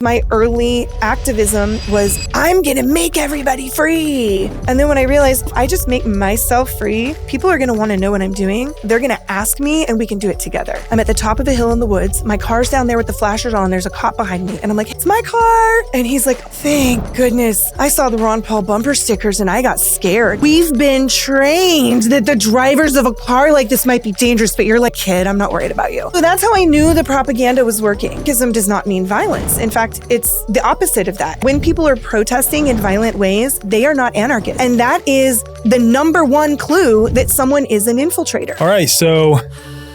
My early activism was, I'm going to make everybody free. And then when I realized if I just make myself free, people are going to want to know what I'm doing. They're going to ask me and we can do it together. I'm at the top of a hill in the woods. My car's down there with the flashers on. There's a cop behind me. And I'm like, it's my car. And he's like, thank goodness. I saw the Ron Paul bumper stickers and I got scared. We've been trained that the drivers of a car like this might be dangerous, but you're like, kid, I'm not worried about you. So that's how I knew the propaganda was working. Anarchism does not mean violence. In fact, it's the opposite of that. When people are protesting in violent ways, they are not anarchists. And that is the number one clue that someone is an infiltrator. All right, so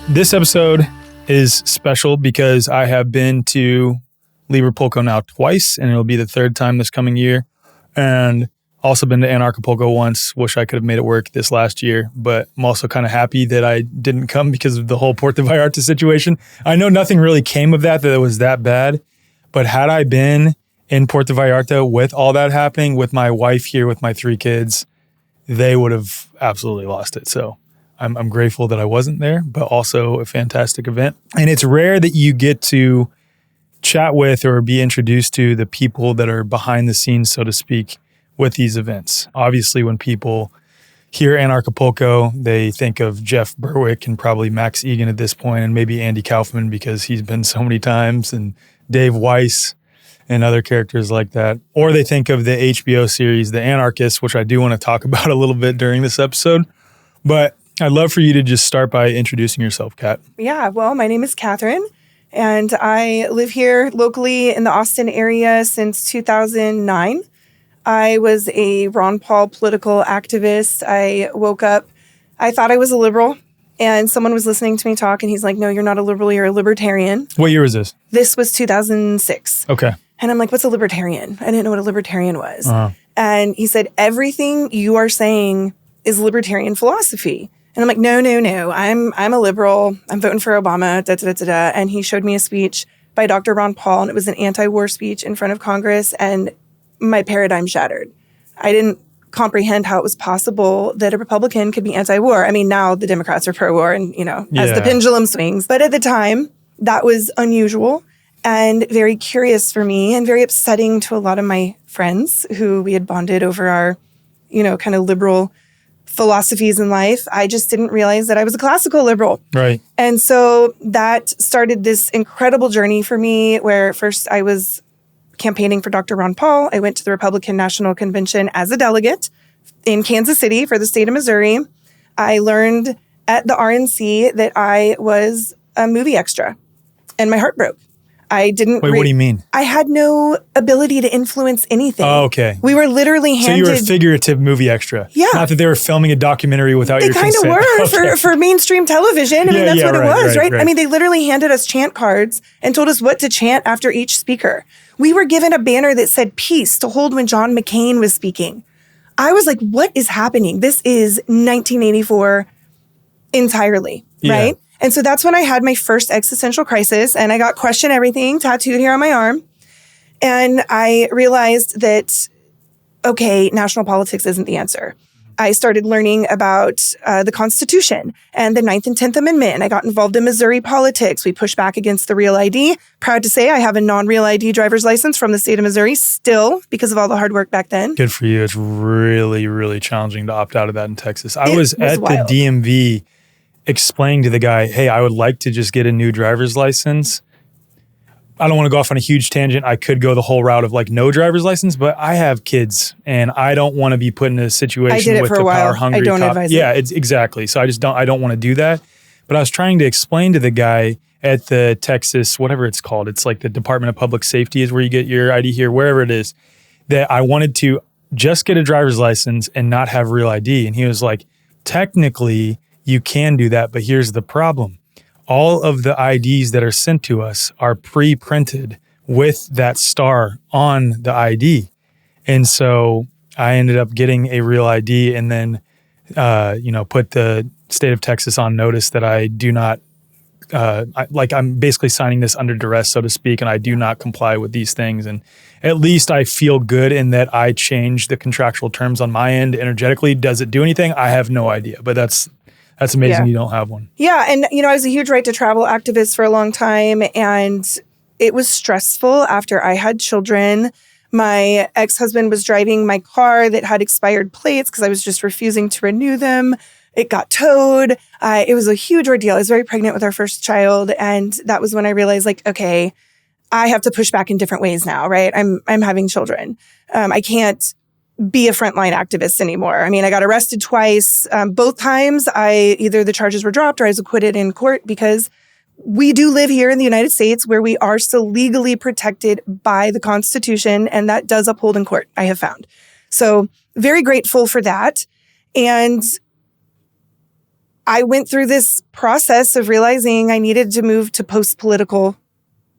this episode is special because I have been to Liberpulco now twice, and it'll be the third time this coming year. And also been to Anarchapulco once. Wish I could have made it work this last year, but I'm also kind of happy that I didn't come because of the whole Puerto Vallarta situation. I know nothing really came of that it was that bad. But had I been in Puerto Vallarta with all that happening, with my wife here, with my 3 kids, they would have absolutely lost it. So I'm grateful that I wasn't there, but also a fantastic event. And it's rare that you get to chat with or be introduced to the people that are behind the scenes, so to speak, with these events. Obviously, when people hear Anarchapulco, they think of Jeff Berwick and probably Max Egan at this point, and maybe Andy Kaufman because he's been so many times, and Dave Weiss and other characters like that. Or they think of the HBO series, The Anarchist, which I do want to talk about a little bit during this episode. But I'd love for you to just start by introducing yourself, Kat. Yeah, well, my name is Catherine, and I live here locally in the Austin area since 2009. I was a Ron Paul political activist. I woke up, I thought I was a liberal. And someone was listening to me talk, and he's like, no, you're not a liberal, you're a libertarian. What year was this? This was 2006. Okay. And I'm like, what's a libertarian? I didn't know what a libertarian was. Uh-huh. And he said, everything you are saying is libertarian philosophy. And I'm like, no. I'm a liberal. I'm voting for Obama, da-da-da-da-da. And he showed me a speech by Dr. Ron Paul, and it was an anti-war speech in front of Congress, and my paradigm shattered. I didn't comprehend how it was possible that a Republican could be anti-war. I mean, now the Democrats are pro-war and, as the pendulum swings. But at the time, that was unusual and very curious for me and very upsetting to a lot of my friends who we had bonded over our, kind of liberal philosophies in life. I just didn't realize that I was a classical liberal. Right. And so that started this incredible journey for me where first I was campaigning for Dr. Ron Paul. I went to the Republican National Convention as a delegate in Kansas City for the state of Missouri. I learned at the RNC that I was a movie extra, and my heart broke. I didn't... Wait, what do you mean? I had no ability to influence anything. Oh, okay. We were literally handed... So you were a figurative movie extra. Yeah. Not that they were filming a documentary without your consent. They kind of were for mainstream television. I mean, that's what it was, right? I mean, they literally handed us chant cards and told us what to chant after each speaker. We were given a banner that said peace to hold when John McCain was speaking. I was like, what is happening? This is 1984 entirely, right? And so that's when I had my first existential crisis, and I got Question Everything tattooed here on my arm. And I realized that, okay, national politics isn't the answer. I started learning about the Constitution and the 9th and 10th Amendment, and I got involved in Missouri politics. We pushed back against the Real ID. Proud to say I have a non-Real ID driver's license from the state of Missouri still because of all the hard work back then. Good for you. It's really, really challenging to opt out of that in Texas. I was at wild. the DMV explaining to the guy, hey, I would like to just get a new driver's license. I don't want to go off on a huge tangent. I could go the whole route of like no driver's license, but I have kids and I don't want to be put in a situation with the power hungry. I don't advise it. Yeah, it's exactly. So I don't want to do that. But I was trying to explain to the guy at the Texas, whatever it's called, it's like the Department of Public Safety is where you get your ID here, wherever it is, that I wanted to just get a driver's license and not have Real ID. And he was like, technically you can do that, but here's the problem. All of the IDs that are sent to us are pre-printed with that star on the ID. And so I ended up getting a Real ID and then, put the state of Texas on notice that I do not, I'm basically signing this under duress, so to speak, and I do not comply with these things. And at least I feel good in that I changed the contractual terms on my end energetically. Does it do anything? I have no idea, but that's amazing you don't have one. Yeah. And, I was a huge right to travel activist for a long time. And it was stressful after I had children. My ex-husband was driving my car that had expired plates because I was just refusing to renew them. It got towed. It was a huge ordeal. I was very pregnant with our first child. And that was when I realized, like, okay, I have to push back in different ways now, right? I'm having children. I can't be a frontline activist anymore. I mean, I got arrested twice. Both times, either the charges were dropped or I was acquitted in court because we do live here in the United States where we are still legally protected by the Constitution, and that does uphold in court, I have found. So very grateful for that. And I went through this process of realizing I needed to move to post-political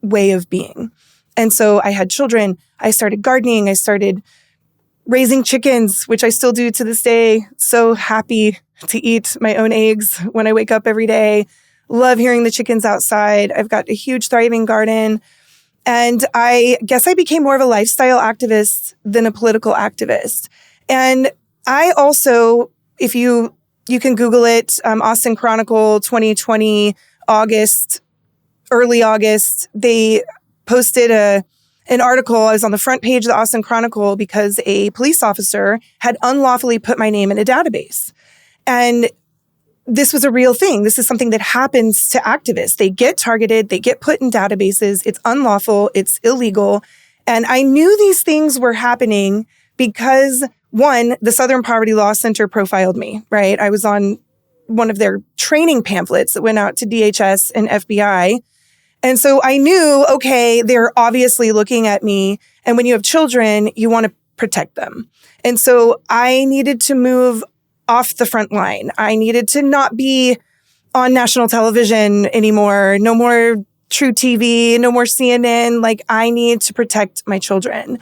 way of being. And so I had children. I started gardening. I started raising chickens, which I still do to this day. So happy to eat my own eggs when I wake up every day. Love hearing the chickens outside. I've got a huge thriving garden. And I guess I became more of a lifestyle activist than a political activist. And I also, if you can Google it, Austin Chronicle 2020, early August, they posted an article. I was on the front page of the Austin Chronicle because a police officer had unlawfully put my name in a database. And this was a real thing. This is something that happens to activists. They get targeted, they get put in databases. It's unlawful, it's illegal. And I knew these things were happening because, one, the Southern Poverty Law Center profiled me, right? I was on one of their training pamphlets that went out to DHS and FBI. And so I knew, okay, they're obviously looking at me. And when you have children, you want to protect them. And so I needed to move off the front line. I needed to not be on national television anymore. No more True TV, no more CNN. Like, I need to protect my children.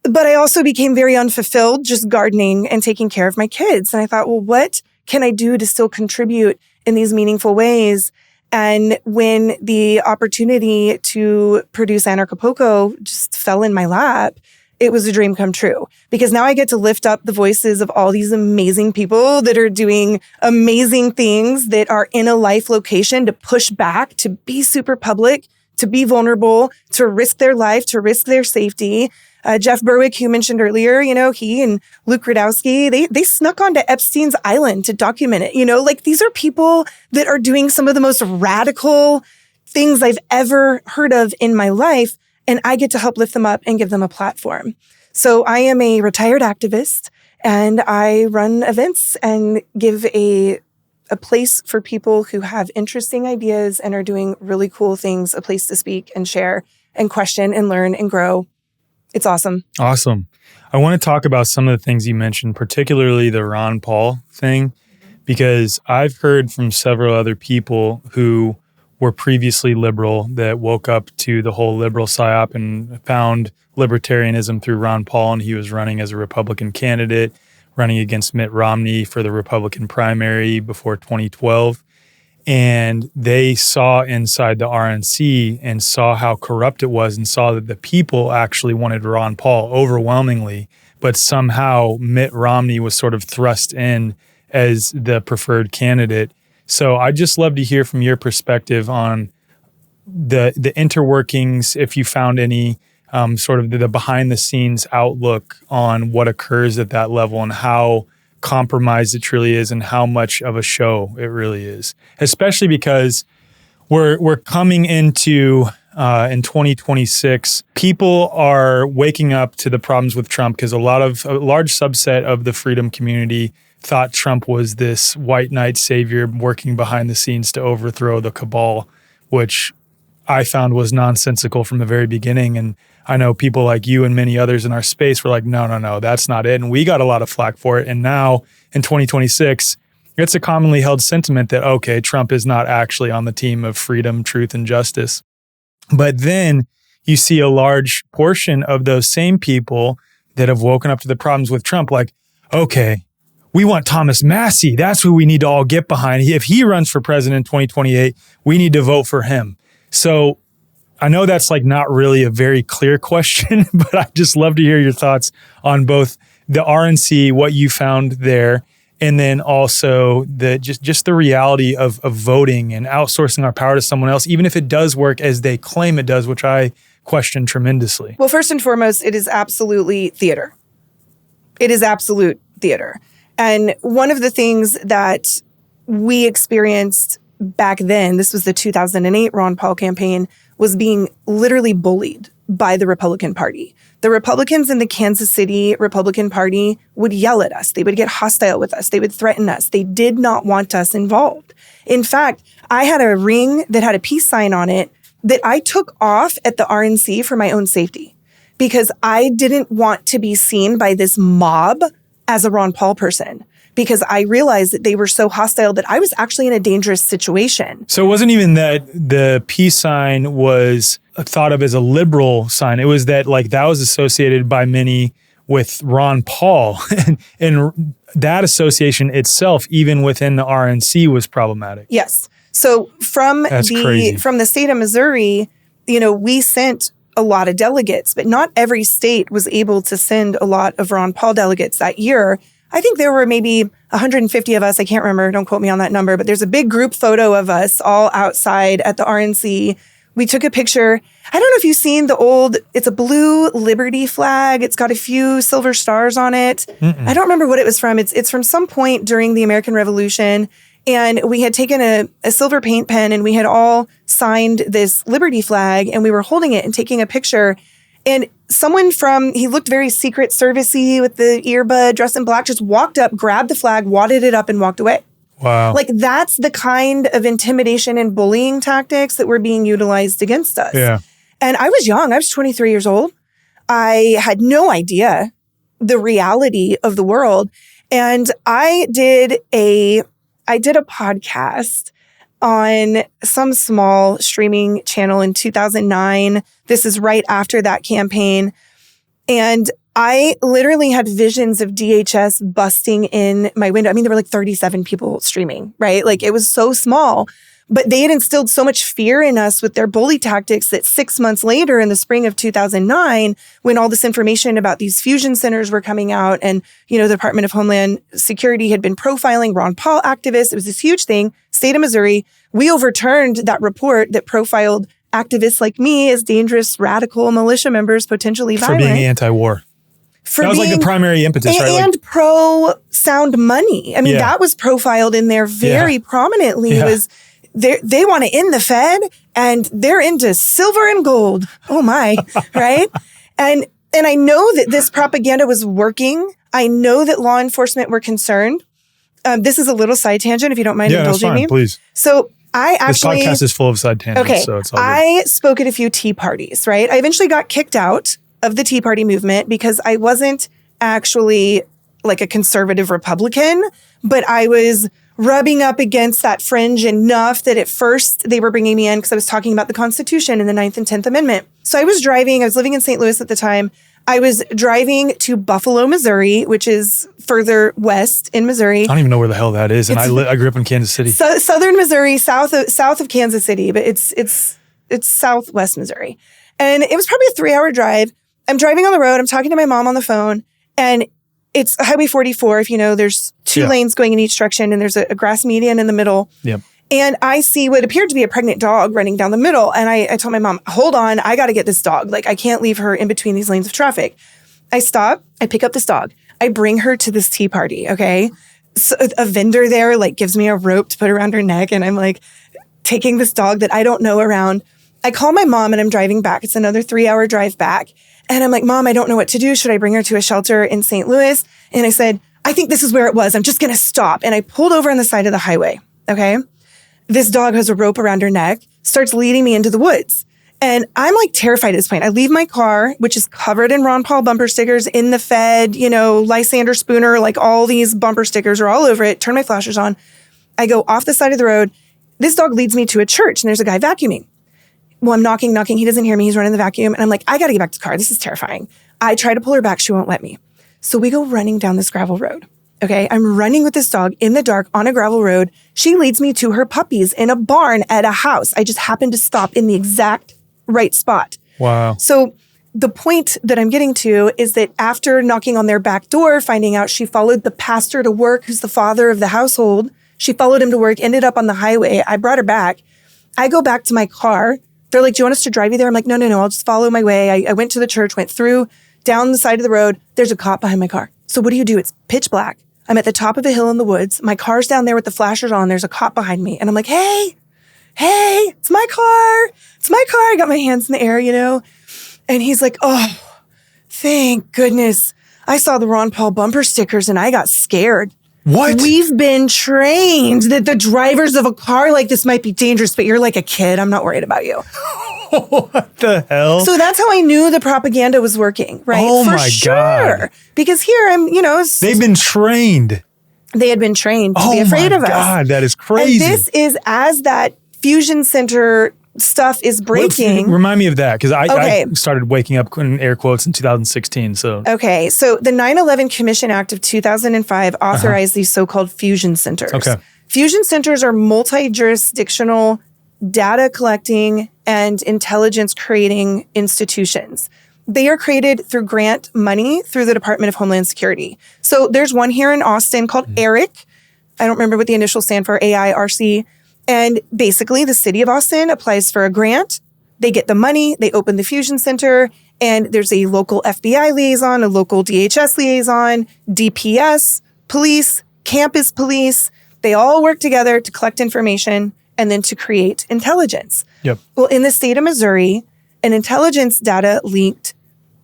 But I also became very unfulfilled just gardening and taking care of my kids. And I thought, well, what can I do to still contribute in these meaningful ways? And when the opportunity to produce Anarchapulco just fell in my lap, it was a dream come true, because now I get to lift up the voices of all these amazing people that are doing amazing things, that are in a life location to push back, to be super public, to be vulnerable, to risk their life, to risk their safety. Jeff Berwick, who you mentioned earlier, he and Luke Rudowski, they snuck onto Epstein's Island to document it. Like, these are people that are doing some of the most radical things I've ever heard of in my life. And I get to help lift them up and give them a platform. So I am a retired activist, and I run events and give a place for people who have interesting ideas and are doing really cool things, a place to speak and share and question and learn and grow. It's awesome. Awesome. I want to talk about some of the things you mentioned, particularly the Ron Paul thing, because I've heard from several other people who were previously liberal that woke up to the whole liberal psyop and found libertarianism through Ron Paul, and he was running as a Republican candidate, running against Mitt Romney for the Republican primary before 2012. And they saw inside the RNC and saw how corrupt it was, and saw that the people actually wanted Ron Paul overwhelmingly, but somehow Mitt Romney was sort of thrust in as the preferred candidate. So I'd just love to hear from your perspective on the interworkings, if you found any sort of the behind the scenes outlook on what occurs at that level and how compromised it truly is and how much of a show it really is, especially because we're coming into in 2026, people are waking up to the problems with Trump because a large subset of the freedom community thought Trump was this white knight savior working behind the scenes to overthrow the cabal, which I found was nonsensical from the very beginning. And I know people like you and many others in our space were like, no, that's not it. And we got a lot of flack for it. And now in 2026, it's a commonly held sentiment that, okay, Trump is not actually on the team of freedom, truth, and justice. But then you see a large portion of those same people that have woken up to the problems with Trump like, okay, we want Thomas Massie. That's who we need to all get behind. If he runs for president in 2028, we need to vote for him. So I know that's like not really a very clear question, but I'd just love to hear your thoughts on both the RNC, what you found there, And then also just the reality of voting and outsourcing our power to someone else, even if it does work as they claim it does, which I question tremendously. Well, first and foremost, it is absolutely theater. It is absolute theater. And one of the things that we experienced back then, this was the 2008 Ron Paul campaign, was being literally bullied by the Republican Party. The Republicans in the Kansas City Republican Party would yell at us. They would get hostile with us. They would threaten us. They did not want us involved. In fact, I had a ring that had a peace sign on it that I took off at the RNC for my own safety because I didn't want to be seen by this mob as a Ron Paul person, because I realized that they were so hostile that I was actually in a dangerous situation. So it wasn't even that the peace sign was thought of as a liberal sign. It was that that was associated by many with Ron Paul. and that association itself, even within the RNC, was problematic. Yes. So from the state of Missouri, we sent a lot of delegates, but not every state was able to send a lot of Ron Paul delegates that year. I think there were maybe 150 of us. I can't remember. Don't quote me on that number, but there's a big group photo of us all outside at the RNC. We took a picture. I don't know if you've seen it's a blue Liberty flag. It's got a few silver stars on it. Mm-mm. I don't remember what it was from. It's from some point during the American Revolution. And we had taken a silver paint pen and we had all signed this Liberty flag and we were holding it and taking a picture. And someone he looked very Secret Service-y with the earbud, dressed in black, just walked up, grabbed the flag, wadded it up, and walked away. Wow. That's the kind of intimidation and bullying tactics that were being utilized against us. Yeah. And I was young. I was 23 years old. I had no idea the reality of the world. And I did a podcast on some small streaming channel in 2009. This is right after that campaign. And I literally had visions of DHS busting in my window. I mean, there were 37 people streaming, right? It was so small, but they had instilled so much fear in us with their bully tactics that 6 months later in the spring of 2009, when all this information about these fusion centers were coming out and, the Department of Homeland Security had been profiling Ron Paul activists, it was this huge thing, state of Missouri, we overturned that report that profiled activists like me as dangerous, radical militia members, potentially violent. For being anti-war. That was the primary impetus, right? And pro-sound money. I mean, that was profiled in there very prominently. Yeah. Was they want to end the Fed and they're into silver and gold. Oh my, right? And I know that this propaganda was working. I know that law enforcement were concerned. This is a little side tangent, if you don't mind indulging me. Please. So I actually... This podcast is full of side tangents, okay, so it's all good. I spoke at a few tea parties, right? I eventually got kicked out of the Tea Party movement because I wasn't actually a conservative Republican, but I was rubbing up against that fringe enough that at first they were bringing me in because I was talking about the Constitution and the 9th and 10th Amendment. So I was living in St. Louis at the time. I was driving to Buffalo, Missouri, which is further west in Missouri. I don't even know where the hell that is. And I grew up in Kansas City. Southern Missouri, south of Kansas City, but it's southwest Missouri. And it was probably a 3-hour drive. I'm driving on the road. I'm talking to my mom on the phone, and it's Highway 44. If you know, there's two lanes going in each direction, and there's a grass median in the middle. Yep. And I see what appeared to be a pregnant dog running down the middle. And I told my mom, hold on, I got to get this dog. I can't leave her in between these lanes of traffic. I stop. I pick up this dog. I bring her to this tea party, okay? So a vendor there gives me a rope to put around her neck, and I'm taking this dog that I don't know around. I call my mom and I'm driving back. It's another 3-hour drive back. And I'm like, Mom, I don't know what to do. Should I bring her to a shelter in St. Louis? And I said, I think this is where it was. I'm just going to stop. And I pulled over on the side of the highway. Okay. This dog has a rope around her neck, starts leading me into the woods. And I'm terrified at this point. I leave my car, which is covered in Ron Paul bumper stickers, in the Fed, Lysander Spooner, all these bumper stickers are all over it. Turn my flashers on. I go off the side of the road. This dog leads me to a church and there's a guy vacuuming. Well, I'm knocking. He doesn't hear me. He's running the vacuum. And I'm I got to get back to the car. This is terrifying. I try to pull her back. She won't let me. So we go running down this gravel road. Okay. I'm running with this dog in the dark on a gravel road. She leads me to her puppies in a barn at a house. I just happened to stop in the exact right spot. Wow. So the point that I'm getting to is that after knocking on their back door, finding out she followed the pastor to work, who's the father of the household, she followed him to work, ended up on the highway. I brought her back. I go back to my car. They're like, do you want us to drive you there? I'm like, no, I'll just follow my way. I went to the church, went through, down the side of the road. There's a cop behind my car. So what do? It's pitch black. I'm at the top of a hill in the woods. My car's down there with the flashers on. There's a cop behind me. And I'm like, hey, it's my car. I got my hands in the air, And he's like, oh, thank goodness. I saw the Ron Paul bumper stickers and I got scared. What? We've been trained that the drivers of a car like this might be dangerous, but you're like a kid. I'm not worried about you. What the hell? So that's how I knew the propaganda was working, right? Oh, my God. Because here I'm, They've been trained. They had been trained to be afraid of us. Oh, my God. That is crazy. And this is as that fusion center stuff is breaking. Remind me of that, because I started waking up in air quotes in 2016. So the 9/11 Commission Act of 2005 authorized these so-called fusion centers. Okay. Fusion centers are multi-jurisdictional data collecting and intelligence creating institutions. They are created through grant money through the Department of Homeland Security. So there's one here in Austin called ARIC. I don't remember what the initials stand for, AIRC. And basically, the city of Austin applies for a grant. They get the money. They open the fusion center. And there's a local FBI liaison, a local DHS liaison, DPS, police, campus police. They all work together to collect information and then to create intelligence. Yep. Well, in the state of Missouri, an intelligence data leaked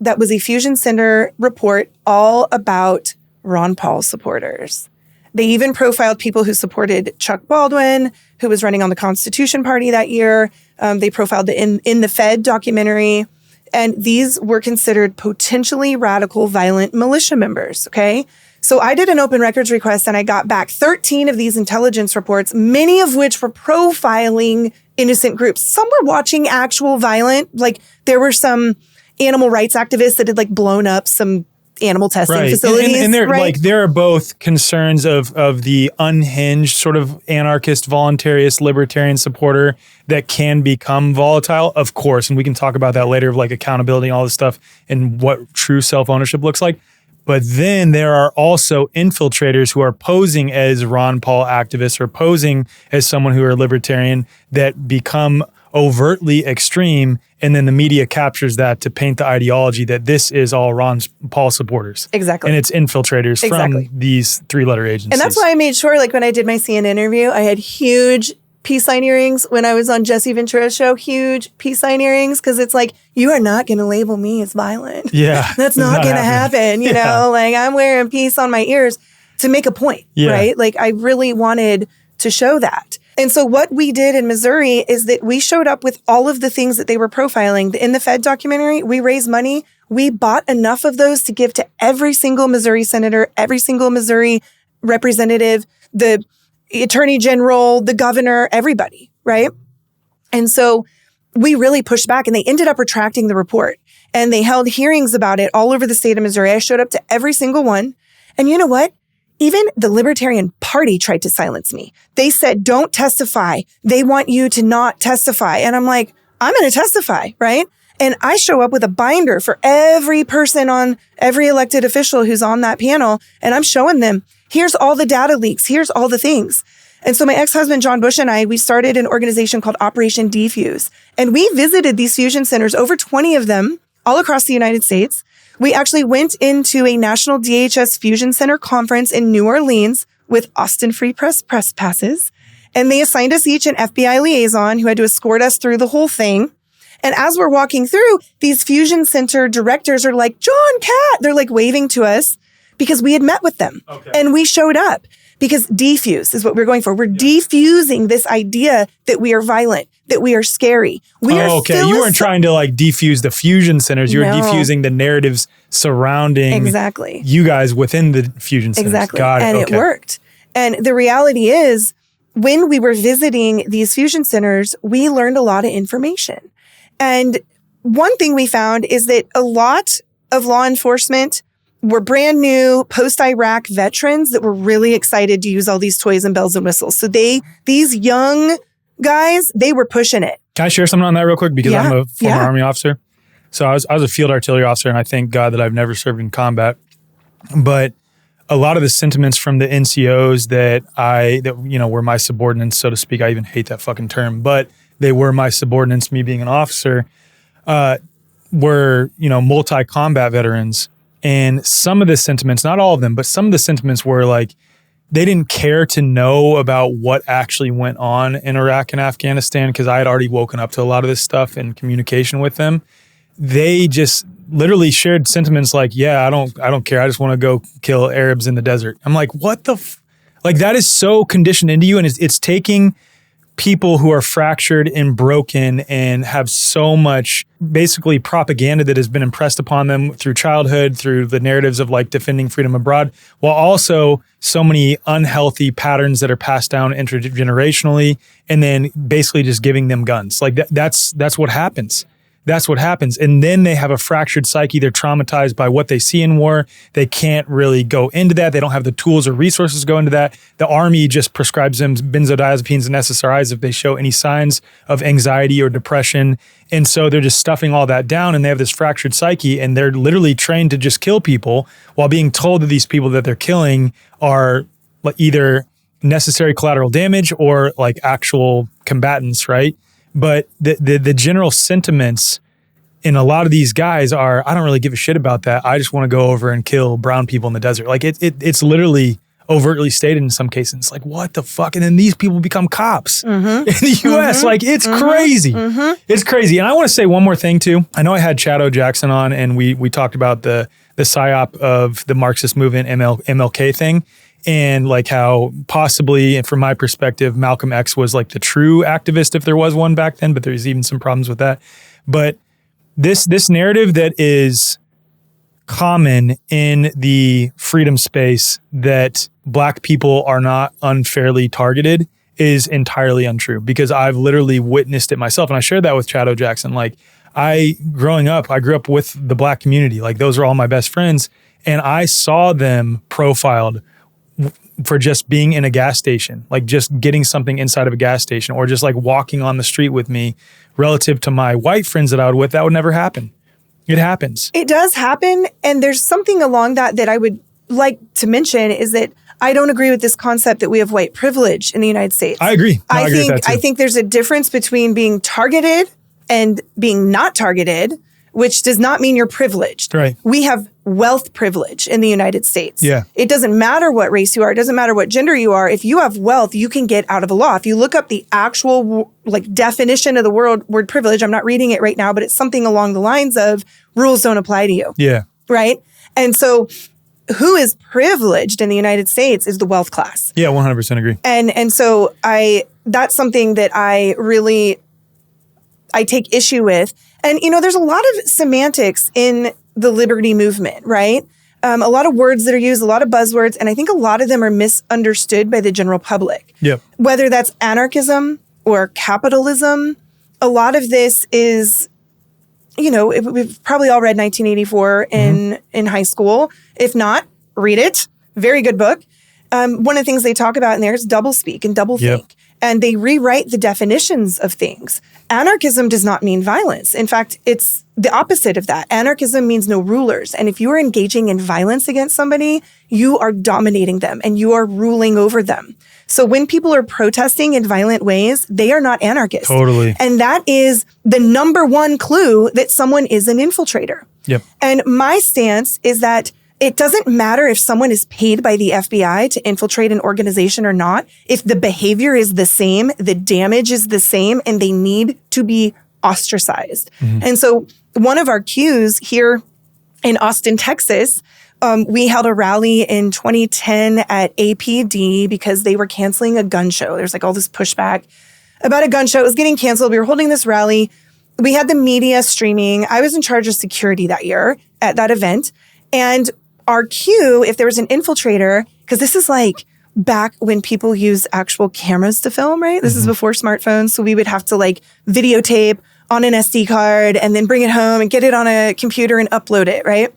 that was a fusion center report all about Ron Paul supporters. They even profiled people who supported Chuck Baldwin, who was running on the Constitution Party that year. They profiled in the Fed documentary. And these were considered potentially radical, violent militia members, okay? So I did an open records request and I got back 13 of these intelligence reports, many of which were profiling innocent groups. Some were watching actual violent, like there were some animal rights activists that had like blown up some animal testing facilities. And they're like, there are both concerns of the unhinged sort of anarchist, voluntarist, libertarian supporter that can become volatile, of course. And we can talk about that later of like accountability and all this stuff and what true self-ownership looks like. But then there are also infiltrators who are posing as Ron Paul activists or posing as someone who are libertarian that become overtly extreme, and then the media captures that to paint the ideology that this is all Ron Paul supporters. Exactly. And it's infiltrators from these three-letter agencies. And that's why I made sure, like when I did my CNN interview, I had huge peace sign earrings. When I was on Jesse Ventura's show, huge peace sign earrings, because it's like, you are not going to label me as violent. Yeah. That's not going to happen. You know, like I'm wearing peace on my ears to make a point, right? Like I really wanted to show that. And so what we did in Missouri is that we showed up with all of the things that they were profiling. In the Fed documentary, we raised money. We bought enough of those to give to every single Missouri senator, every single Missouri representative, the attorney general, the governor, everybody, right? And so we really pushed back and they ended up retracting the report. And they held hearings about it all over the state of Missouri. I showed up to every single one. And you know what? Even the Libertarian Party tried to silence me. They said, don't testify. They want you to not testify. And I'm like, I'm going to testify, right? And I show up with a binder for every person on every elected official who's on that panel. And I'm showing them, here's all the data leaks. Here's all the things. And so my ex-husband, John Bush, and I, we started an organization called Operation Defuse. And we visited these fusion centers, over 20 of them, all across the United States. We actually went into a national DHS Fusion Center conference in New Orleans with Austin Free Press press passes. And they assigned us each an FBI liaison who had to escort us through the whole thing. And as we're walking through, these Fusion Center directors are like, John, Cat, they're like waving to us because we had met with them. Okay. And we showed up because defuse is what we're going for. We're defusing this idea that we are violent, that we are scary. You weren't trying to like defuse the fusion centers. You were defusing the narratives surrounding you guys within the fusion centers. Exactly. And it worked. And the reality is, when we were visiting these fusion centers, we learned a lot of information. And one thing we found is that a lot of law enforcement were brand new post-Iraq veterans that were really excited to use all these toys and bells and whistles. So these young guys, they were pushing it. Can I share something on that real quick? Because I'm a former Army officer. So I was a field artillery officer, and I thank God that I've never served in combat. But a lot of the sentiments from the NCOs that were my subordinates, so to speak, I even hate that fucking term, but they were my subordinates, me being an officer, were, multi-combat veterans. And some of the sentiments, not all of them, but some of the sentiments were like, they didn't care to know about what actually went on in Iraq and Afghanistan because I had already woken up to a lot of this stuff in communication with them. They just literally shared sentiments like, yeah, I don't care. I just want to go kill Arabs in the desert. I'm like, what the like that is so conditioned into you. And it's taking people who are fractured and broken and have so much basically propaganda that has been impressed upon them through childhood, through the narratives of like defending freedom abroad, while also so many unhealthy patterns that are passed down intergenerationally, and then basically just giving them guns. Like that's what happens. That's what happens. And then they have a fractured psyche. They're traumatized by what they see in war. They can't really go into that. They don't have the tools or resources to go into that. The army just prescribes them benzodiazepines and SSRIs if they show any signs of anxiety or depression. And so they're just stuffing all that down, and they have this fractured psyche, and they're literally trained to just kill people while being told that these people that they're killing are either necessary collateral damage or like actual combatants, right? But the general sentiments in a lot of these guys are, I don't really give a shit about that. I just want to go over and kill brown people in the desert. Like it's literally overtly stated in some cases. It's like, what the fuck? And then these people become cops in the U.S. Like it's crazy. It's crazy. And I want to say one more thing too. I know I had Chad Jackson on, and we talked about the psyop of the Marxist movement, MLK thing. And like how possibly, and from my perspective, Malcolm X was like the true activist if there was one back then, but there's even some problems with that. But this narrative that is common in the freedom space that Black people are not unfairly targeted is entirely untrue, because I've literally witnessed it myself. And I shared that with Chad Jackson. Like I grew up with the Black community. Like those are all my best friends. And I saw them profiled for just being in a gas station, like just getting something inside of a gas station, or just like walking on the street with me, relative to my white friends that I would with. That would never happen. It happens. It does happen. And there's something along that I would like to mention is that I don't agree with this concept that we have white privilege in the United States. I agree. No, I agree with that too. I think there's a difference between being targeted and being not targeted, which does not mean you're privileged. Right. We have wealth privilege in the United States. Yeah. It doesn't matter what race you are. It doesn't matter what gender you are. If you have wealth, you can get out of the law. If you look up the actual like definition of the word privilege, I'm not reading it right now, but it's something along the lines of rules don't apply to you. Yeah. Right. And so who is privileged in the United States is the wealth class. Yeah, 100% agree. And so that's something that I take issue with. And, there's a lot of semantics in the liberty movement, right? A lot of words that are used, a lot of buzzwords, and I think a lot of them are misunderstood by the general public. Yep. Whether that's anarchism or capitalism, a lot of this is, we've probably all read 1984 in high school. If not, read it. Very good book. One of the things they talk about in there is doublespeak and doublethink. Yep. And they rewrite the definitions of things. Anarchism does not mean violence. In fact, it's the opposite of that. Anarchism means no rulers. And if you are engaging in violence against somebody, you are dominating them and you are ruling over them. So when people are protesting in violent ways, they are not anarchists. Totally. And that is the number one clue that someone is an infiltrator. Yep. And my stance is that it doesn't matter if someone is paid by the FBI to infiltrate an organization or not. If the behavior is the same, the damage is the same, and they need to be ostracized. And so one of our cues here in Austin, Texas, we held a rally in 2010 at APD because they were canceling a gun show. There's like all this pushback about a gun show. It was getting canceled. We were holding this rally. We had the media streaming. I was in charge of security that year at that event. And our cue, if there was an infiltrator, because this is like back when people use actual cameras to film, right? This is before smartphones. So we would have to like videotape on an SD card and then bring it home and get it on a computer and upload it, right?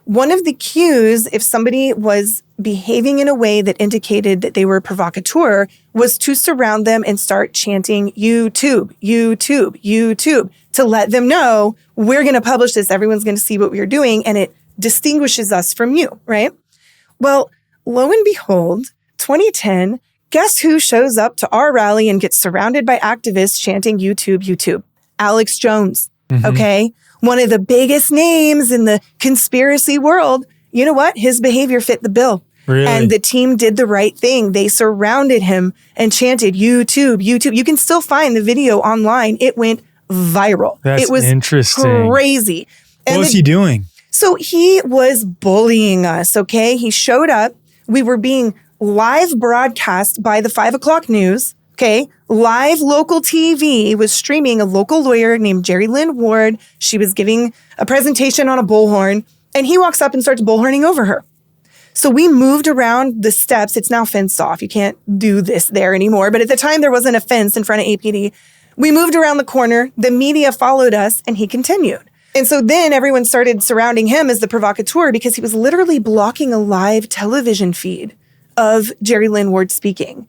One of the cues, if somebody was behaving in a way that indicated that they were a provocateur, was to surround them and start chanting YouTube, YouTube, YouTube, to let them know we're going to publish this. Everyone's going to see what we are doing. And it distinguishes us from you, right? Well, lo and behold, 2010, guess who shows up to our rally and gets surrounded by activists chanting YouTube, YouTube? Alex Jones, okay? One of the biggest names in the conspiracy world. You know what? His behavior fit the bill. Really? And the team did the right thing. They surrounded him and chanted YouTube, YouTube. You can still find the video online. It went viral. That's it was interesting. Crazy. What was he doing? So he was bullying us, okay? He showed up. We were being live broadcast by the 5 o'clock news, okay? Live local TV was streaming a local lawyer named Jerry Lynn Ward. She was giving a presentation on a bullhorn, and he walks up and starts bullhorning over her. So we moved around the steps. It's now fenced off. You can't do this there anymore. But at the time, there wasn't a fence in front of APD. We moved around the corner. The media followed us, and he continued. And so then everyone started surrounding him as the provocateur because he was literally blocking a live television feed of Jerry Lynn Ward speaking.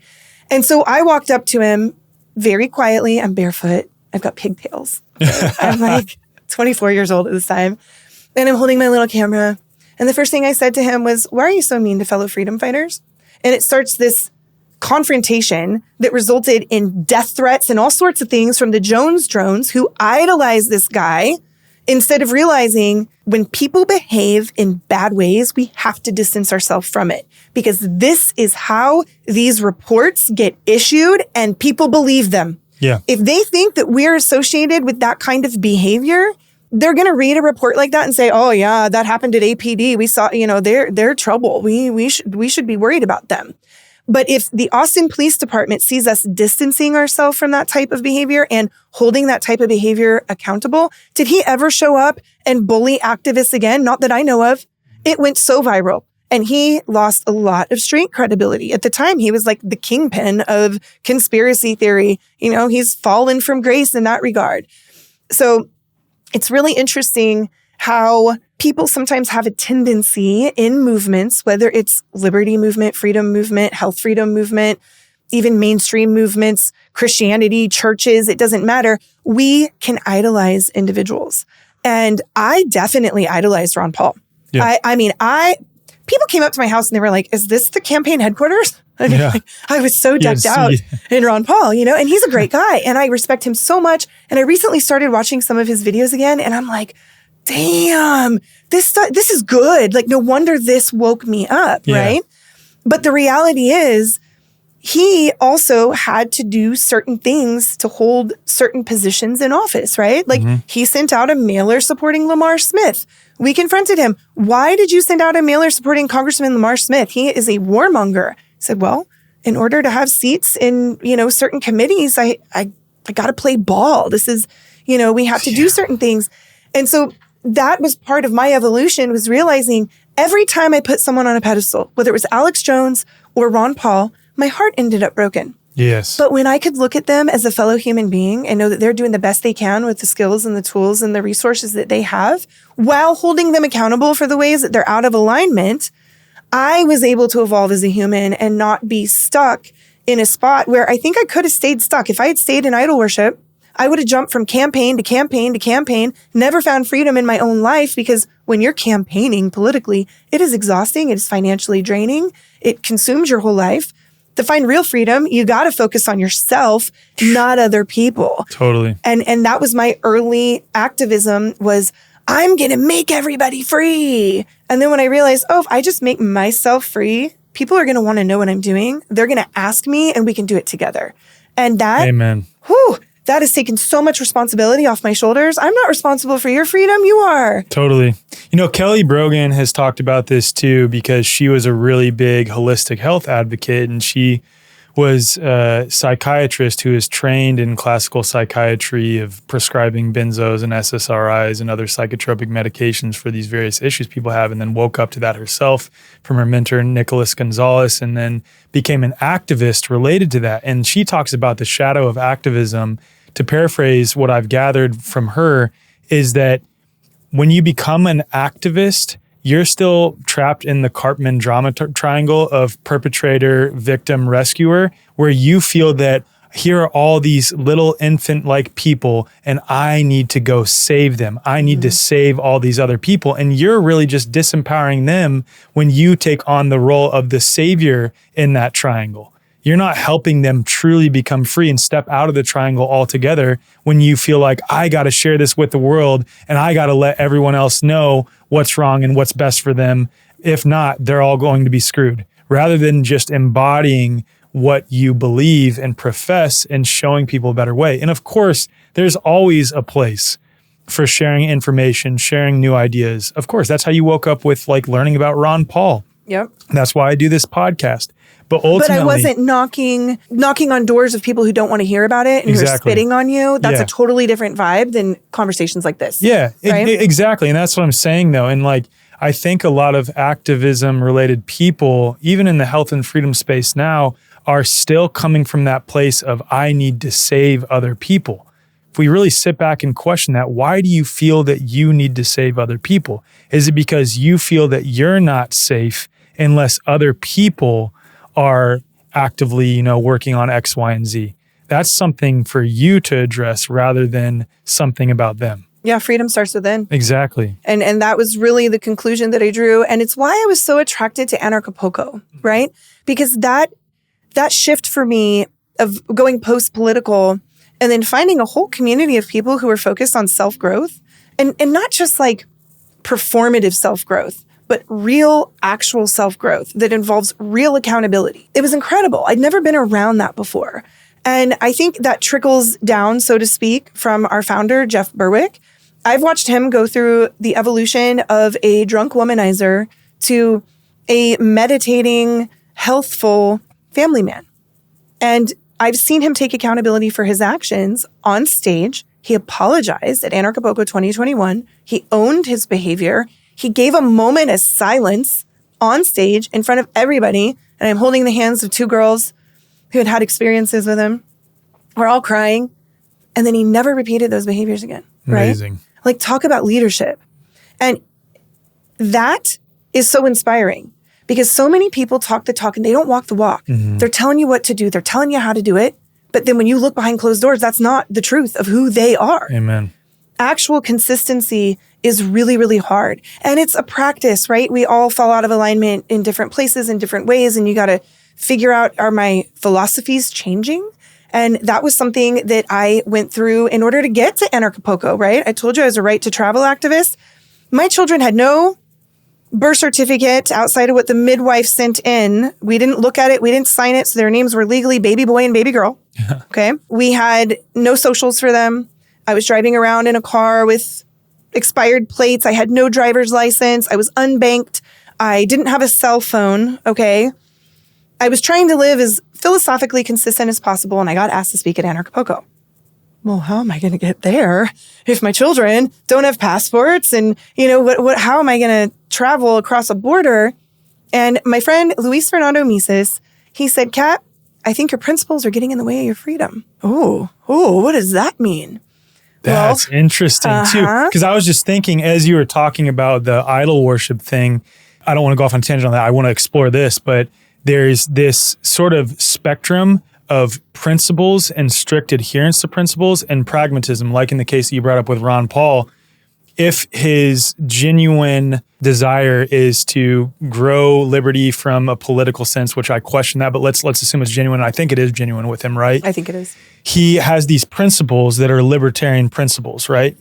And so I walked up to him very quietly. I'm barefoot. I've got pigtails. I'm like 24 years old at this time. And I'm holding my little camera. And the first thing I said to him was, why are you so mean to fellow freedom fighters? And it starts this confrontation that resulted in death threats and all sorts of things from the Jones drones who idolize this guy. Instead of realizing when people behave in bad ways, we have to distance ourselves from it because this is how these reports get issued and people believe them. Yeah. If they think that we're associated with that kind of behavior, they're going to read a report like that and say, oh yeah, that happened at APD. We saw, they're trouble. We should be worried about them. But if the Austin Police Department sees us distancing ourselves from that type of behavior and holding that type of behavior accountable, did he ever show up and bully activists again? Not that I know of. It went so viral and he lost a lot of street credibility. At the time, he was like the kingpin of conspiracy theory. He's fallen from grace in that regard. So it's really interesting how people sometimes have a tendency in movements, whether it's liberty movement, freedom movement, health freedom movement, even mainstream movements, Christianity, churches, it doesn't matter. We can idolize individuals. And I definitely idolized Ron Paul. Yeah. People came up to my house and they were like, is this the campaign headquarters? I was so decked out in Ron Paul, and he's a great guy and I respect him so much. And I recently started watching some of his videos again and I'm like, damn, this is good. Like, no wonder this woke me up, right? But the reality is he also had to do certain things to hold certain positions in office, right? Like he sent out a mailer supporting Lamar Smith. We confronted him. Why did you send out a mailer supporting Congressman Lamar Smith? He is a warmonger. I said, well, in order to have seats in, certain committees, I got to play ball. This is, we have to do certain things. And so that was part of my evolution, was realizing every time I put someone on a pedestal, whether it was Alex Jones or Ron Paul, my heart ended up broken. Yes. But when I could look at them as a fellow human being and know that they're doing the best they can with the skills and the tools and the resources that they have, while holding them accountable for the ways that they're out of alignment, I was able to evolve as a human and not be stuck in a spot where I think I could have stayed stuck. If I had stayed in idol worship, I would have jumped from campaign to campaign to campaign, never found freedom in my own life, because when you're campaigning politically, it is exhausting. It is financially draining. It consumes your whole life. To find real freedom, you got to focus on yourself, not other people. Totally. And that was my early activism, was I'm going to make everybody free. And then when I realized, if I just make myself free, people are going to want to know what I'm doing. They're going to ask me and we can do it together. And that, Amen. That has taken so much responsibility off my shoulders. I'm not responsible for your freedom. You are. Totally. Kelly Brogan has talked about this too, because she was a really big holistic health advocate, and she was a psychiatrist who is trained in classical psychiatry of prescribing benzos and SSRIs and other psychotropic medications for these various issues people have, and then woke up to that herself from her mentor, Nicholas Gonzalez, and then became an activist related to that. And she talks about the shadow of activism. To paraphrase what I've gathered from her, is that when you become an activist, you're still trapped in the Karpman drama triangle of perpetrator, victim, rescuer, where you feel that here are all these little infant-like people, and I need to go save them. I need to save all these other people. And you're really just disempowering them when you take on the role of the savior in that triangle. You're not helping them truly become free and step out of the triangle altogether when you feel like, I got to share this with the world and I got to let everyone else know what's wrong and what's best for them. If not, they're all going to be screwed. Rather than just embodying what you believe and profess and showing people a better way. And of course, there's always a place for sharing information, sharing new ideas. Of course, that's how you woke up with like learning about Ron Paul. Yep. That's why I do this podcast. But ultimately, I wasn't knocking on doors of people who don't want to hear about it and who are spitting on you. That's a totally different vibe than conversations like this. Yeah, right? Exactly. And that's what I'm saying though. And like, I think a lot of activism related people, even in the health and freedom space now, are still coming from that place of, I need to save other people. If we really sit back and question that, why do you feel that you need to save other people? Is it because you feel that you're not safe unless other people are actively, working on X, Y, and Z? That's something for you to address rather than something about them. Yeah, freedom starts within. Exactly. And that was really the conclusion that I drew. And it's why I was so attracted to Anarchapulco, right? Because that shift for me of going post-political and then finding a whole community of people who are focused on self-growth and not just like performative self-growth, but real, actual self-growth that involves real accountability. It was incredible. I'd never been around that before. And I think that trickles down, so to speak, from our founder, Jeff Berwick. I've watched him go through the evolution of a drunk womanizer to a meditating, healthful family man. And I've seen him take accountability for his actions on stage. He apologized at Anarchapulco 2021. He owned his behavior. He gave a moment of silence on stage in front of everybody. And I'm holding the hands of two girls who had experiences with him. We're all crying. And then he never repeated those behaviors again. Right? Amazing. Like, talk about leadership. And that is so inspiring because so many people talk the talk and they don't walk the walk. Mm-hmm. They're telling you what to do. They're telling you how to do it. But then when you look behind closed doors, that's not the truth of who they are. Amen. Actual consistency is really, really hard. And it's a practice, right? We all fall out of alignment in different places in different ways. And you got to figure out, are my philosophies changing? And that was something that I went through in order to get to Anarchapulco, right? I told you I was a right to travel activist. My children had no birth certificate outside of what the midwife sent in. We didn't look at it. We didn't sign it. So their names were legally baby boy and baby girl. Okay. We had no socials for them. I was driving around in a car with expired plates. I had no driver's license. I was unbanked. I didn't have a cell phone. Okay. I was trying to live as philosophically consistent as possible, and I got asked to speak at Anarchapulco. Well, how am I going to get there if my children don't have passports? And, how am I going to travel across a border? And my friend, Luis Fernando Mises, he said, Kat, I think your principles are getting in the way of your freedom. Oh, what does that mean? That's interesting too. Because I was just thinking as you were talking about the idol worship thing, I don't want to go off on a tangent on that. I want to explore this, but there's this sort of spectrum of principles and strict adherence to principles and pragmatism, like in the case that you brought up with Ron Paul. If his genuine desire is to grow liberty from a political sense, which I question that, but let's assume it's genuine. I think it is genuine with him, right? I think it is. He has these principles that are libertarian principles, right?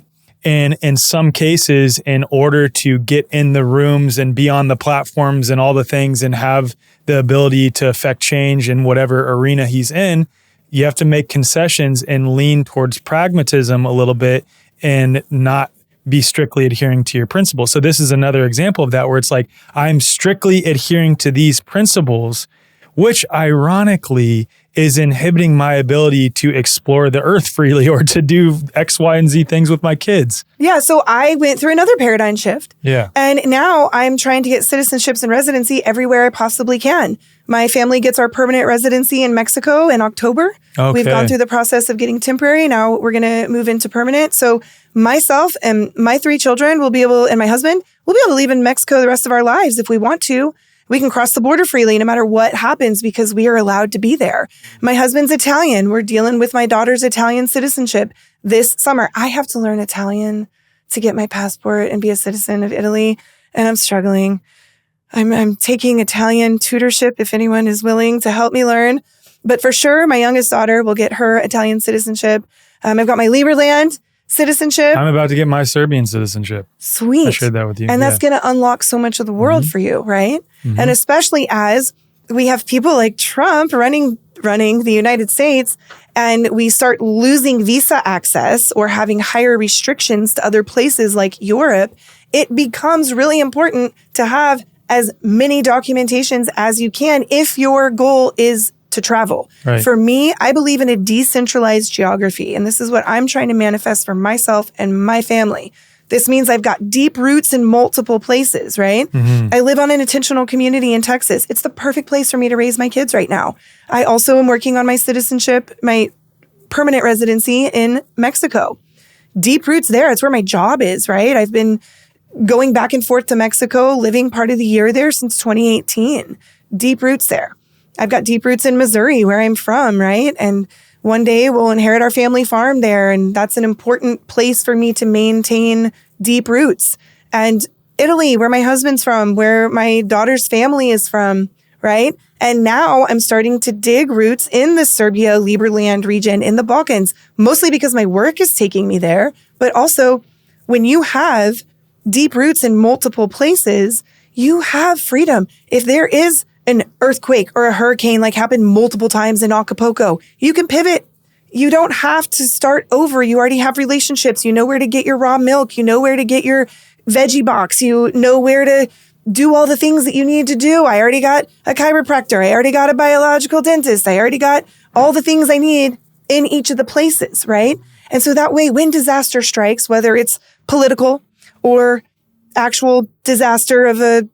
And in some cases, in order to get in the rooms and be on the platforms and all the things and have the ability to affect change in whatever arena he's in, you have to make concessions and lean towards pragmatism a little bit and not be strictly adhering to your principles. So this is another example of that where it's like, I'm strictly adhering to these principles, which ironically is inhibiting my ability to explore the earth freely or to do X, Y, and Z things with my kids. Yeah, so I went through another paradigm shift. Yeah. And now I'm trying to get citizenships and residency everywhere I possibly can. My family gets our permanent residency in Mexico in October. Okay. We've gone through the process of getting temporary. Now we're going to move into permanent. So myself and my 3 children will be able, and my husband, will be able to live in Mexico the rest of our lives if we want to. We can cross the border freely no matter what happens because we are allowed to be there. My husband's Italian. We're dealing with my daughter's Italian citizenship this summer. I have to learn Italian to get my passport and be a citizen of Italy, and I'm struggling. I'm taking Italian tutorship if anyone is willing to help me learn. But for sure, my youngest daughter will get her Italian citizenship. I've got my Liberland citizenship. I'm about to get my Serbian citizenship. Sweet. I shared that with you. And that's going to unlock so much of the world for you, right? And especially as we have people like Trump running the United States, and we start losing visa access or having higher restrictions to other places like Europe, it becomes really important to have as many documentations as you can if your goal is to travel. Right. For me, I believe in a decentralized geography, and this is what I'm trying to manifest for myself and my family. This means I've got deep roots in multiple places, right? I live on an intentional community in Texas. It's the perfect place for me to raise my kids right now. I also am working on my citizenship, my permanent residency in Mexico. Deep roots there. It's where my job is, right? I've been going back and forth to Mexico, living part of the year there since 2018. Deep roots there. I've got deep roots in Missouri, where I'm from, right? And one day we'll inherit our family farm there. And that's an important place for me to maintain deep roots. And Italy, where my husband's from, where my daughter's family is from, right? And now I'm starting to dig roots in the Serbia, Liberland region in the Balkans, mostly because my work is taking me there. But also, when you have deep roots in multiple places, you have freedom. If there is an earthquake or a hurricane like happened multiple times in Acapulco, you can pivot. You don't have to start over. You already have relationships. You know where to get your raw milk. You know where to get your veggie box. You know where to do all the things that you need to do. I already got a chiropractor. I already got a biological dentist. I already got all the things I need in each of the places, right? And so that way, when disaster strikes, whether it's political or actual disaster of a,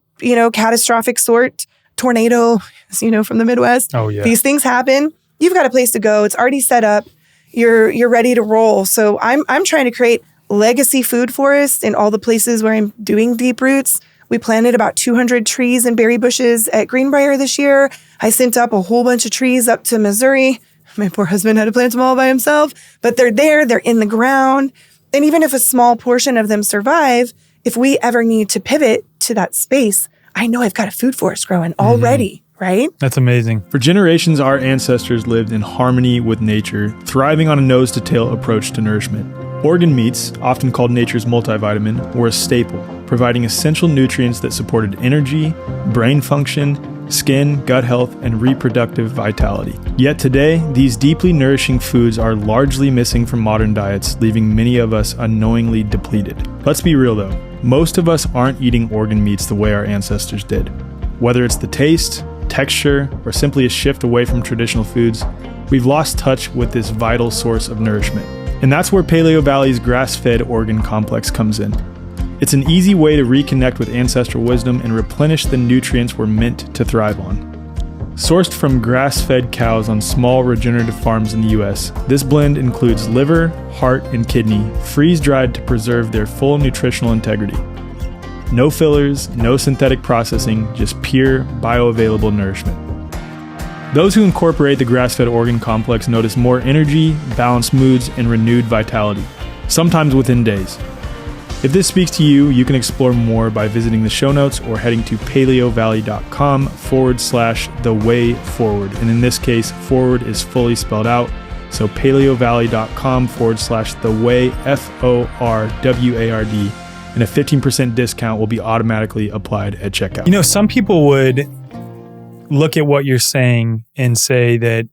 catastrophic sort, tornado, as from the Midwest. Oh, yeah. These things happen. You've got a place to go. It's already set up. You're ready to roll. So I'm trying to create legacy food forests in all the places where I'm doing deep roots. We planted about 200 trees and berry bushes at Greenbrier this year. I sent up a whole bunch of trees up to Missouri. My poor husband had to plant them all by himself, but they're there. They're in the ground. And even if a small portion of them survive, if we ever need to pivot to that space, I know I've got a food forest growing already, right? That's amazing. For generations, our ancestors lived in harmony with nature, thriving on a nose-to-tail approach to nourishment. Organ meats, often called nature's multivitamin, were a staple, providing essential nutrients that supported energy, brain function, skin, gut health, and reproductive vitality. Yet today, these deeply nourishing foods are largely missing from modern diets, leaving many of us unknowingly depleted. Let's be real though, most of us aren't eating organ meats the way our ancestors did. Whether it's the taste, texture, or simply a shift away from traditional foods, we've lost touch with this vital source of nourishment. And that's where Paleo Valley's grass-fed organ complex comes in. It's an easy way to reconnect with ancestral wisdom and replenish the nutrients we're meant to thrive on. Sourced from grass-fed cows on small regenerative farms in the US, this blend includes liver, heart, and kidney, freeze-dried to preserve their full nutritional integrity. No fillers, no synthetic processing, just pure, bioavailable nourishment. Those who incorporate the grass-fed organ complex notice more energy, balanced moods, and renewed vitality, sometimes within days. If this speaks to you, you can explore more by visiting the show notes or heading to paleovalley.com/thewayforward. And in this case, forward is fully spelled out. So paleovalley.com/theway, FORWARD, and a 15% discount will be automatically applied at checkout. Some people would look at what you're saying and say that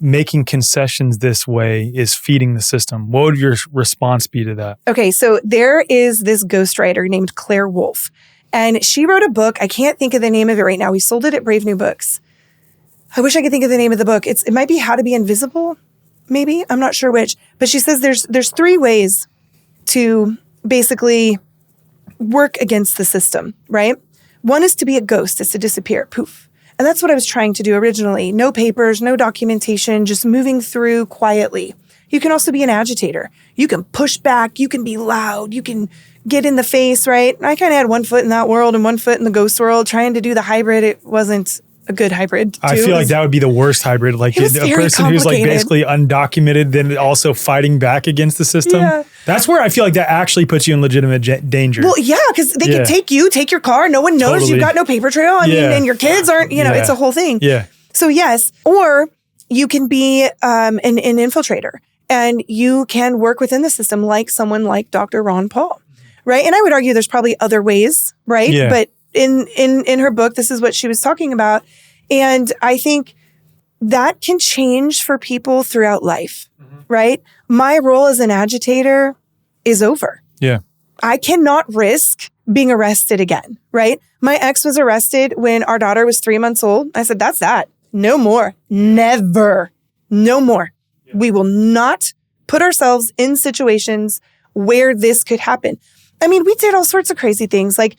making concessions this way is feeding the system. What would your response be to that? Okay, so there is this ghostwriter named Claire Wolfe, and she wrote a book. I can't think of the name of it right now. We sold it at Brave New Books. I wish I could think of the name of the book. It might be How to Be Invisible, maybe. I'm not sure which. But she says there's 3 ways to basically work against the system, right? One is to be a ghost, is to disappear, poof. And that's what I was trying to do originally. No papers, no documentation, just moving through quietly. You can also be an agitator. You can push back. You can be loud. You can get in the face, right? I kind of had one foot in that world and one foot in the ghost world. Trying to do the hybrid, it wasn't a good hybrid. I feel like that would be the worst hybrid. Like a person who's like basically undocumented, then also fighting back against the system. Yeah. That's where I feel like that actually puts you in legitimate danger. Well, yeah, because they could take your car. No one knows you've got no paper trail. I mean, and your kids aren't, it's a whole thing. Yeah. So yes, or you can be an infiltrator and you can work within the system like someone like Dr. Ron Paul, right? And I would argue there's probably other ways, right? Yeah. But in her book, this is what she was talking about. And I think that can change for people throughout life, right? My role as an agitator is over. Yeah. I cannot risk being arrested again, right? My ex was arrested when our daughter was 3 months old. I said, that's that. No more. Never. No more. Yeah. We will not put ourselves in situations where this could happen. I mean, we did all sorts of crazy things, like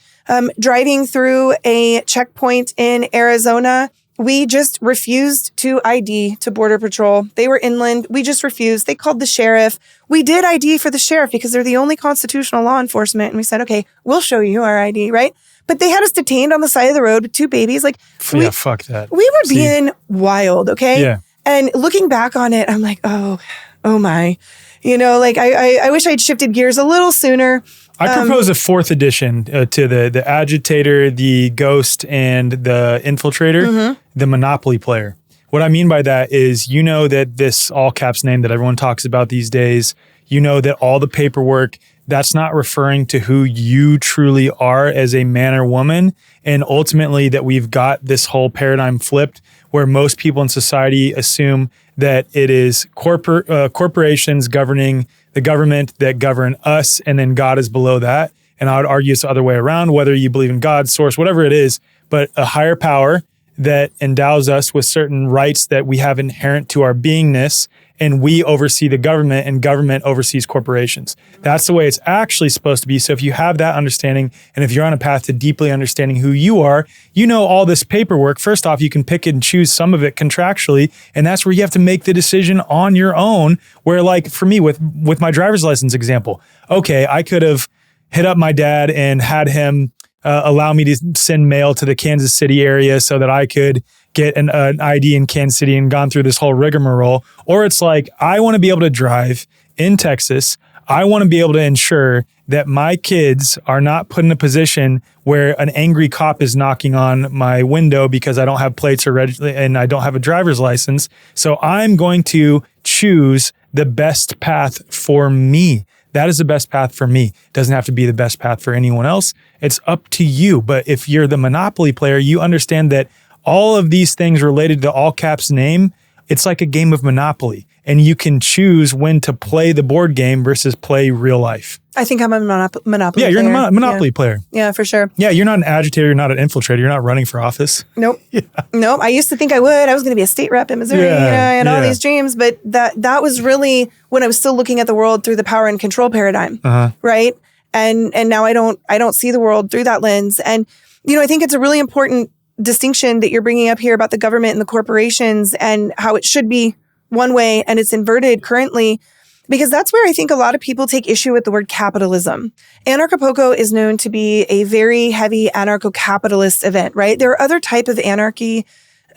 driving through a checkpoint in Arizona. We just refused to ID to Border Patrol. They were inland. We just refused. They called the sheriff. We did ID for the sheriff because they're the only constitutional law enforcement. And we said, okay, we'll show you our ID, right? But they had us detained on the side of the road with 2 babies. Like, fuck that. We were being wild, okay? Yeah. And looking back on it, I'm like, oh my. Like I wish I'd shifted gears a little sooner. I propose a 4th edition to the agitator, the ghost, and the infiltrator, the monopoly player. What I mean by that is, that this all caps name that everyone talks about these days, that all the paperwork, that's not referring to who you truly are as a man or woman. And ultimately that we've got this whole paradigm flipped where most people in society assume that it is corporations governing the government that govern us, and then God is below that. And I would argue it's the other way around, whether you believe in God, source, whatever it is, but a higher power that endows us with certain rights that we have inherent to our beingness, and we oversee the government, and government oversees corporations. That's the way it's actually supposed to be. So if you have that understanding, and if you're on a path to deeply understanding who you are, all this paperwork. First off, you can pick and choose some of it contractually, and that's where you have to make the decision on your own. Where, like for me, with my driver's license example, okay, I could have hit up my dad and had him allow me to send mail to the Kansas City area so that I could get an ID in Kansas City and gone through this whole rigmarole. Or it's like, I want to be able to drive in Texas. I want to be able to ensure that my kids are not put in a position where an angry cop is knocking on my window because I don't have plates and I don't have a driver's license. So I'm going to choose the best path for me. That is the best path for me. It doesn't have to be the best path for anyone else. It's up to you. But if you're the monopoly player, you understand that all of these things related to all caps name, it's like a game of Monopoly. And you can choose when to play the board game versus play real life. I think I'm a monopoly player. Yeah, you're a monopoly player. Yeah, for sure. Yeah, you're not an agitator. You're not an infiltrator. You're not running for office. Nope. Yeah. Nope. I used to think I would. I was going to be a state rep in Missouri. I had all these dreams. But that was really when I was still looking at the world through the power and control paradigm. Right? And now I don't see the world through that lens. And, I think it's a really important distinction that you're bringing up here about the government and the corporations and how it should be one way and it's inverted currently, because that's where I think a lot of people take issue with the word capitalism. Anarchapulco is known to be a very heavy anarcho-capitalist event, right? There are other type of anarchy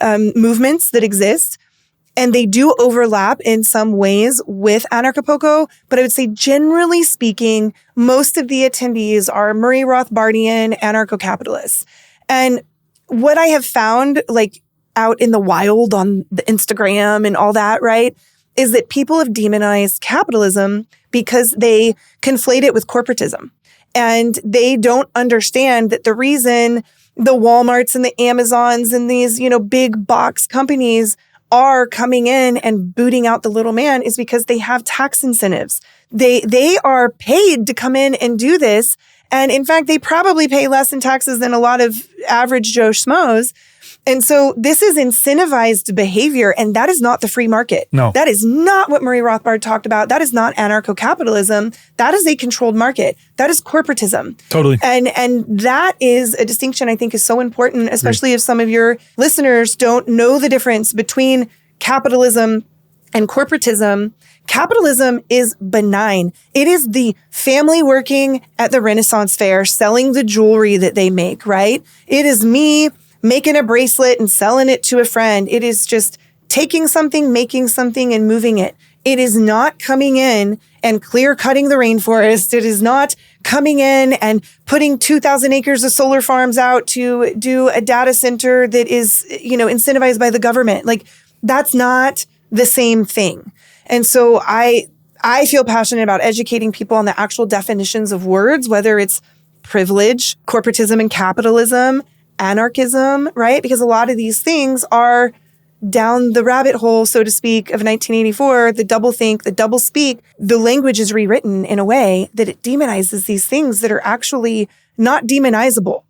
movements that exist, and they do overlap in some ways with Anarchapulco, but I would say generally speaking, most of the attendees are Murray Rothbardian anarcho-capitalists. And what I have found, like out in the wild on the Instagram and all that, right, is that people have demonized capitalism because they conflate it with corporatism. And they don't understand that the reason the Walmarts and the Amazons and these, big box companies are coming in and booting out the little man is because they have tax incentives. They are paid to come in and do this. And in fact, they probably pay less in taxes than a lot of average Joe Schmoes. And so this is incentivized behavior, and that is not the free market. No. That is not what Murray Rothbard talked about. That is not anarcho-capitalism. That is a controlled market. That is corporatism. Totally. And that is a distinction I think is so important, especially if some of your listeners don't know the difference between capitalism and corporatism, capitalism is benign. It is the family working at the Renaissance fair, selling the jewelry that they make, right? It is me making a bracelet and selling it to a friend. It is just taking something, making something, and moving it. It is not coming in and clear cutting the rainforest. It is not coming in and putting 2,000 acres of solar farms out to do a data center that is, incentivized by the government. Like, that's not the same thing. And so I feel passionate about educating people on the actual definitions of words, whether it's privilege, corporatism and capitalism, anarchism, right? Because a lot of these things are down the rabbit hole, so to speak, of 1984, the doublethink, the doublespeak. The language is rewritten in a way that it demonizes these things that are actually not demonizable.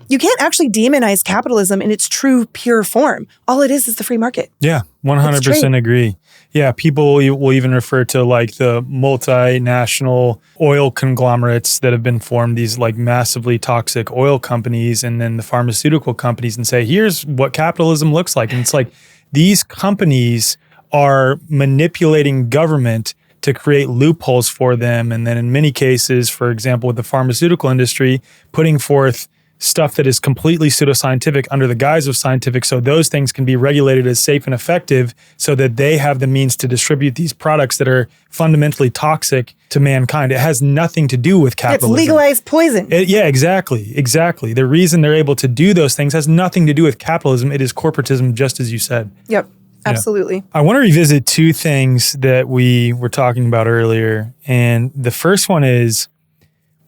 You can't actually demonize capitalism in its true, pure form. All it is the free market. Yeah, 100% agree. Yeah, people will even refer to like the multinational oil conglomerates that have been formed, these like massively toxic oil companies, and then the pharmaceutical companies, and say, here's what capitalism looks like. And it's like, these companies are manipulating government to create loopholes for them. And then in many cases, for example, with the pharmaceutical industry, putting forth stuff that is completely pseudoscientific under the guise of scientific, so those things can be regulated as safe and effective so that they have the means to distribute these products that are fundamentally toxic to mankind. It has nothing to do with capitalism. It's legalized poison. Yeah, exactly. The reason they're able to do those things has nothing to do with capitalism. It is corporatism, just as you said. Yep, absolutely. Yeah. I want to revisit two things that we were talking about earlier. And the first one is,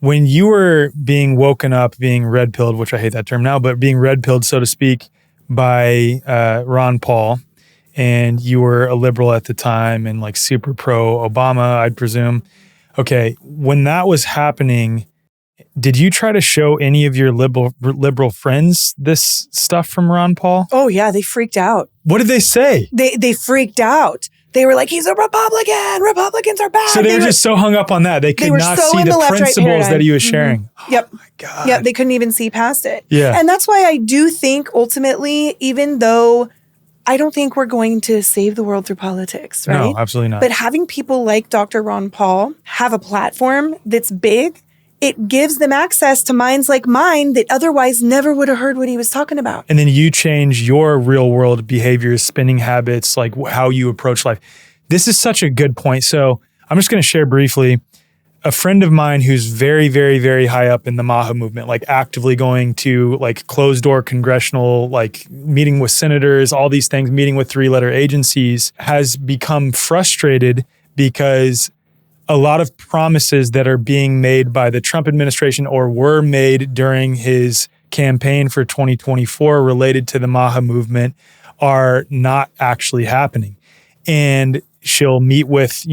when you were being woken up, being red-pilled, which I hate that term now, but being red-pilled, so to speak, by Ron Paul, and you were a liberal at the time and like super pro-Obama, I'd presume. Okay, when that was happening, did you try to show any of your liberal friends this stuff from Ron Paul? Oh, yeah, they freaked out. What did they say? They freaked out. They were like, he's a Republican. Republicans are bad. So they were just so hung up on that. They could not see the principles that he was sharing. Yep. Oh my God. Yep. They couldn't even see past it. Yeah. And that's why I do think ultimately, even though I don't think we're going to save the world through politics, right? No, absolutely not. But having people like Dr. Ron Paul have a platform that's big, it gives them access to minds like mine that otherwise never would have heard what he was talking about. And then you change your real world behaviors, spending habits, like how you approach life. This is such a good point. So I'm just going to share briefly. A friend of mine who's very, very, very high up in the MAHA movement, like actively going to like closed door congressional, like meeting with senators, all these things, meeting with 3-letter agencies, has become frustrated because a lot of promises that are being made by the Trump administration or were made during his campaign for 2024 related to the MAHA movement are not actually happening. And she'll meet with,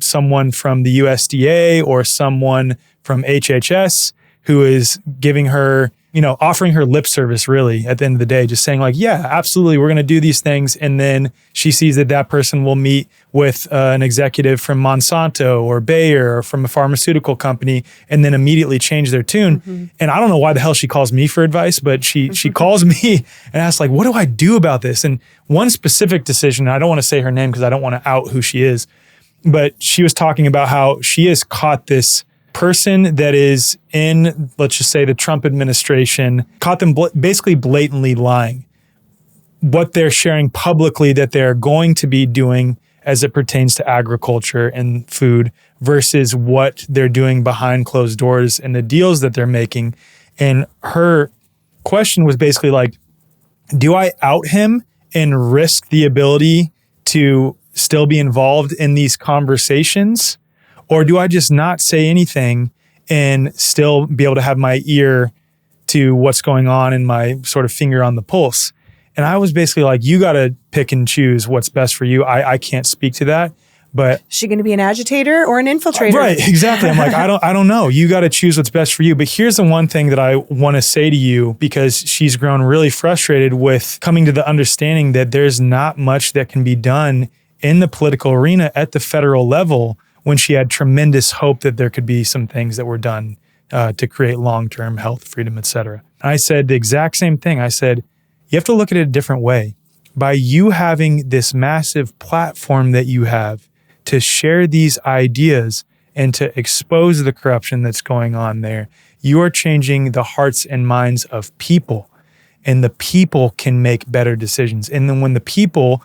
someone from the USDA or someone from HHS who is giving her, offering her lip service really at the end of the day, just saying like, yeah, absolutely, we're going to do these things. And then she sees that person will meet with an executive from Monsanto or Bayer or from a pharmaceutical company and then immediately change their tune. Mm-hmm. And I don't know why the hell she calls me for advice, but she calls me and asks like, what do I do about this? And one specific decision, I don't want to say her name because I don't want to out who she is, but she was talking about how she has caught this person that is in, let's just say, the Trump administration, caught them basically blatantly lying. What they're sharing publicly that they're going to be doing as it pertains to agriculture and food versus what they're doing behind closed doors and the deals that they're making. And her question was basically like, do I out him and risk the ability to still be involved in these conversations? Or do I just not say anything and still be able to have my ear to what's going on and my sort of finger on the pulse? And I was basically like, you got to pick and choose what's best for you. I can't speak to that, but... Is she going to be an agitator or an infiltrator? Right, exactly. I'm like, I don't know. You got to choose what's best for you. But here's the one thing that I want to say to you, because she's grown really frustrated with coming to the understanding that there's not much that can be done in the political arena at the federal level, when she had tremendous hope that there could be some things that were done to create long-term health, freedom, et cetera. And I said the exact same thing. I said, you have to look at it a different way, by you having this massive platform that you have to share these ideas and to expose the corruption that's going on there, you are changing the hearts and minds of people, and the people can make better decisions. And then when the people,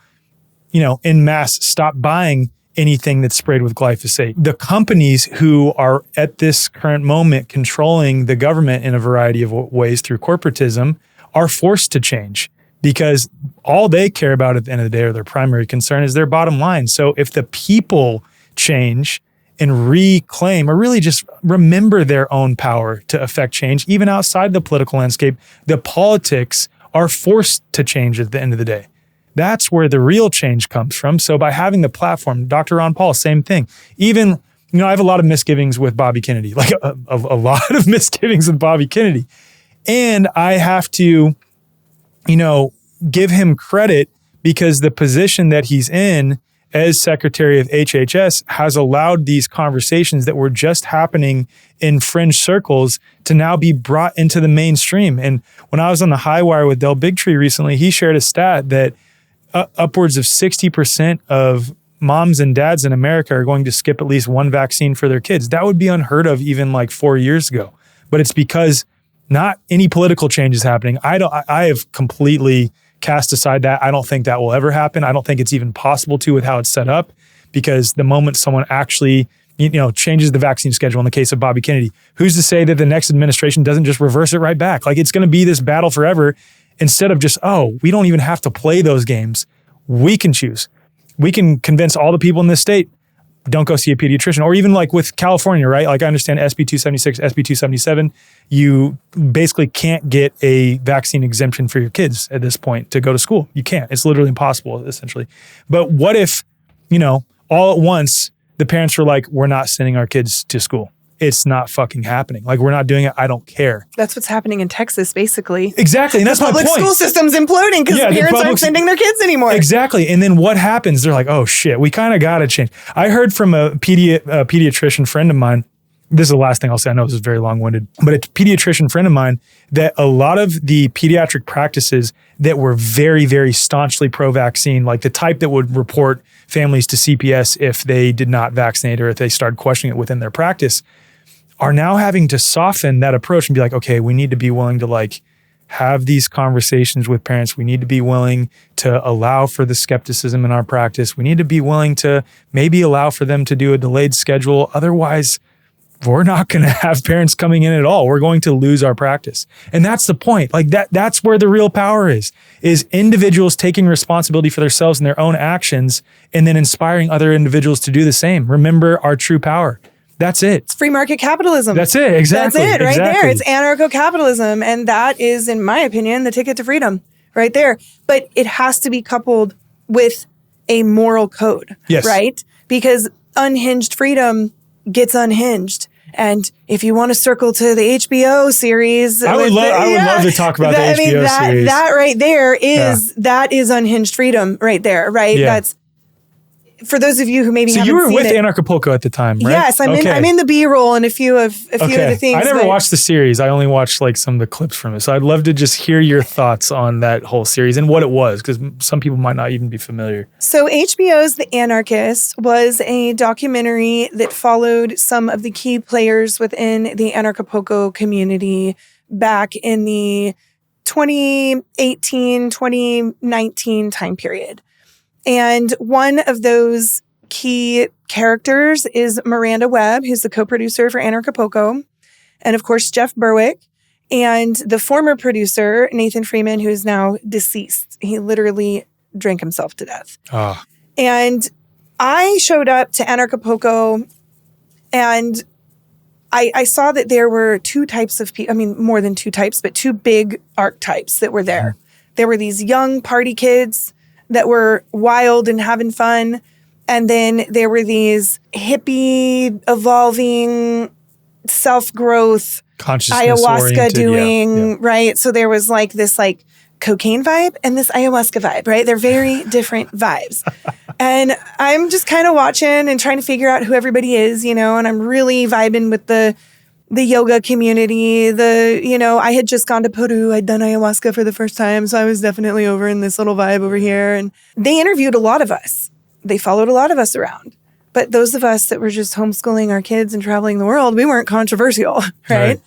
en masse stop buying anything that's sprayed with glyphosate, the companies who are at this current moment controlling the government in a variety of ways through corporatism are forced to change, because all they care about at the end of the day, or their primary concern, is their bottom line. So if the people change and reclaim, or really just remember their own power to affect change, even outside the political landscape, the politics are forced to change at the end of the day. That's where the real change comes from. So by having the platform, Dr. Ron Paul, same thing. Even, I have a lot of misgivings with Bobby Kennedy, like a lot of misgivings with Bobby Kennedy. And I have to, give him credit, because the position that he's in as Secretary of HHS has allowed these conversations that were just happening in fringe circles to now be brought into the mainstream. And when I was on the High Wire with Del Bigtree recently, he shared a stat that upwards of 60% of moms and dads in America are going to skip at least one vaccine for their kids. That would be unheard of even like 4 years ago. But it's because not any political change is happening. I have completely cast aside that. I don't think that will ever happen. I don't think it's even possible to with how it's set up, because the moment someone actually, changes the vaccine schedule in the case of Bobby Kennedy, who's to say that the next administration doesn't just reverse it right back? Like, it's going to be this battle forever, instead of just, we don't even have to play those games. We can choose. We can convince all the people in this state, don't go see a pediatrician. Or even like with California, right? Like, I understand SB 276, SB 277, you basically can't get a vaccine exemption for your kids at this point to go to school. You can't. It's literally impossible, essentially. But what if, all at once, the parents were like, we're not sending our kids to school. It's not fucking happening. Like, we're not doing it. I don't care. That's what's happening in Texas, basically. Exactly. And that's my point. The public school system's imploding because parents aren't sending their kids anymore. Exactly. And then what happens? They're like, oh shit, we kind of got to change. I heard from a pediatrician friend of mine. This is the last thing I'll say. I know this is very long-winded, but a pediatrician friend of mine, that a lot of the pediatric practices that were very, very staunchly pro-vaccine, like the type that would report families to CPS if they did not vaccinate or if they started questioning it within their practice, are now having to soften that approach and be like, okay, we need to be willing to have these conversations with parents. We need to be willing to allow for the skepticism in our practice. We need to be willing to maybe allow for them to do a delayed schedule. Otherwise, we're not going to have parents coming in at all. We're going to lose our practice. And that's the point. Like that's where the real power is individuals taking responsibility for themselves and their own actions, and then inspiring other individuals to do the same. Remember our true power. That's it. It's free market capitalism. That's it. Exactly. That's it right there. It's anarcho-capitalism. And that is, in my opinion, the ticket to freedom right there. But it has to be coupled with a moral code. Yes. Right? Because unhinged freedom gets unhinged. And if you want to circle to the HBO series, I would love to talk about the HBO series. That right there is that is unhinged freedom right there, right? Yeah. That's for those of you who maybe haven't seen it. So you were with it. Anarchapulco at the time, right? Yes, I'm in the B-roll and a few of the things. I never watched the series. I only watched some of the clips from it. So I'd love to just hear your thoughts on that whole series and what it was, because some people might not even be familiar. So HBO's The Anarchist was a documentary that followed some of the key players within the Anarchapulco community back in the 2018, 2019 time period. And one of those key characters is Miranda Webb, who's the co-producer for Anarchapulco, and of course, Jeff Berwick, and the former producer, Nathan Freeman, who is now deceased. He literally drank himself to death. And I showed up to Anarchapulco, and I saw that there were two types of people, more than two types, but two big archetypes that were there. There were these young party kids that were wild and having fun. And then there were these hippie, evolving, self-growth, ayahuasca doing, right? So there was this cocaine vibe and this ayahuasca vibe, right? They're very different vibes. And I'm just kind of watching and trying to figure out who everybody is, and I'm really vibing with the the yoga community, I had just gone to Peru. I'd done ayahuasca for the first time. So I was definitely over in this little vibe over here. And they interviewed a lot of us. They followed a lot of us around. But those of us that were just homeschooling our kids and traveling the world, we weren't controversial, right?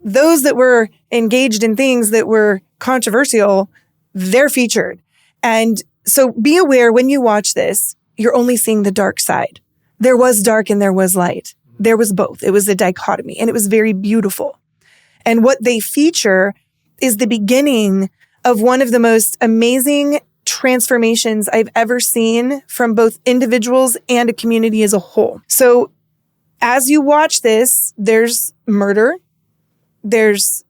Those that were engaged in things that were controversial, they're featured. And so be aware when you watch this, you're only seeing the dark side. There was dark and there was light. There was both. It was a dichotomy and it was very beautiful. And what they feature is the beginning of one of the most amazing transformations I've ever seen from both individuals and a community as a whole. So as you watch this, there's murder, there's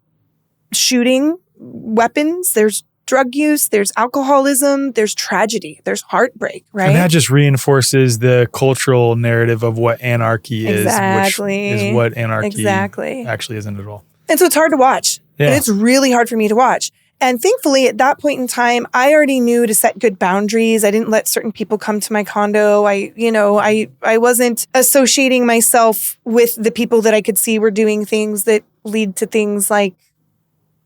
shooting, weapons, there's drug use, there's alcoholism, there's tragedy, there's heartbreak, right? And that just reinforces the cultural narrative of what anarchy is, which is what anarchy actually isn't at all. And so it's hard to watch. Yeah. And it's really hard for me to watch. And thankfully, at that point in time, I already knew to set good boundaries. I didn't let certain people come to my condo. I wasn't associating myself with the people that I could see were doing things that lead to things like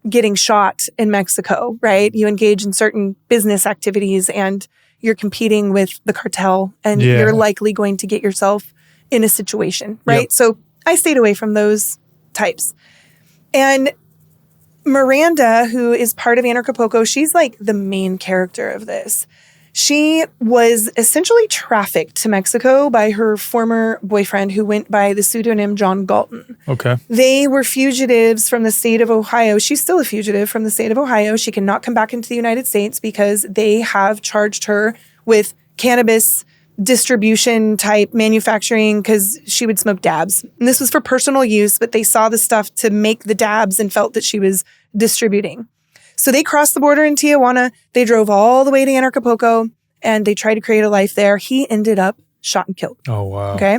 getting shot in Mexico, right? You engage in certain business activities and you're competing with the cartel and you're likely going to get yourself in a situation, right? Yep. So I stayed away from those types. And Miranda, who is part of Anarchapulco, she's like the main character of this. She was essentially trafficked to Mexico by her former boyfriend who went by the pseudonym John Galton. Okay. They were fugitives from the state of Ohio. She's still a fugitive from the state of Ohio. She cannot come back into the United States because they have charged her with cannabis distribution type manufacturing because she would smoke dabs. And this was for personal use, but they saw the stuff to make the dabs and felt that she was distributing. So they crossed the border in Tijuana. They drove all the way to Anarchapulco and they tried to create a life there. He ended up shot and killed. Oh, wow. Okay.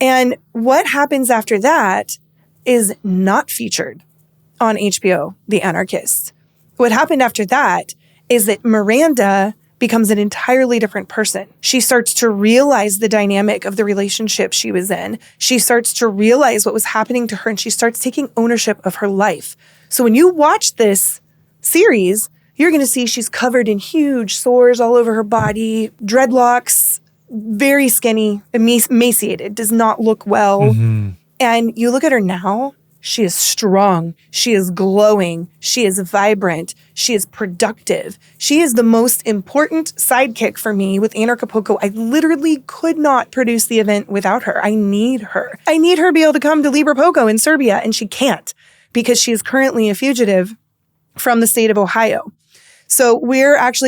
And what happens after that is not featured on HBO, The Anarchist. What happened after that is that Miranda becomes an entirely different person. She starts to realize the dynamic of the relationship she was in. She starts to realize what was happening to her and she starts taking ownership of her life. So when you watch this series, you're going to see she's covered in huge sores all over her body, dreadlocks, very skinny, emaciated, does not look well. Mm-hmm. And you look at her now, she is strong. She is glowing. She is vibrant. She is productive. She is the most important sidekick for me with Anarchapulco. I literally could not produce the event without her. I need her. I need her to be able to come to Liberpulco in Serbia, and she can't because she is currently a fugitive from the state of Ohio. So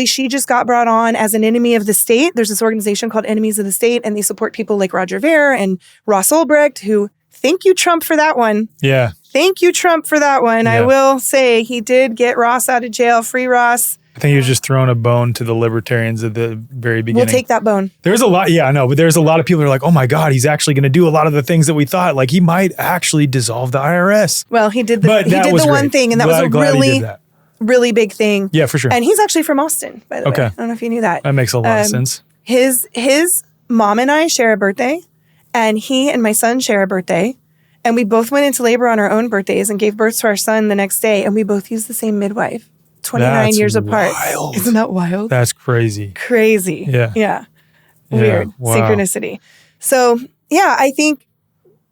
she just got brought on as an enemy of the state. There's this organization called Enemies of the State, and they support people like Roger Ver and Ross Ulbricht, who thank you, Trump, for that one. Yeah. Thank you, Trump, for that one. Yeah. I will say he did get Ross out of jail. Free Ross. I think he was just throwing a bone to the libertarians at the very beginning. We'll take that bone. There's a lot. Yeah, I know. But there's a lot of people who are like, oh my God, he's actually going to do a lot of the things that we thought. Like he might actually dissolve the IRS. Well, he did the one thing, and that was a really big thing. Yeah, for sure. And he's actually from Austin, by the way. I don't know if you knew that. That makes a lot of sense. His mom and I share a birthday, and he and my son share a birthday. And we both went into labor on our own birthdays and gave birth to our son the next day. And we both used the same midwife, 29 years apart. Wild. Isn't that wild? That's crazy. Crazy. Yeah. Weird. Wow. Synchronicity. So, yeah, I think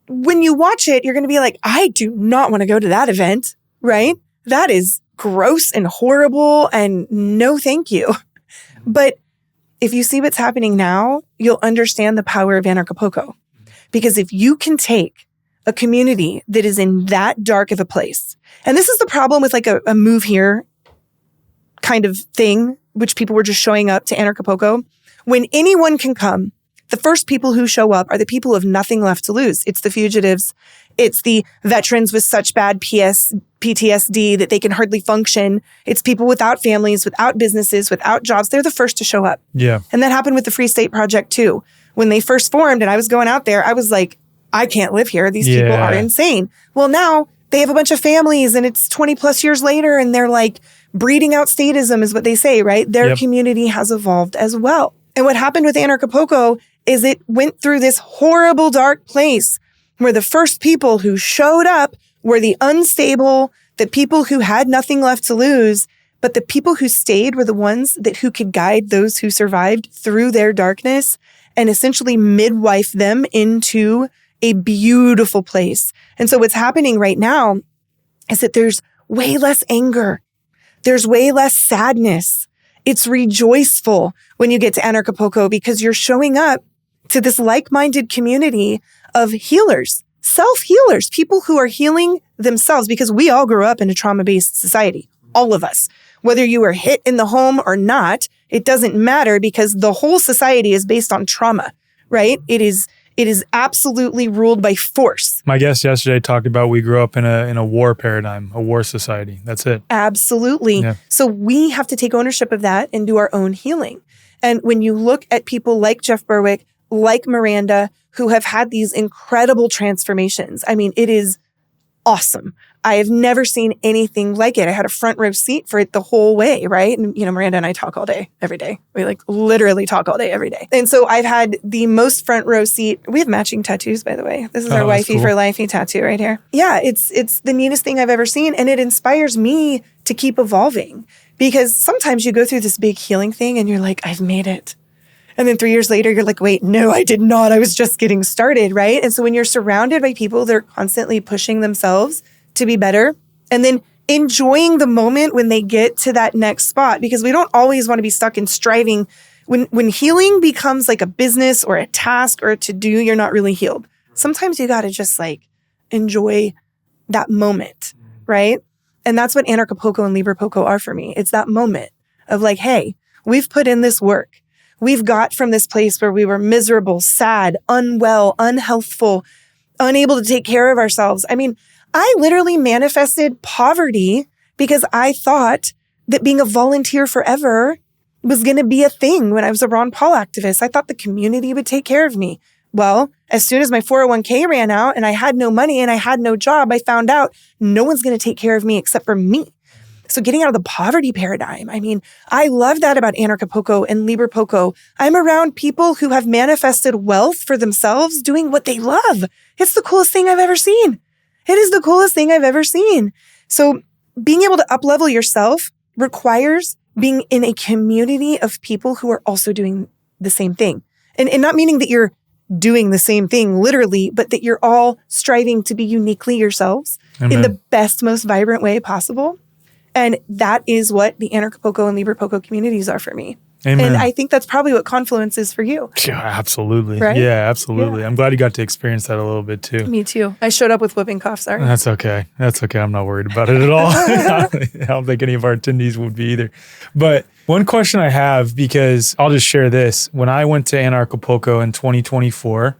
when you watch it, you're going to be like, I do not want to go to that event, right? That is gross and horrible and no thank you. But if you see what's happening now, you'll understand the power of Anarchapulco. Because if you can take a community that is in that dark of a place. And this is the problem with like a move here kind of thing, which people were just showing up to Anarchapulco. When anyone can come, the first people who show up are the people who have nothing left to lose. It's the fugitives. It's the veterans with such bad PTSD that they can hardly function. It's people without families, without businesses, without jobs. They're the first to show up. Yeah. And that happened with the Free State Project too. When they first formed and I was going out there, I was like, I can't live here. These people are insane. Well, now they have a bunch of families and it's 20 plus years later and they're like breeding out statism is what they say, right? Their community has evolved as well. And what happened with Anarchapulco is it went through this horrible dark place where the first people who showed up were the unstable, the people who had nothing left to lose, but the people who stayed were the ones who could guide those who survived through their darkness and essentially midwife them into a beautiful place. And so what's happening right now is that there's way less anger. There's way less sadness. It's rejoiceful when you get to Anarchapulco because you're showing up to this like-minded community of healers, self-healers, people who are healing themselves because we all grew up in a trauma-based society, all of us. Whether you were hit in the home or not, it doesn't matter because the whole society is based on trauma, right? It is absolutely ruled by force. My guest yesterday talked about we grew up in a war paradigm, a war society. That's it. Absolutely. Yeah. So we have to take ownership of that and do our own healing. And when you look at people like Jeff Berwick, like Miranda, who have had these incredible transformations, I mean, it is awesome. I have never seen anything like it. I had a front row seat for it the whole way, right? And, Miranda and I talk all day, every day. We literally talk all day, every day. And so I've had the most front row seat. We have matching tattoos, by the way. This is our wifey for lifey tattoo right here. Yeah, it's the neatest thing I've ever seen. And it inspires me to keep evolving because sometimes you go through this big healing thing and you're like, I've made it. And then 3 years later, you're like, wait, no, I did not. I was just getting started, right? And so when you're surrounded by people that are constantly pushing themselves to be better and then enjoying the moment when they get to that next spot, because we don't always want to be stuck in striving. When healing becomes like a business or a task or a to-do, you're not really healed. Sometimes you got to just enjoy that moment, right? And that's what Anarchapulco and Liberpulco are for me. It's that moment of hey, we've put in this work. We've got from this place where we were miserable, sad, unwell, unhealthful, unable to take care of ourselves. I mean, I literally manifested poverty because I thought that being a volunteer forever was going to be a thing when I was a Ron Paul activist. I thought the community would take care of me. Well, as soon as my 401k ran out and I had no money and I had no job, I found out no one's going to take care of me except for me. So getting out of the poverty paradigm, I mean, I love that about Anarchapulco and Liberpulco. I'm around people who have manifested wealth for themselves doing what they love. It's the coolest thing I've ever seen. It is the coolest thing I've ever seen. So being able to up-level yourself requires being in a community of people who are also doing the same thing. And not meaning that you're doing the same thing literally, but that you're all striving to be uniquely yourselves in the best, most vibrant way possible. And that is what the Anarchapulco and Liberpulco communities are for me. Amen. And I think that's probably what Confluence is for you. Yeah, absolutely. Right? Yeah, absolutely. Yeah. I'm glad you got to experience that a little bit too. Me too. I showed up with whooping cough, sorry. That's okay. I'm not worried about it at all. I don't think any of our attendees would be either. But one question I have, because I'll just share this. When I went to Anarchapulco in 2024,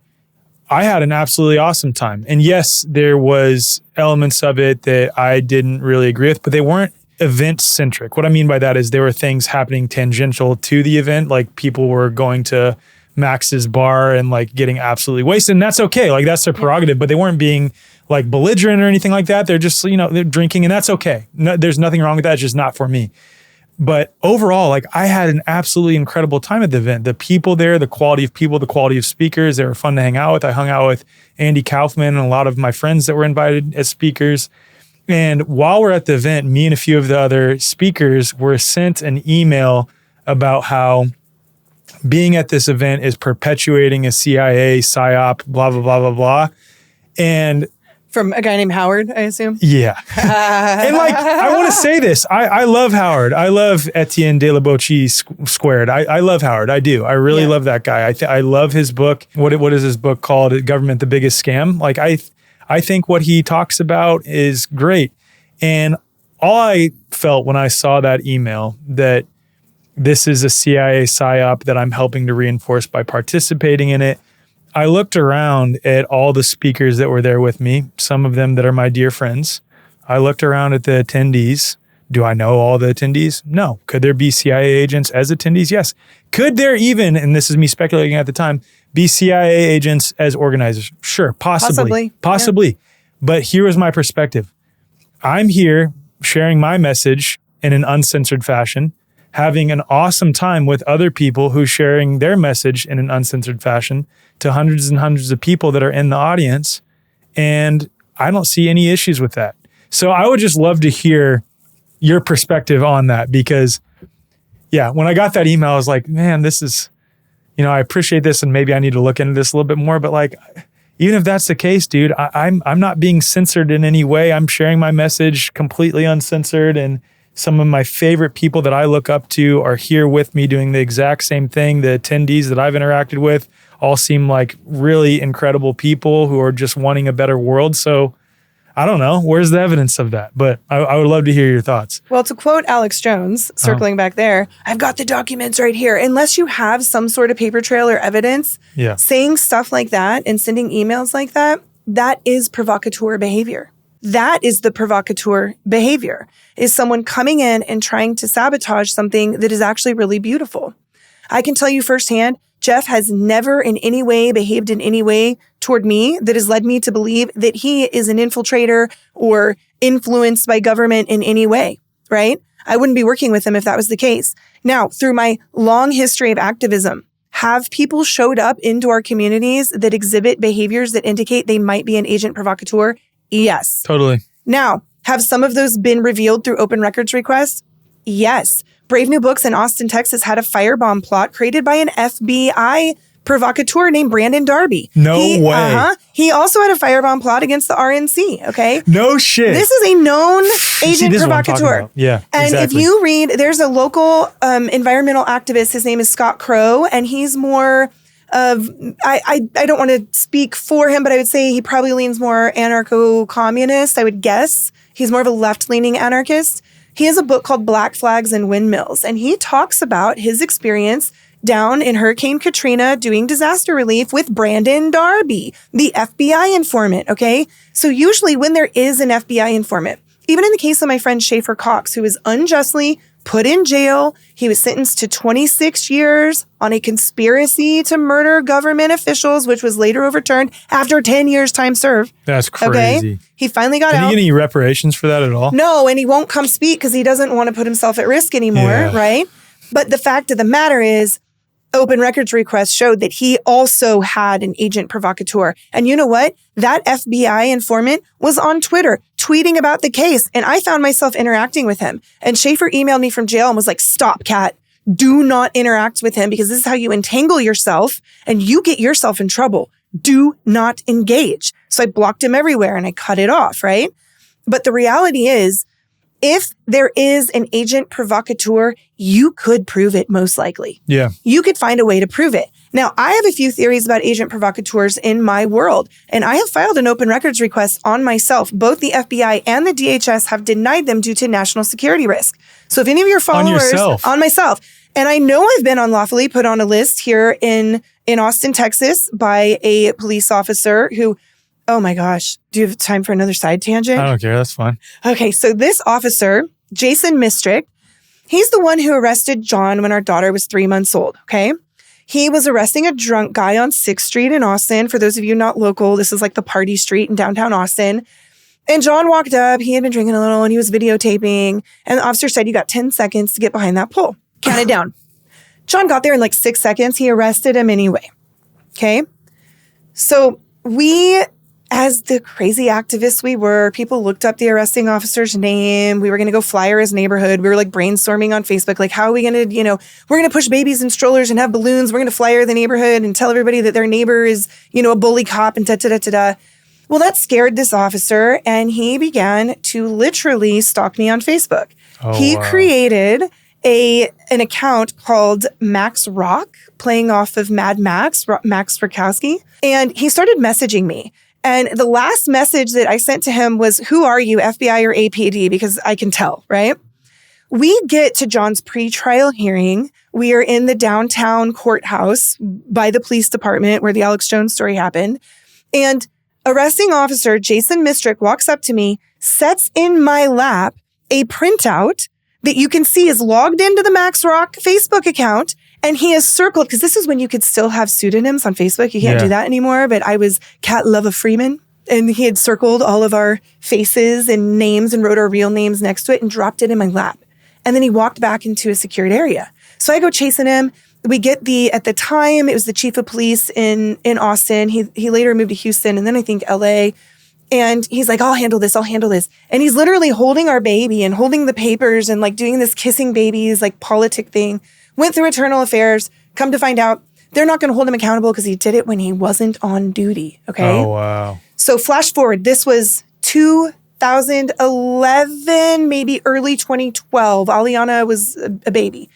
I had an absolutely awesome time. And yes, there was elements of it that I didn't really agree with, but they weren't event-centric. What I mean by that is there were things happening tangential to the event, like people were going to Max's bar and getting absolutely wasted, and that's okay. That's their prerogative, but they weren't being belligerent or anything like that. They're just, they're drinking, and that's okay. No, there's nothing wrong with that. It's just not for me. But overall, I had an absolutely incredible time at the event. The people there, the quality of people, the quality of speakers, they were fun to hang out with. I hung out with Andy Kaufman and a lot of my friends that were invited as speakers. And while we're at the event, me and a few of the other speakers were sent an email about how being at this event is perpetuating a CIA, psyop, blah, blah, blah, blah, blah. And from a guy named Howard, I assume? Yeah. And I want to say this. I love Howard. I love Etienne de la Bochie squared. I love Howard. I do. I really love that guy. I love his book. What is his book called? Government, the Biggest Scam. I think what he talks about is great. And all I felt when I saw that email that this is a CIA psyop that I'm helping to reinforce by participating in it, I looked around at all the speakers that were there with me, some of them that are my dear friends. I looked around at the attendees. Do I know all the attendees? No. Could there be CIA agents as attendees? Yes. Could there even, and this is me speculating at the time, be CIA agents as organizers? Sure, possibly. Yeah. But here is my perspective. I'm here sharing my message in an uncensored fashion, having an awesome time with other people who sharing their message in an uncensored fashion to hundreds and hundreds of people that are in the audience. And I don't see any issues with that. So I would just love to hear your perspective on that, because when I got that email, I was like, man, this is, I appreciate this and maybe I need to look into this a little bit more. But like, even if that's the case, dude, I'm not being censored in any way. I'm sharing my message completely uncensored. And some of my favorite people that I look up to are here with me doing the exact same thing. The attendees that I've interacted with all seem like really incredible people who are just wanting a better world. So I don't know. Where's the evidence of that? But I would love to hear your thoughts. Well, to quote Alex Jones, circling back there, I've got the documents right here. Unless you have some sort of paper trail or evidence, saying stuff like that and sending emails like that, that is provocateur behavior. That is the provocateur behavior, is someone coming in and trying to sabotage something that is actually really beautiful. I can tell you firsthand, Jeff has never in any way behaved in any way toward me that has led me to believe that he is an infiltrator or influenced by government in any way, right? I wouldn't be working with him if that was the case. Now, through my long history of activism, have people showed up into our communities that exhibit behaviors that indicate they might be an agent provocateur? Yes. Totally. Now, have some of those been revealed through open records requests? Yes. Brave New Books in Austin, Texas had a firebomb plot created by an FBI provocateur named Brandon Darby. No way. He also had a firebomb plot against the RNC, okay? No shit. This is a known agent provocateur. Yeah, and exactly. if you read, there's a local environmental activist, his name is Scott Crow, and he's more of, I don't want to speak for him, but I would say he probably leans more anarcho-communist, I would guess. He's more of a left-leaning anarchist. He has a book called Black Flags and Windmills, and he talks about his experience down in Hurricane Katrina doing disaster relief with Brandon Darby, the FBI informant, okay? So usually when there is an FBI informant, even in the case of my friend Schaefer Cox, who was unjustly put in jail, he was sentenced to 26 years on a conspiracy to murder government officials, which was later overturned after 10 years time served. That's crazy. Okay? He finally got out. Did he get any reparations for that at all? No, and he won't come speak because he doesn't want to put himself at risk anymore, right? But the fact of the matter is, open records requests showed that he also had an agent provocateur. And you know what? That FBI informant was on Twitter tweeting about the case. And I found myself interacting with him. And Schaefer emailed me from jail and was like, stop, Kat. Do not interact with him because this is how you entangle yourself and you get yourself in trouble. Do not engage. So I blocked him everywhere and I cut it off, right? But the reality is, if there is an agent provocateur, you could prove it most likely. Yeah. You could find a way to prove it. Now, I have a few theories about agent provocateurs in my world, and I have filed an open records request on myself. Both the FBI and the DHS have denied them due to national security risk. So if any of your followers... On myself. And I know I've been unlawfully put on a list here in Austin, Texas by a police officer who... Oh my gosh. Do you have time for another side tangent? I don't care. That's fine. Okay. So this officer, Jason Mistrick, he's the one who arrested John when our daughter was 3 months old. Okay. He was arresting a drunk guy on 6th Street in Austin. For those of you not local, this is like the party street in downtown Austin. And John walked up. He had been drinking a little and he was videotaping. And the officer said, you got 10 seconds to get behind that pole. Counted down. John got there in like 6 seconds. He arrested him anyway. Okay. So we... As the crazy activists we were, people looked up the arresting officer's name. We were going to go flyer his neighborhood. We were like brainstorming on Facebook, like how are we going to, we're going to push babies in strollers and have balloons. We're going to flyer the neighborhood and tell everybody that their neighbor is, a bully cop and da-da-da-da-da. Well, that scared this officer and he began to literally stalk me on Facebook. He created an account called Max Rock, playing off of Mad Max, Max Rakowski. And he started messaging me. And the last message that I sent to him was, who are you, FBI or APD? Because I can tell, right? We get to John's pretrial hearing. We are in the downtown courthouse by the police department where the Alex Jones story happened. And arresting officer Jason Mistrick walks up to me, sets in my lap a printout that you can see is logged into the Max Rock Facebook account. And he has circled, because this is when you could still have pseudonyms on Facebook. You can't do that anymore. But I was Kat Lova Freeman. And he had circled all of our faces and names and wrote our real names next to it and dropped it in my lap. And then he walked back into a secured area. So I go chasing him. We get at the time, it was the chief of police in Austin. He later moved to Houston and then I think LA. And he's like, I'll handle this. And he's literally holding our baby and holding the papers and like doing this kissing babies, like politic thing. Went through internal affairs. Come to find out, they're not going to hold him accountable because he did it when he wasn't on duty. Okay. Oh, wow. So flash forward. This was 2011, maybe early 2012. Aliana was a baby,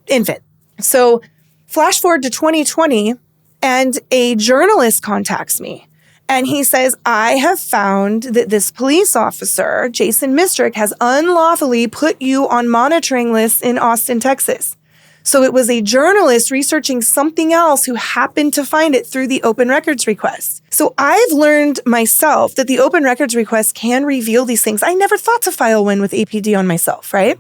infant. So flash forward to 2020 and a journalist contacts me. And he says, I have found that this police officer, Jason Mistrick, has unlawfully put you on monitoring lists in Austin, Texas. So it was a journalist researching something else who happened to find it through the open records request. So I've learned myself that the open records request can reveal these things. I never thought to file one with APD on myself, right?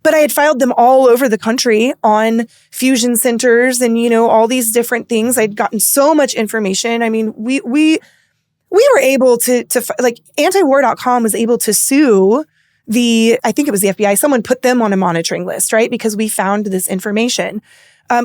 But I had filed them all over the country on fusion centers and, all these different things. I'd gotten so much information. I mean, we were able to like antiwar.com was able to sue I think it was the FBI. Someone put them on a monitoring list, right? Because we found this information.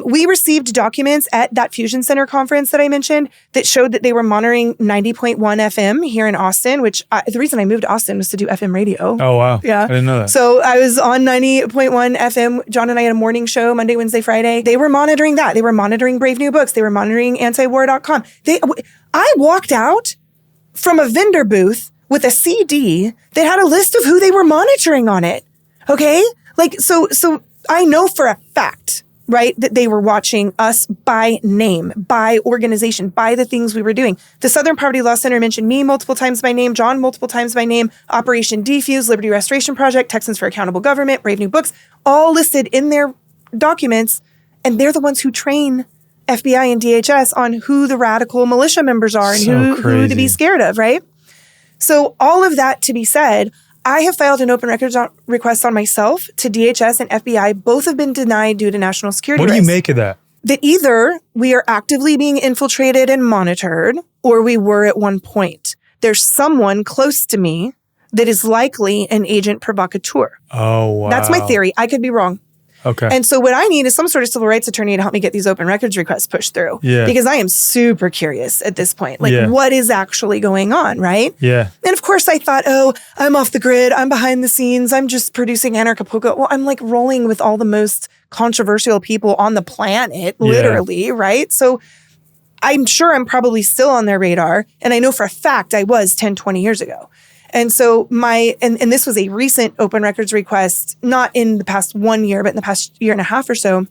We received documents at that Fusion Center conference that I mentioned that showed that they were monitoring 90.1 FM here in Austin, which the reason I moved to Austin was to do FM radio. Oh, wow. Yeah. I didn't know that. So I was on 90.1 FM. John and I had a morning show Monday, Wednesday, Friday. They were monitoring that. They were monitoring Brave New Books. They were monitoring antiwar.com. I walked out from a vendor booth with a CD that had a list of who they were monitoring on it. Okay? Like, so I know for a fact, right, that they were watching us by name, by organization, by the things we were doing. The Southern Poverty Law Center mentioned me multiple times by name, John multiple times by name, Operation Defuse, Liberty Restoration Project, Texans for Accountable Government, Brave New Books, all listed in their documents. And they're the ones who train FBI and DHS on who the radical militia members are and who to be scared of, right? So all of that to be said, I have filed an open records request on myself to DHS and FBI. Both have been denied due to national security risks. What do you make of that? That either we are actively being infiltrated and monitored, or we were at one point. There's someone close to me that is likely an agent provocateur. Oh, wow. That's my theory. I could be wrong. Okay. And so what I need is some sort of civil rights attorney to help me get these open records requests pushed through. Yeah. Because I am super curious at this point. Like, what is actually going on, right? Yeah. And of course I thought, oh, I'm off the grid. I'm behind the scenes. I'm just producing Anarchapulco. Well, I'm like rolling with all the most controversial people on the planet, literally, right? So I'm sure I'm probably still on their radar. And I know for a fact I was 10, 20 years ago. And so and this was a recent open records request, not in the past 1 year, but in the past year and a half or so,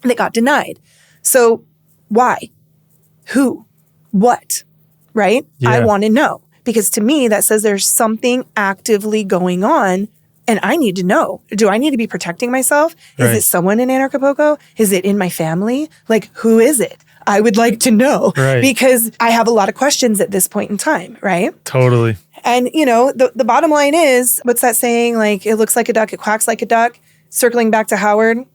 that got denied. So why? Who? What? Right? Yeah. I want to know. Because to me, that says there's something actively going on and I need to know. Do I need to be protecting myself? Is it someone in Anarchapulco? Is it in my family? Like, who is it? I would like to know because I have a lot of questions at this point in time, right? Totally. And, the bottom line is, what's that saying? Like, it looks like a duck, it quacks like a duck. Circling back to Howard.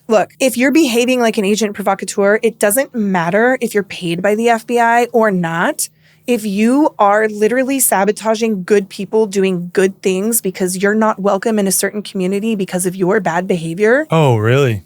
Look, if you're behaving like an agent provocateur, it doesn't matter if you're paid by the FBI or not. If you are literally sabotaging good people doing good things because you're not welcome in a certain community because of your bad behavior. Oh, really?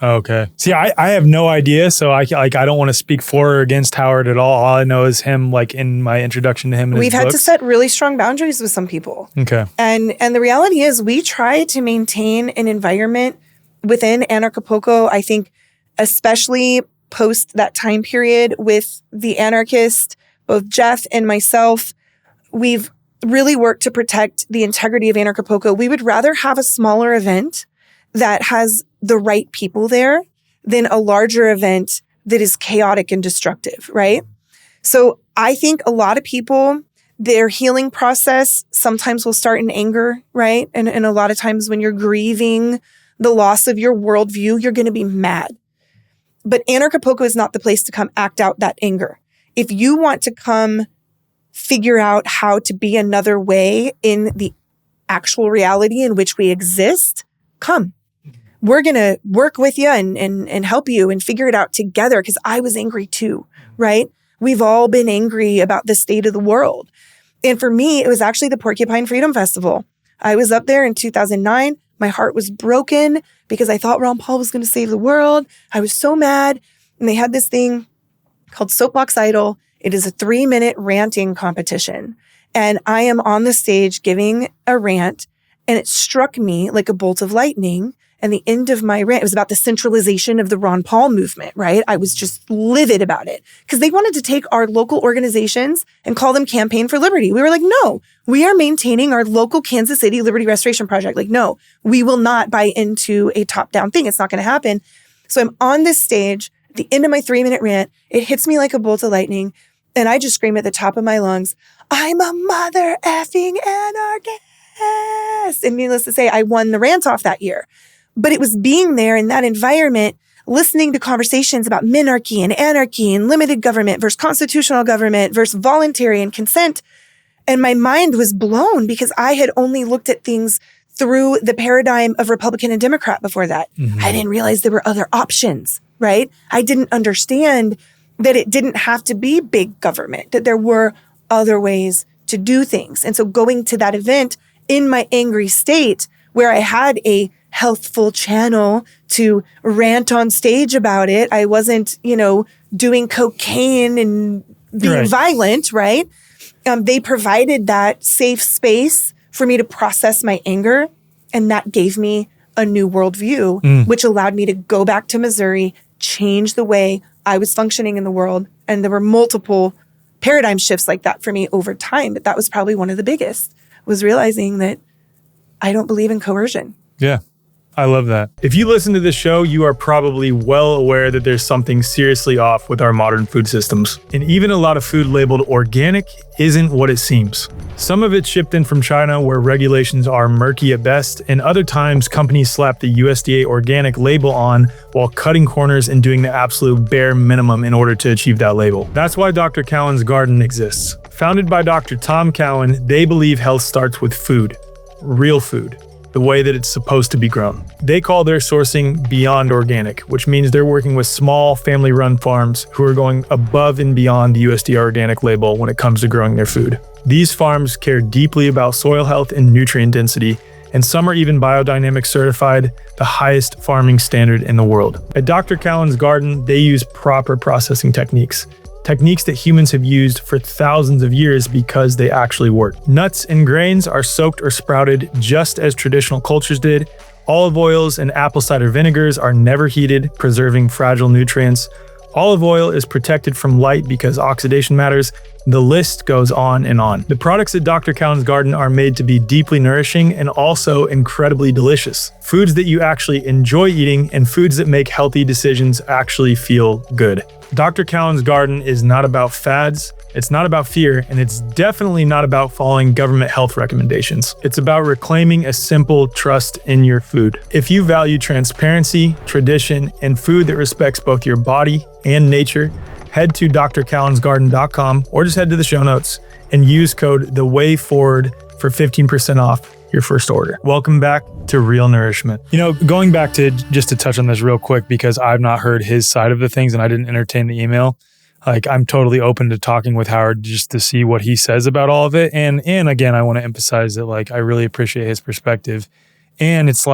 Okay. See, I have no idea, so I don't want to speak for or against Howard at all. All I know is him, like in my introduction to him. We've had to set really strong boundaries with some people. Okay. And the reality is, we try to maintain an environment within Anarchapulco. I think, especially post that time period with the Anarchist, both Jeff and myself, we've really worked to protect the integrity of Anarchapulco. We would rather have a smaller event that has the right people there than a larger event that is chaotic and destructive, right? So I think a lot of people, their healing process sometimes will start in anger, right? And a lot of times when you're grieving the loss of your worldview, you're going to be mad. But Anarchapulco is not the place to come act out that anger. If you want to come figure out how to be another way in the actual reality in which we exist, come. We're going to work with you and help you and figure it out together, because I was angry too, right? We've all been angry about the state of the world. And for me, it was actually the Porcupine Freedom Festival. I was up there in 2009. My heart was broken because I thought Ron Paul was going to save the world. I was so mad. And they had this thing called Soapbox Idol. It is a 3-minute ranting competition. And I am on the stage giving a rant, and it struck me like a bolt of lightning. And the end of my rant, it was about the centralization of the Ron Paul movement, right? I was just livid about it because they wanted to take our local organizations and call them Campaign for Liberty. We were like, no, we are maintaining our local Kansas City Liberty Restoration Project. Like, no, we will not buy into a top-down thing. It's not going to happen. So I'm on this stage at the end of my 3-minute rant. It hits me like a bolt of lightning. And I just scream at the top of my lungs, I'm a mother effing anarchist. And needless to say, I won the rant off that year. But it was being there in that environment, listening to conversations about minarchy and anarchy and limited government versus constitutional government versus voluntary and consent. And my mind was blown because I had only looked at things through the paradigm of Republican and Democrat before that. Mm-hmm. I didn't realize there were other options, right? I didn't understand that it didn't have to be big government, that there were other ways to do things. And so going to that event in my angry state where I had a healthful channel to rant on stage about it. I wasn't, doing cocaine and being violent, right? They provided that safe space for me to process my anger. And that gave me a new worldview, which allowed me to go back to Missouri, change the way I was functioning in the world. And there were multiple paradigm shifts like that for me over time. But that was probably one of the biggest, was realizing that I don't believe in coercion. Yeah. I love that. If you listen to this show, you are probably well aware that there's something seriously off with our modern food systems. And even a lot of food labeled organic isn't what it seems. Some of it's shipped in from China where regulations are murky at best, and other times companies slap the USDA organic label on while cutting corners and doing the absolute bare minimum in order to achieve that label. That's why Dr. Cowan's Garden exists. Founded by Dr. Tom Cowan, they believe health starts with food, real food, the way that it's supposed to be grown. They call their sourcing beyond organic, which means they're working with small family-run farms who are going above and beyond the USDA organic label when it comes to growing their food. These farms care deeply about soil health and nutrient density, and some are even biodynamic certified, the highest farming standard in the world. At Dr. Cowan's Garden, they use proper processing techniques that humans have used for thousands of years because they actually work. Nuts and grains are soaked or sprouted just as traditional cultures did. Olive oils and apple cider vinegars are never heated, preserving fragile nutrients. Olive oil is protected from light because oxidation matters. The list goes on and on. The products at Dr. Cowan's Garden are made to be deeply nourishing and also incredibly delicious. Foods that you actually enjoy eating and foods that make healthy decisions actually feel good. Dr. Cowan's Garden is not about fads, it's not about fear, and it's definitely not about following government health recommendations. It's about reclaiming a simple trust in your food. If you value transparency, tradition, and food that respects both your body and nature, head to drcowansgarden.com or just head to the show notes and use code THEWAYFORWARD for 15% off your first order. Welcome back to Real Nourishment. Going back to just to touch on this real quick, because I've not heard his side of the things and I didn't entertain the email. I'm totally open to talking with Howard just to see what he says about all of it. And again, I want to emphasize that I really appreciate his perspective. And it's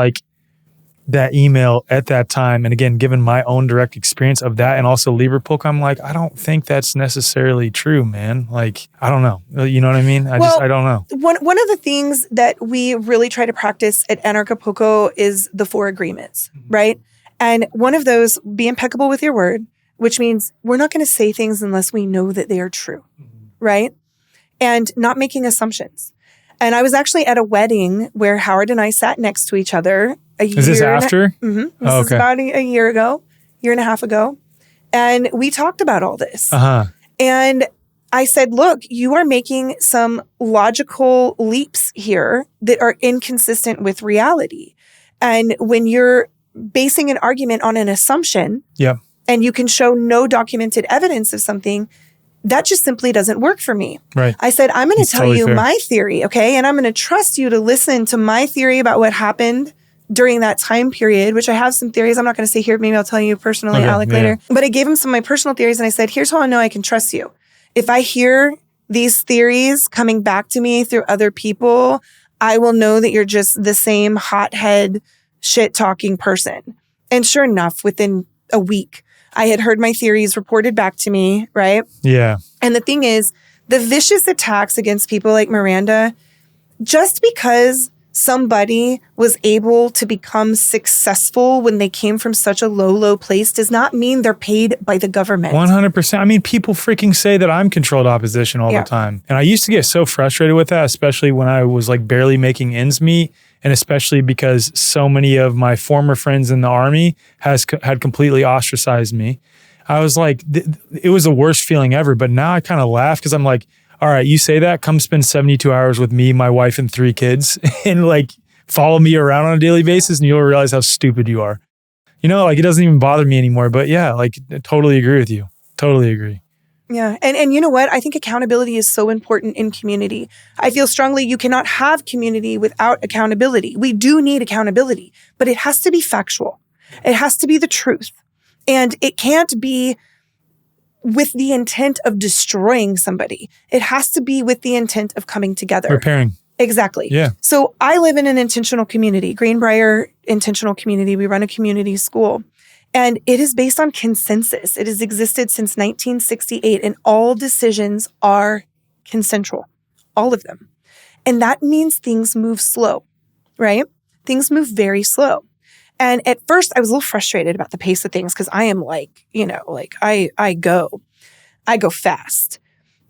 that email at that time, and again, given my own direct experience of that and also Liberpulco, I'm I don't think that's necessarily true, man. I don't know. You know what I mean? I don't know. One of the things that we really try to practice at Anarchapulco is the 4 agreements, right? And one of those, be impeccable with your word, which means we're not going to say things unless we know that they are true, right? And not making assumptions. And I was actually at a wedding where Howard and I sat next to each other Is this after? This is about a year and a half ago. And we talked about all this. And I said, look, you are making some logical leaps here that are inconsistent with reality. And when you're basing an argument on an assumption, and you can show no documented evidence of something, that just simply doesn't work for me. Right. I said, I'm going to tell you my theory, okay? And I'm going to trust you to listen to my theory about what happened during that time period, which I have some theories. I'm not going to say here. Maybe I'll tell you personally, Alec, later. But I gave him some of my personal theories and I said, here's how I know I can trust you. If I hear these theories coming back to me through other people, I will know that you're just the same hothead, shit-talking person. And sure enough, within a week, I had heard my theories reported back to me, right? Yeah. And the thing is, The vicious attacks against people like Miranda, just because somebody was able to become successful when they came from such a low place does not mean they're paid by the government. 100%. I mean, people freaking say that I'm controlled opposition all the time. And I used to get so frustrated with that, especially when I was like barely making ends meet. And especially because so many of my former friends in the army had completely ostracized me. I was like, it was the worst feeling ever. But now I kind of laugh because I'm like, all right, you say that, come spend 72 hours with me, my wife, and 3 kids, and like follow me around on a daily basis, and you'll realize how stupid you are. You know, like it doesn't even bother me anymore. But yeah, like I totally agree with you. Totally agree. Yeah. And you know what? I think accountability is so important in community. I feel strongly you cannot have community without accountability. We do need accountability, but it has to be factual. It has to be the truth. And it can't be with the intent of destroying somebody. It has to be with the intent of coming together. Repairing. Exactly. Yeah. So I live in an intentional community, Greenbrier intentional community. We run a community school. And it is based on consensus. It has existed since 1968, and all decisions are consensual, all of them. And that means things move slow, right? Things move very slow. And at first, I was a little frustrated about the pace of things because I am like, you know, like I go fast.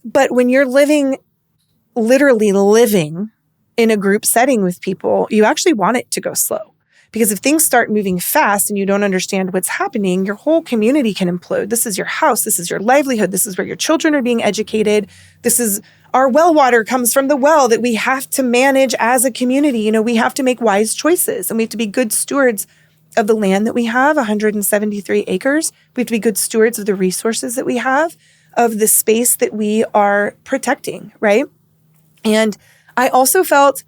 But when you're literally living in a group setting with people, you actually want it to go slow. Because if things start moving fast and you don't understand what's happening, your whole community can implode. This is your house. This is your livelihood. This is where your children are being educated. This is our well water comes from the well that we have to manage as a community. You know, we have to make wise choices and we have to be good stewards of the land that we have, 173 acres. We have to be good stewards of the resources that we have, of the space that we are protecting, right? And I also felt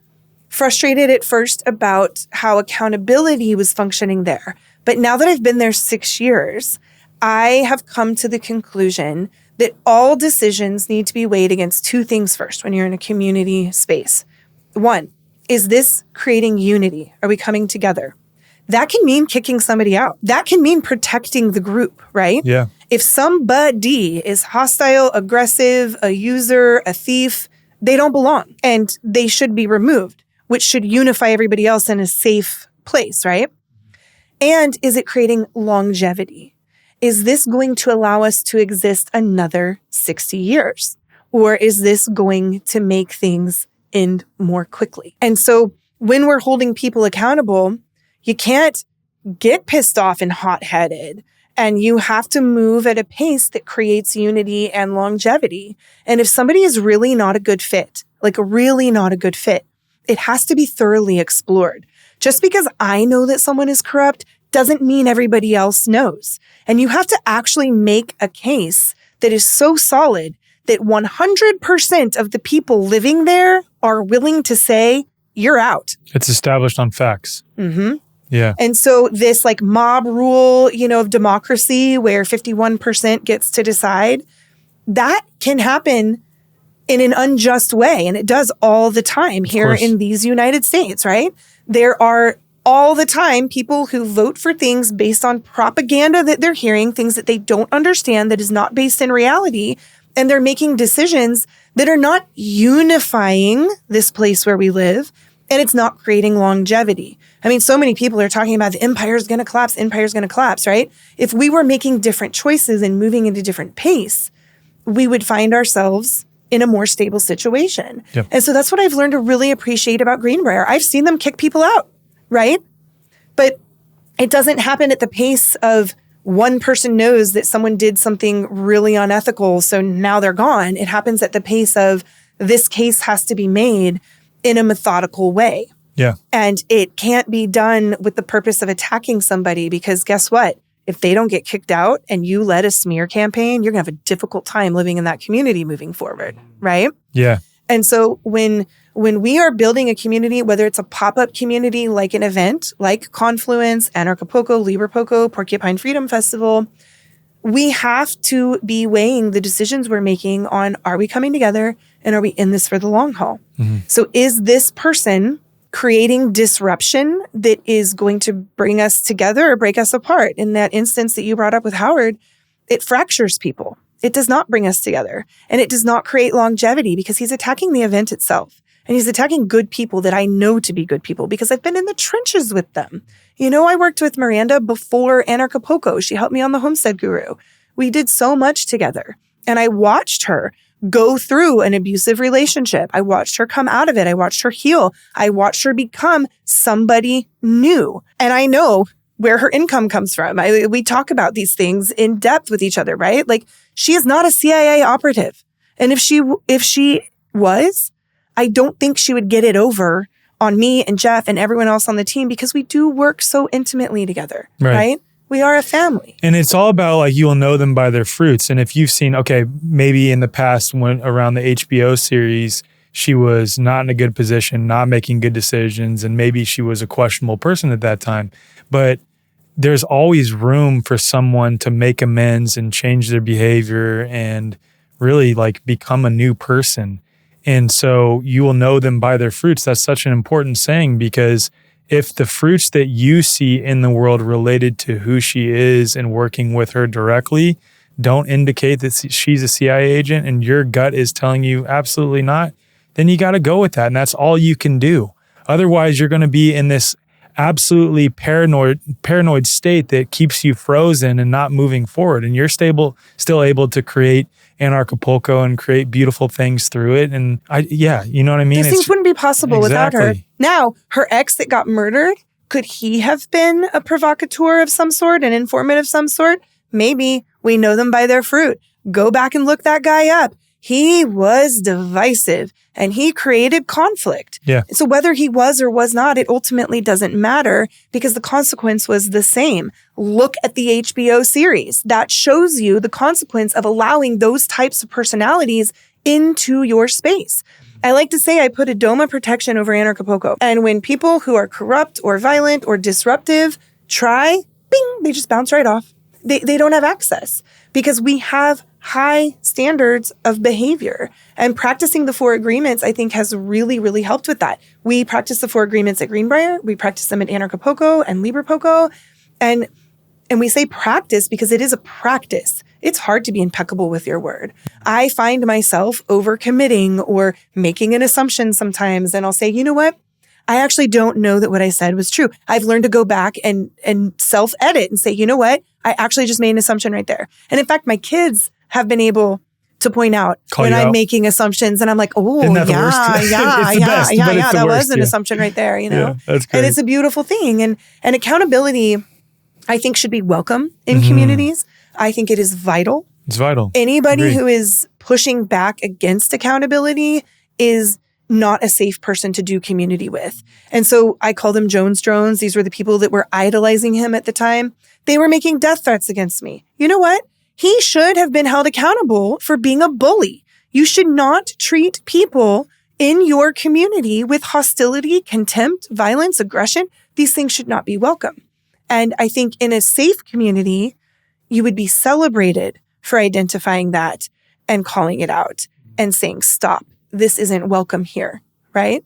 frustrated at first about how accountability was functioning there. But now that I've been there 6 years, I have come to the conclusion that all decisions need to be weighed against 2 things first when you're in a community space. 1, is this creating unity? Are we coming together? That can mean kicking somebody out. That can mean protecting the group, right? Yeah. If somebody is hostile, aggressive, a user, a thief, they don't belong and they should be removed, which should unify everybody else in a safe place, right? And is it creating longevity? Is this going to allow us to exist another 60 years? Or is this going to make things end more quickly? And so when we're holding people accountable, you can't get pissed off and hot-headed, and you have to move at a pace that creates unity and longevity. And if somebody is really not a good fit, like really not a good fit, it has to be thoroughly explored. Just because I know that someone is corrupt doesn't mean everybody else knows. And you have to actually make a case that is so solid that 100% of the people living there are willing to say, you're out. It's established on facts. Mm-hmm. Yeah. And so this like mob rule, you know, of democracy where 51% gets to decide, that can happen in an unjust way. And it does all the time here in these United States, right? There are all the time people who vote for things based on propaganda that they're hearing, things that they don't understand, that is not based in reality. And they're making decisions that are not unifying this place where we live. And it's not creating longevity. I mean, so many people are talking about the empire's going to collapse, right? If we were making different choices and moving at a different pace, we would find ourselves in a more stable situation. Yep. And so that's what I've learned to really appreciate about Greenbrier. I've seen them kick people out, right? But it doesn't happen at the pace of one person knows that someone did something really unethical, so now they're gone. It happens at the pace of this case has to be made in a methodical way. Yeah. And it can't be done with the purpose of attacking somebody, because guess what? If they don't get kicked out and you led a smear campaign, you're going to have a difficult time living in that community moving forward, right? Yeah. And so when we are building a community, whether it's a pop-up community like an event, like Confluence, Anarchapulco, Liberpulco, Porcupine Freedom Festival, we have to be weighing the decisions we're making on, are we coming together and are we in this for the long haul? Mm-hmm. So is this person creating disruption that is going to bring us together or break us apart? In that instance that you brought up with Howard, it fractures people. It does not bring us together. And it does not create longevity because he's attacking the event itself. And he's attacking good people that I know to be good people because I've been in the trenches with them. I worked with Miranda before Anarchapulco. She helped me on the Homestead Guru. We did so much together. And I watched her go through an abusive relationship. I watched her come out of it. I watched her heal. I watched her become somebody new. And I know where her income comes from. We talk about these things in depth with each other, right? Like, she is not a CIA operative. And if she was, I don't think she would get it over on me and Jeff and everyone else on the team because we do work so intimately together, right? We are a family. And it's all about like, you will know them by their fruits. And if you've seen, okay, maybe in the past when around the HBO series, she was not in a good position, not making good decisions, and maybe she was a questionable person at that time. But there's always room for someone to make amends and change their behavior and really like become a new person. And so you will know them by their fruits. That's such an important saying because if the fruits that you see in the world related to who she is and working with her directly don't indicate that she's a CIA agent and your gut is telling you absolutely not, then you got to go with that. And that's all you can do. Otherwise, you're going to be in this absolutely paranoid state that keeps you frozen and not moving forward. And you're still able to create Anarchapulco and create beautiful things through it. And you know what I mean? These things wouldn't be possible without her. Now, her ex that got murdered, could he have been a provocateur of some sort, an informant of some sort? Maybe. We know them by their fruit. Go back and look that guy up. He was divisive and he created conflict. Yeah. So whether he was or was not, it ultimately doesn't matter because the consequence was the same. Look at the HBO series. That shows you the consequence of allowing those types of personalities into your space. I like to say I put a dome of protection over Anarchapulco. And when people who are corrupt or violent or disruptive try, bing, they just bounce right off. They don't have access because we have high standards of behavior. And practicing the 4 agreements, I think, has really, really helped with that. We practice the 4 agreements at Greenbrier. We practice them at Anarchapulco and Liberpulco. And we say practice because it is a practice. It's hard to be impeccable with your word. I find myself overcommitting or making an assumption sometimes. And I'll say, you know what? I actually don't know that what I said was true. I've learned to go back and self-edit and say, you know what? I actually just made an assumption right there. And in fact, my kids have been able to point out when I'm making assumptions and I'm like, oh, that was an assumption right there, Yeah, that's great. And it's a beautiful thing. And accountability, I think, should be welcome in communities. I think it is vital. It's vital. Anybody who is pushing back against accountability is not a safe person to do community with. And so I call them Jones drones. These were the people that were idolizing him at the time. They were making death threats against me. You know what? He should have been held accountable for being a bully. You should not treat people in your community with hostility, contempt, violence, aggression. These things should not be welcome. And I think in a safe community, you would be celebrated for identifying that and calling it out and saying, stop, this isn't welcome here, right?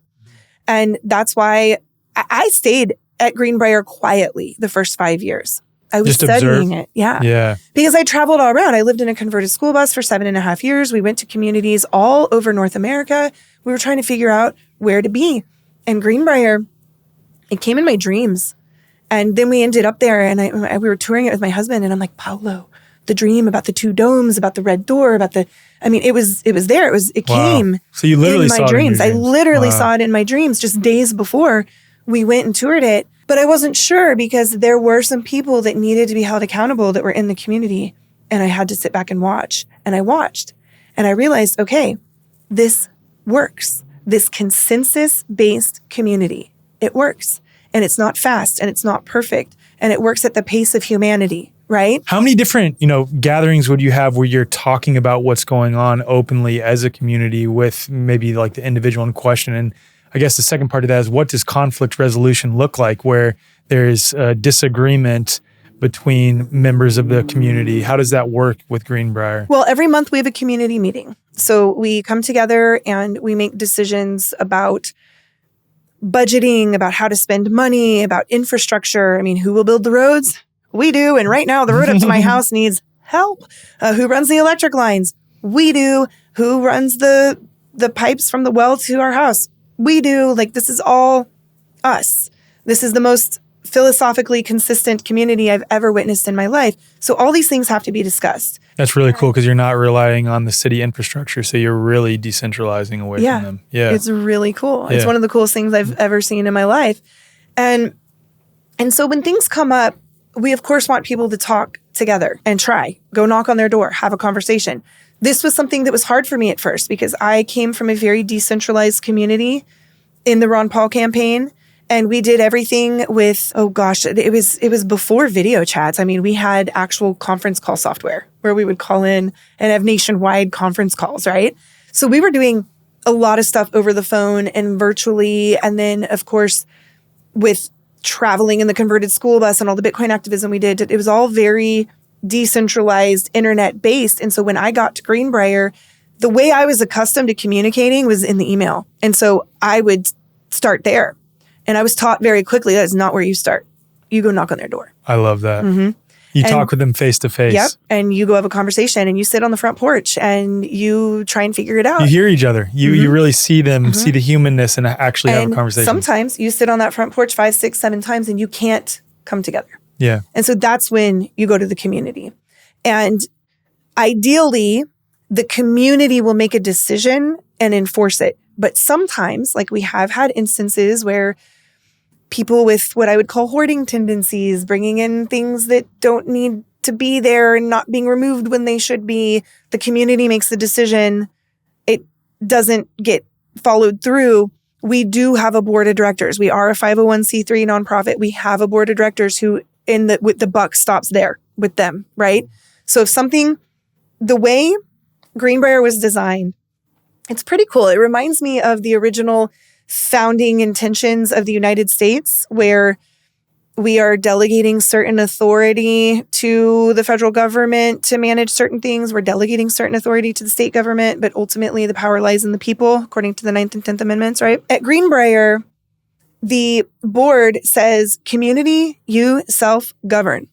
And that's why I stayed at Greenbrier quietly the first 5 years. I was studying it. Yeah. Because I traveled all around. I lived in a converted school bus for 7.5 years. We went to communities all over North America. We were trying to figure out where to be. And Greenbrier, it came in my dreams. And then we ended up there and we were touring it with my husband. And I'm like, Paulo, the dream about the 2 domes, about the red door, it was there. It came so you literally in my saw dreams. It in your dreams. I literally saw it in my dreams just days before we went and toured it. But I wasn't sure because there were some people that needed to be held accountable that were in the community. And I had to sit back and watch. And I watched. And I realized, okay, this works. This consensus-based community, it works. And it's not fast and it's not perfect. And it works at the pace of humanity, right? How many different, gatherings would you have where you're talking about what's going on openly as a community with maybe like the individual in question? And I guess the second part of that is, what does conflict resolution look like where there's a disagreement between members of the community? How does that work with Greenbrier? Well, every month we have a community meeting. So we come together and we make decisions about budgeting, about how to spend money, about infrastructure. I mean, who will build the roads? We do. And right now the road up to my house needs Help. Who runs the electric lines? We do. Who runs the pipes from the well to our house? We do. Like, this is all us. This is the most philosophically consistent community I've ever witnessed in my life. So all these things have to be discussed. That's really cool because you're not relying on the city infrastructure. So you're really decentralizing away from them. Yeah. It's really cool. Yeah. It's one of the coolest things I've ever seen in my life. And so when things come up, we of course want people to talk together and go knock on their door, have a conversation. This was something that was hard for me at first because I came from a very decentralized community in the Ron Paul campaign. And we did everything with, it was before video chats. I mean, we had actual conference call software where we would call in and have nationwide conference calls, right? So we were doing a lot of stuff over the phone and virtually. And then, of course, with traveling in the converted school bus and all the Bitcoin activism we did, it was all very decentralized, internet-based. And so when I got to Greenbrier, the way I was accustomed to communicating was in the email. And so I would start there. And I was taught very quickly, that is not where you start. You go knock on their door. I love that. Mm-hmm. You talk with them face to face. Yep. And you go have a conversation and you sit on the front porch and you try and figure it out. You hear each other. You really see them, see the humanness and actually have a conversation. Sometimes you sit on that front porch 5, 6, 7 times and you can't come together. Yeah. And so that's when you go to the community. And ideally, the community will make a decision and enforce it. But sometimes, like we have had instances where people with what I would call hoarding tendencies, bringing in things that don't need to be there and not being removed when they should be, the community makes the decision. It doesn't get followed through. We do have a board of directors. We are a 501c3 nonprofit. We have a board of directors who with the buck stops there with them, right? So if the way Greenbrier was designed, it's pretty cool. It reminds me of the original founding intentions of the United States, where we are delegating certain authority to the federal government to manage certain things. We're delegating certain authority to the state government, but ultimately the power lies in the people, according to the 9th and 10th Amendments, right? At Greenbrier, the board says, community, you self-govern,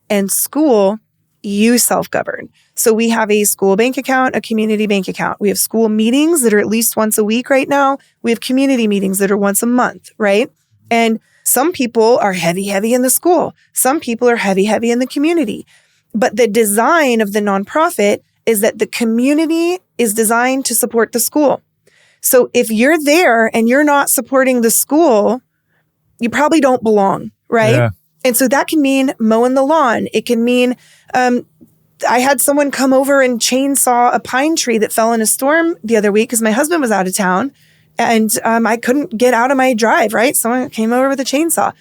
and school, you self-govern. So we have a school bank account, a community bank account. We have school meetings that are at least once a week right now. We have community meetings that are once a month, right? And some people are heavy in the school. Some people are heavy in the community. But the design of the nonprofit is that the community is designed to support the school. So if you're there and you're not supporting the school, you probably don't belong, right? Yeah. And so that can mean mowing the lawn. It can mean, I had someone come over and chainsaw a pine tree that fell in a storm the other week because my husband was out of town and I couldn't get out of my drive, right? Someone came over with a chainsaw.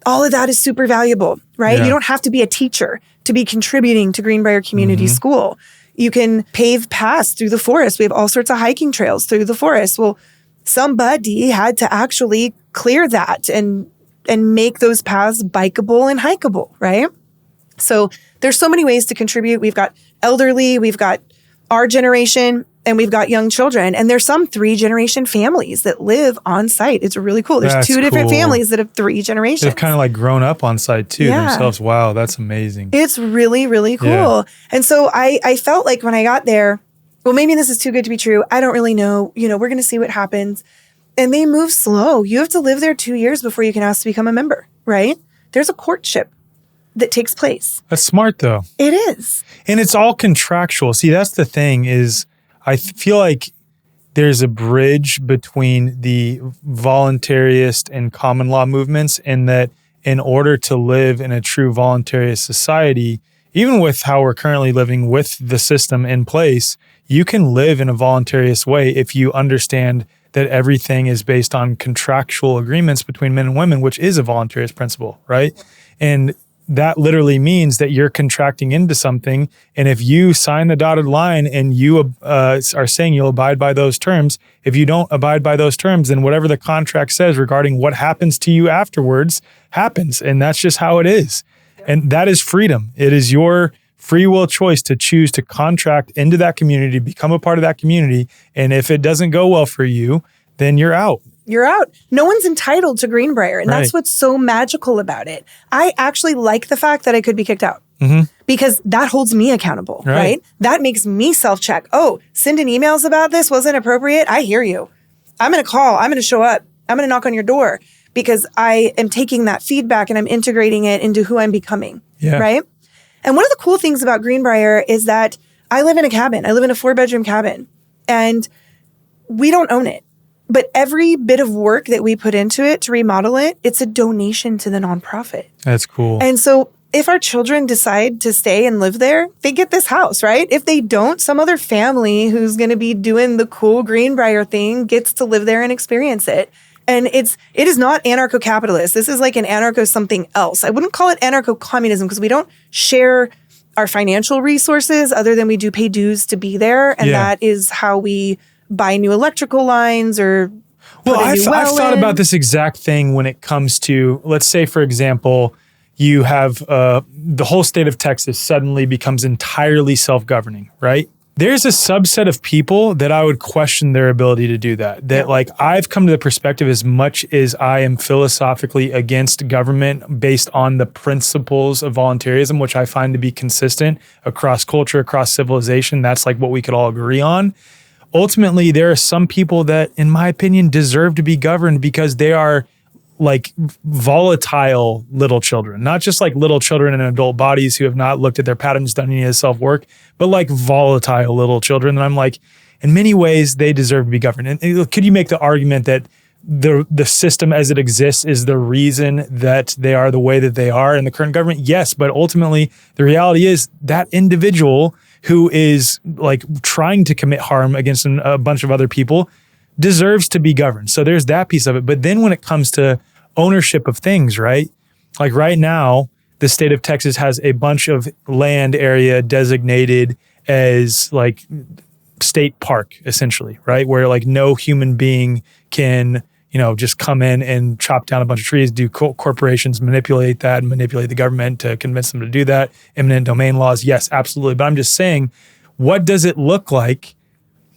All of that is super valuable, right? Yeah. You don't have to be a teacher to be contributing to Greenbrier Community School. You can pave paths through the forest. We have all sorts of hiking trails through the forest. Well, somebody had to actually clear that and make those paths bikeable and hikeable, right? So there's so many ways to contribute. We've got elderly, we've got our generation, and we've got young children. And there's some 3-generation families that live on site. It's really cool. There's That's 2 different cool. families that have 3 generations. They've kind of like grown up on site too themselves. Wow, that's amazing. It's really, really cool. Yeah. And so I felt like when I got there, well, maybe this is too good to be true. I don't really know. We're going to see what happens. And they move slow. You have to live there 2 years before you can ask to become a member, right? There's a courtship that takes place. That's smart though. It is. And it's all contractual. See, that's the thing is I feel like there's a bridge between the voluntarist and common law movements in that in order to live in a true voluntarist society, even with how we're currently living with the system in place, you can live in a voluntarist way if you understand that everything is based on contractual agreements between men and women, which is a voluntarist principle, right? And that literally means that you're contracting into something. And if you sign the dotted line and you are saying you'll abide by those terms, if you don't abide by those terms, then whatever the contract says regarding what happens to you afterwards happens. And that's just how it is. And that is freedom. It is your free will choice to choose to contract into that community, become a part of that community. And if it doesn't go well for you, then you're out. You're out. No one's entitled to Greenbrier. And Right. that's what's so magical about it. I actually like the fact that I could be kicked out because that holds me accountable, right? That makes me self-check. Oh, sending emails about this wasn't appropriate. I hear you. I'm going to call. I'm going to show up. I'm going to knock on your door because I am taking that feedback and I'm integrating it into who I'm becoming, right? And one of the cool things about Greenbrier is that I live in a cabin. I live in a 4-bedroom cabin and we don't own it. But every bit of work that we put into it to remodel it, it's a donation to the nonprofit. That's cool. And so if our children decide to stay and live there, they get this house, right? If they don't, some other family who's going to be doing the cool Greenbrier thing gets to live there and experience it. And it is not anarcho-capitalist. This is like an anarcho something else. I wouldn't call it anarcho-communism because we don't share our financial resources other than we do pay dues to be there. And that is how we buy new electrical lines or I've thought about this exact thing when it comes to, let's say, for example, you have the whole state of Texas suddenly becomes entirely self-governing, right? There's a subset of people that I would question their ability to do that. That like I've come to the perspective, as much as I am philosophically against government based on the principles of voluntarism, which I find to be consistent across culture, across civilization. That's like what we could all agree on. Ultimately, there are some people that, in my opinion, deserve to be governed because they are like volatile little children, not just like little children in adult bodies who have not looked at their patterns, done any of the self-work, but like volatile little children. And I'm like, in many ways, they deserve to be governed. And could you make the argument that the system as it exists is the reason that they are the way that they are in the current government? Yes, but ultimately, the reality is that individual who is like trying to commit harm against a bunch of other people deserves to be governed. So there's that piece of it. But then when it comes to ownership of things, right? Like right now, the state of Texas has a bunch of land area designated as like state park, essentially, right? Where like no human being can, just come in and chop down a bunch of trees, do corporations manipulate that and manipulate the government to convince them to do that. Eminent domain laws, yes, absolutely. But I'm just saying, what does it look like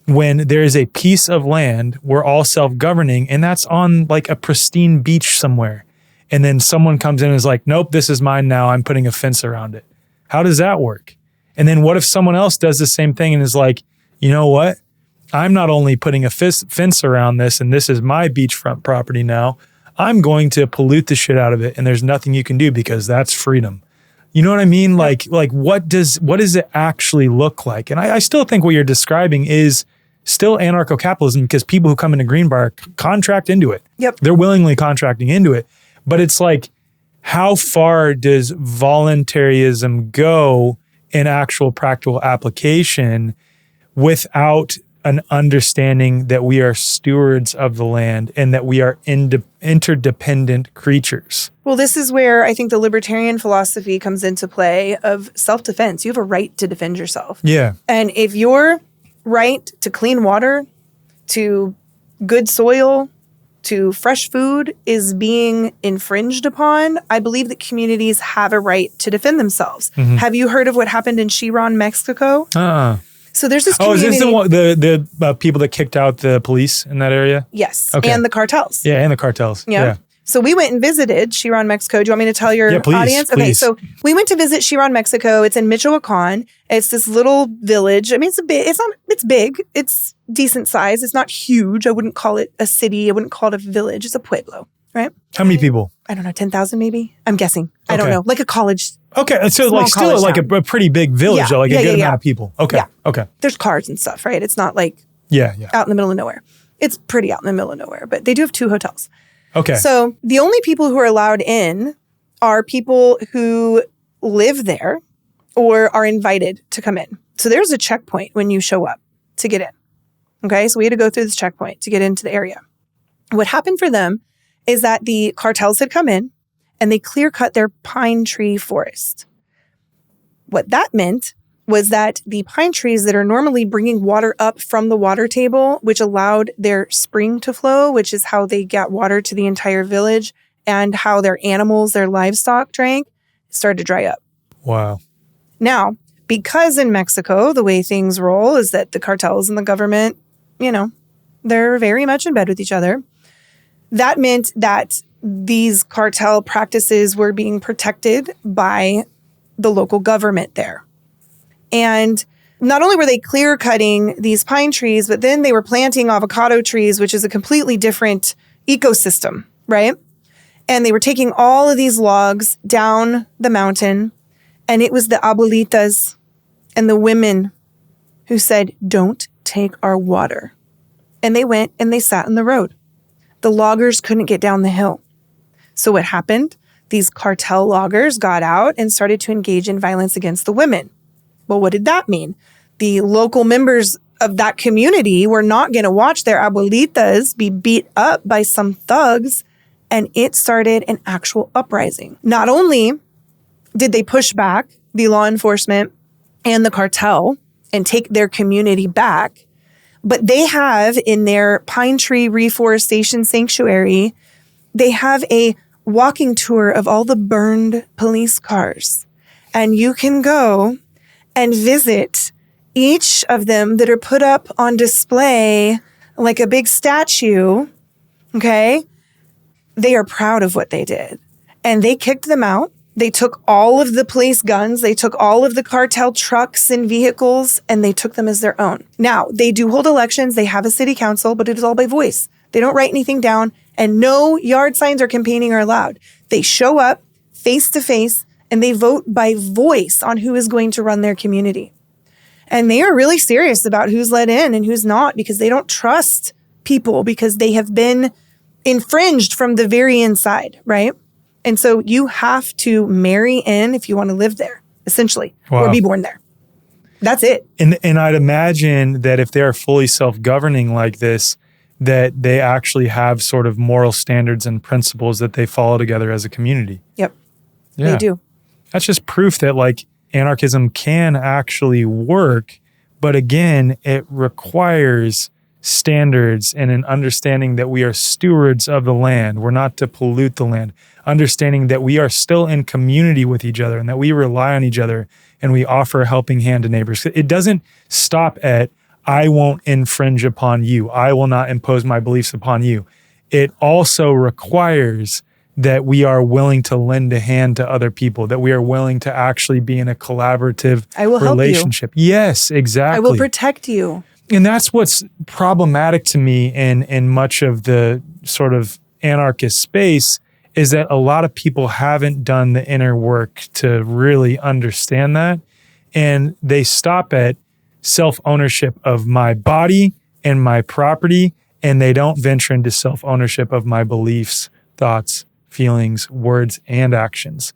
when there is a piece of land, we're all self-governing, and that's on like a pristine beach somewhere. And then someone comes in and is like, nope, this is mine now. I'm putting a fence around it. How does that work? And then what if someone else does the same thing and is like, you know what? I'm not only putting a fence around this and this is my beachfront property now, I'm going to pollute the shit out of it and there's nothing you can do because that's freedom. You know what I mean? Like what does it actually look like? And I still think what you're describing is still anarcho-capitalism because people who come into Greenbrier contract into it. Yep. They're willingly contracting into it. But it's like, how far does voluntarism go in actual practical application without an understanding that we are stewards of the land and that we are interdependent creatures? Well, this is where I think the libertarian philosophy comes into play of self-defense. You have a right to defend yourself. Yeah. And if your right to clean water, to good soil, to fresh food is being infringed upon, I believe that communities have a right to defend themselves. Mm-hmm. Have you heard of what happened in Cherán, Mexico? So there's this community. Oh, is this the people that kicked out the police in that area? Yes. Okay. And the cartels. Yeah, and the cartels. Yeah. So we went and visited Cherán, Mexico. Do you want me to tell your audience? Okay, please. So we went to visit Cherán, Mexico. It's in Michoacán. It's this little village. I mean, it's big. It's decent size. It's not huge. I wouldn't call it a city. I wouldn't call it a village. It's a pueblo, right? How many people? I don't know, 10,000 maybe? I'm guessing. I don't know. Like a college. Okay, so like still like a pretty big village, though, like a good amount of people. Okay, okay. There's cars and stuff, right? It's not like out in the middle of nowhere. It's pretty out in the middle of nowhere, but they do have 2 hotels. Okay. So the only people who are allowed in are people who live there or are invited to come in. So there's a checkpoint when you show up to get in. Okay, so we had to go through this checkpoint to get into the area. What happened for them is that the cartels had come in and they clear cut their pine tree forest. What that meant was that the pine trees that are normally bringing water up from the water table, which allowed their spring to flow, which is how they got water to the entire village and how their animals, their livestock drank, started to dry up. Wow. Now, because in Mexico, the way things roll is that the cartels and the government, they're very much in bed with each other. That meant that these cartel practices were being protected by the local government there. And not only were they clear cutting these pine trees, but then they were planting avocado trees, which is a completely different ecosystem, right? And they were taking all of these logs down the mountain, and it was the abuelitas and the women who said, "Don't take our water." And they went and they sat in the road. The loggers couldn't get down the hill. So what happened? These cartel loggers got out and started to engage in violence against the women. Well, what did that mean? The local members of that community were not going to watch their abuelitas be beat up by some thugs, and it started an actual uprising. Not only did they push back the law enforcement and the cartel and take their community back, but they have in their Pine Tree Reforestation Sanctuary, they have a walking tour of all the burned police cars. And you can go and visit each of them that are put up on display like a big statue, okay? They are proud of what they did. And they kicked them out. They took all of the police guns. They took all of the cartel trucks and vehicles, and they took them as their own. Now, they do hold elections. They have a city council, but it is all by voice. They don't write anything down, and no yard signs or campaigning are allowed. They show up face to face, and they vote by voice on who is going to run their community. And they are really serious about who's let in and who's not, because they don't trust people because they have been infringed from the very inside, right? And so you have to marry in if you want to live there, essentially, or be born there. That's it. And I'd imagine that if they're fully self-governing like this, that they actually have sort of moral standards and principles that they follow together as a community. Yep. Yeah. They do. That's just proof that like anarchism can actually work. But again, it requires standards and an understanding that we are stewards of the land. We're not to pollute the land. Understanding that we are still in community with each other and that we rely on each other and we offer a helping hand to neighbors. It doesn't stop at, I won't infringe upon you. I will not impose my beliefs upon you. It also requires that we are willing to lend a hand to other people, that we are willing to actually be in a collaborative relationship. Help you. Yes, exactly. I will protect you. And that's what's problematic to me in much of the sort of anarchist space is that a lot of people haven't done the inner work to really understand that. And they stop at self-ownership of my body and my property, and they don't venture into self-ownership of my beliefs, thoughts, feelings, words, and actions.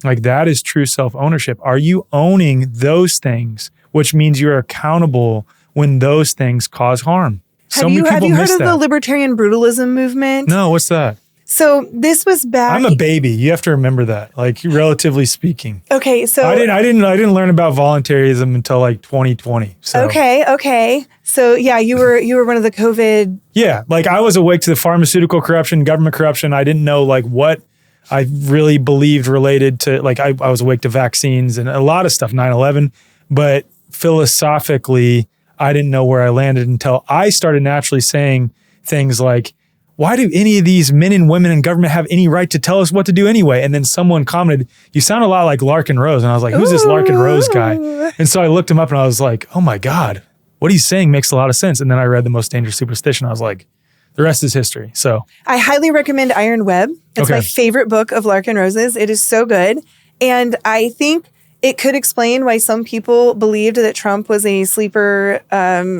Like that is true self-ownership. Are you owning those things, which means you're accountable when those things cause harm? Have you heard of the libertarian brutalism movement? No, what's that? So this was back. I'm a baby. You have to remember that, like relatively speaking. Okay, so I didn't learn about voluntarism until like 2020. So. Okay. So yeah, you were one of the COVID. Yeah, like I was awake to the pharmaceutical corruption, government corruption. I didn't know like what I really believed related to, like I was awake to vaccines and a lot of stuff, 9/11. But philosophically, I didn't know where I landed until I started naturally saying things like, why do any of these men and women in government have any right to tell us what to do anyway? And then someone commented, you sound a lot like Larkin Rose. And I was like, who's this Larkin Rose guy? And so I looked him up and I was like, oh my God, what he's saying makes a lot of sense. And then I read The Most Dangerous Superstition. I was like, the rest is history. So I highly recommend Iron Web. It's my favorite book of Larkin Rose's. It is so good. And I think it could explain why some people believed that Trump was a sleeper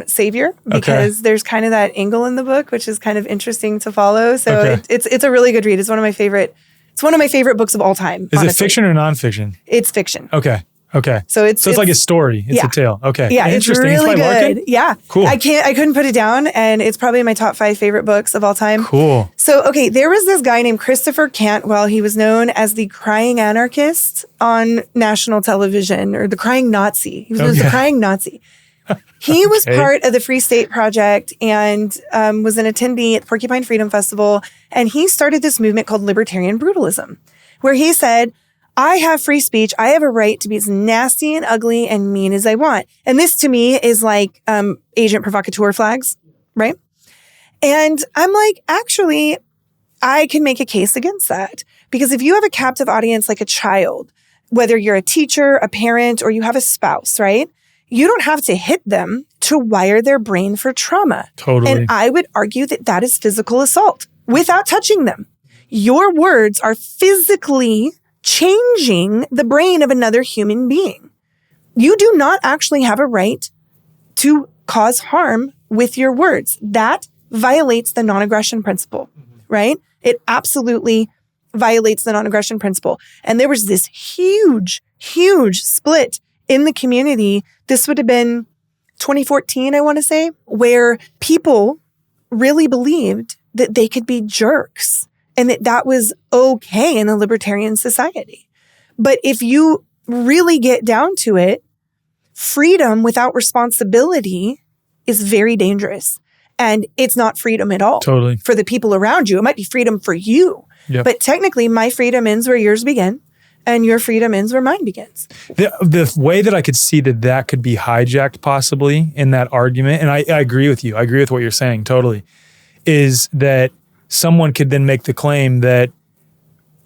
savior, because there's kind of that angle in the book, which is kind of interesting to follow. So it's a really good read. It's one of my favorite. It's one of my favorite books of all time. Is it fiction or nonfiction? It's fiction. Okay. So it's like a story. It's a tale. Okay. Yeah, interesting. It's really good. Larkin? Yeah. Cool. I couldn't put it down, and it's probably my top 5 favorite books of all time. Cool. So, there was this guy named Christopher Cantwell. He was known as the Crying Anarchist on national television, or the Crying Nazi. He was known as the Crying Nazi. He was part of the Free State Project and was an attendee at the Porcupine Freedom Festival. And he started this movement called Libertarian Brutalism, where he said, I have free speech. I have a right to be as nasty and ugly and mean as I want. And this to me is like agent provocateur flags, right? And I'm like, actually, I can make a case against that. Because if you have a captive audience like a child, whether you're a teacher, a parent, or you have a spouse, right? You don't have to hit them to wire their brain for trauma. Totally. And I would argue that that is physical assault without touching them. Your words are physically changing the brain of another human being. You do not actually have a right to cause harm with your words. That violates the non-aggression principle, right? It absolutely violates the non-aggression principle. And there was this huge split in the community. This would have been 2014, I want to say, where people really believed that they could be jerks and that that was okay in a libertarian society. But if you really get down to it, freedom without responsibility is very dangerous. And it's not freedom at all. Totally. For the people around you. It might be freedom for you. Yep. But technically, my freedom ends where yours begin, and your freedom ends where mine begins. The way that I could see that could be hijacked possibly in that argument, and I agree with you. I agree with what you're saying totally, is that someone could then make the claim that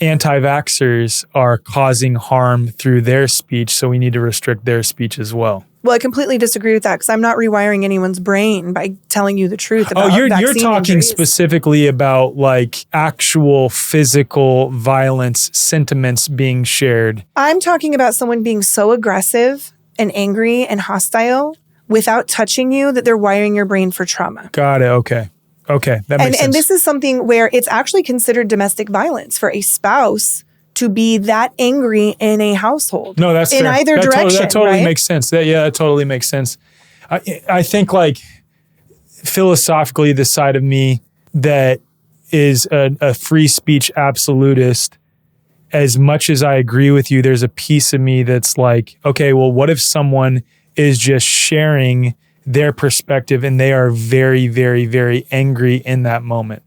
anti-vaxxers are causing harm through their speech, so we need to restrict their speech as well. Well, I completely disagree with that because I'm not rewiring anyone's brain by telling you the truth about you're vaccine talking injuries. Specifically about like actual physical violence sentiments being shared. I'm talking about someone being so aggressive and angry and hostile without touching you that they're wiring your brain for trauma. Got it. Okay. That makes sense. And this is something where it's actually considered domestic violence for a spouse to be that angry in a household. No, that's in fair. either direction. That totally right? makes sense. That totally makes sense. I think like philosophically, the side of me that is a free speech absolutist, as much as I agree with you, there's a piece of me that's like, okay, well, what if someone is just sharing their perspective and they are very, very, very angry in that moment?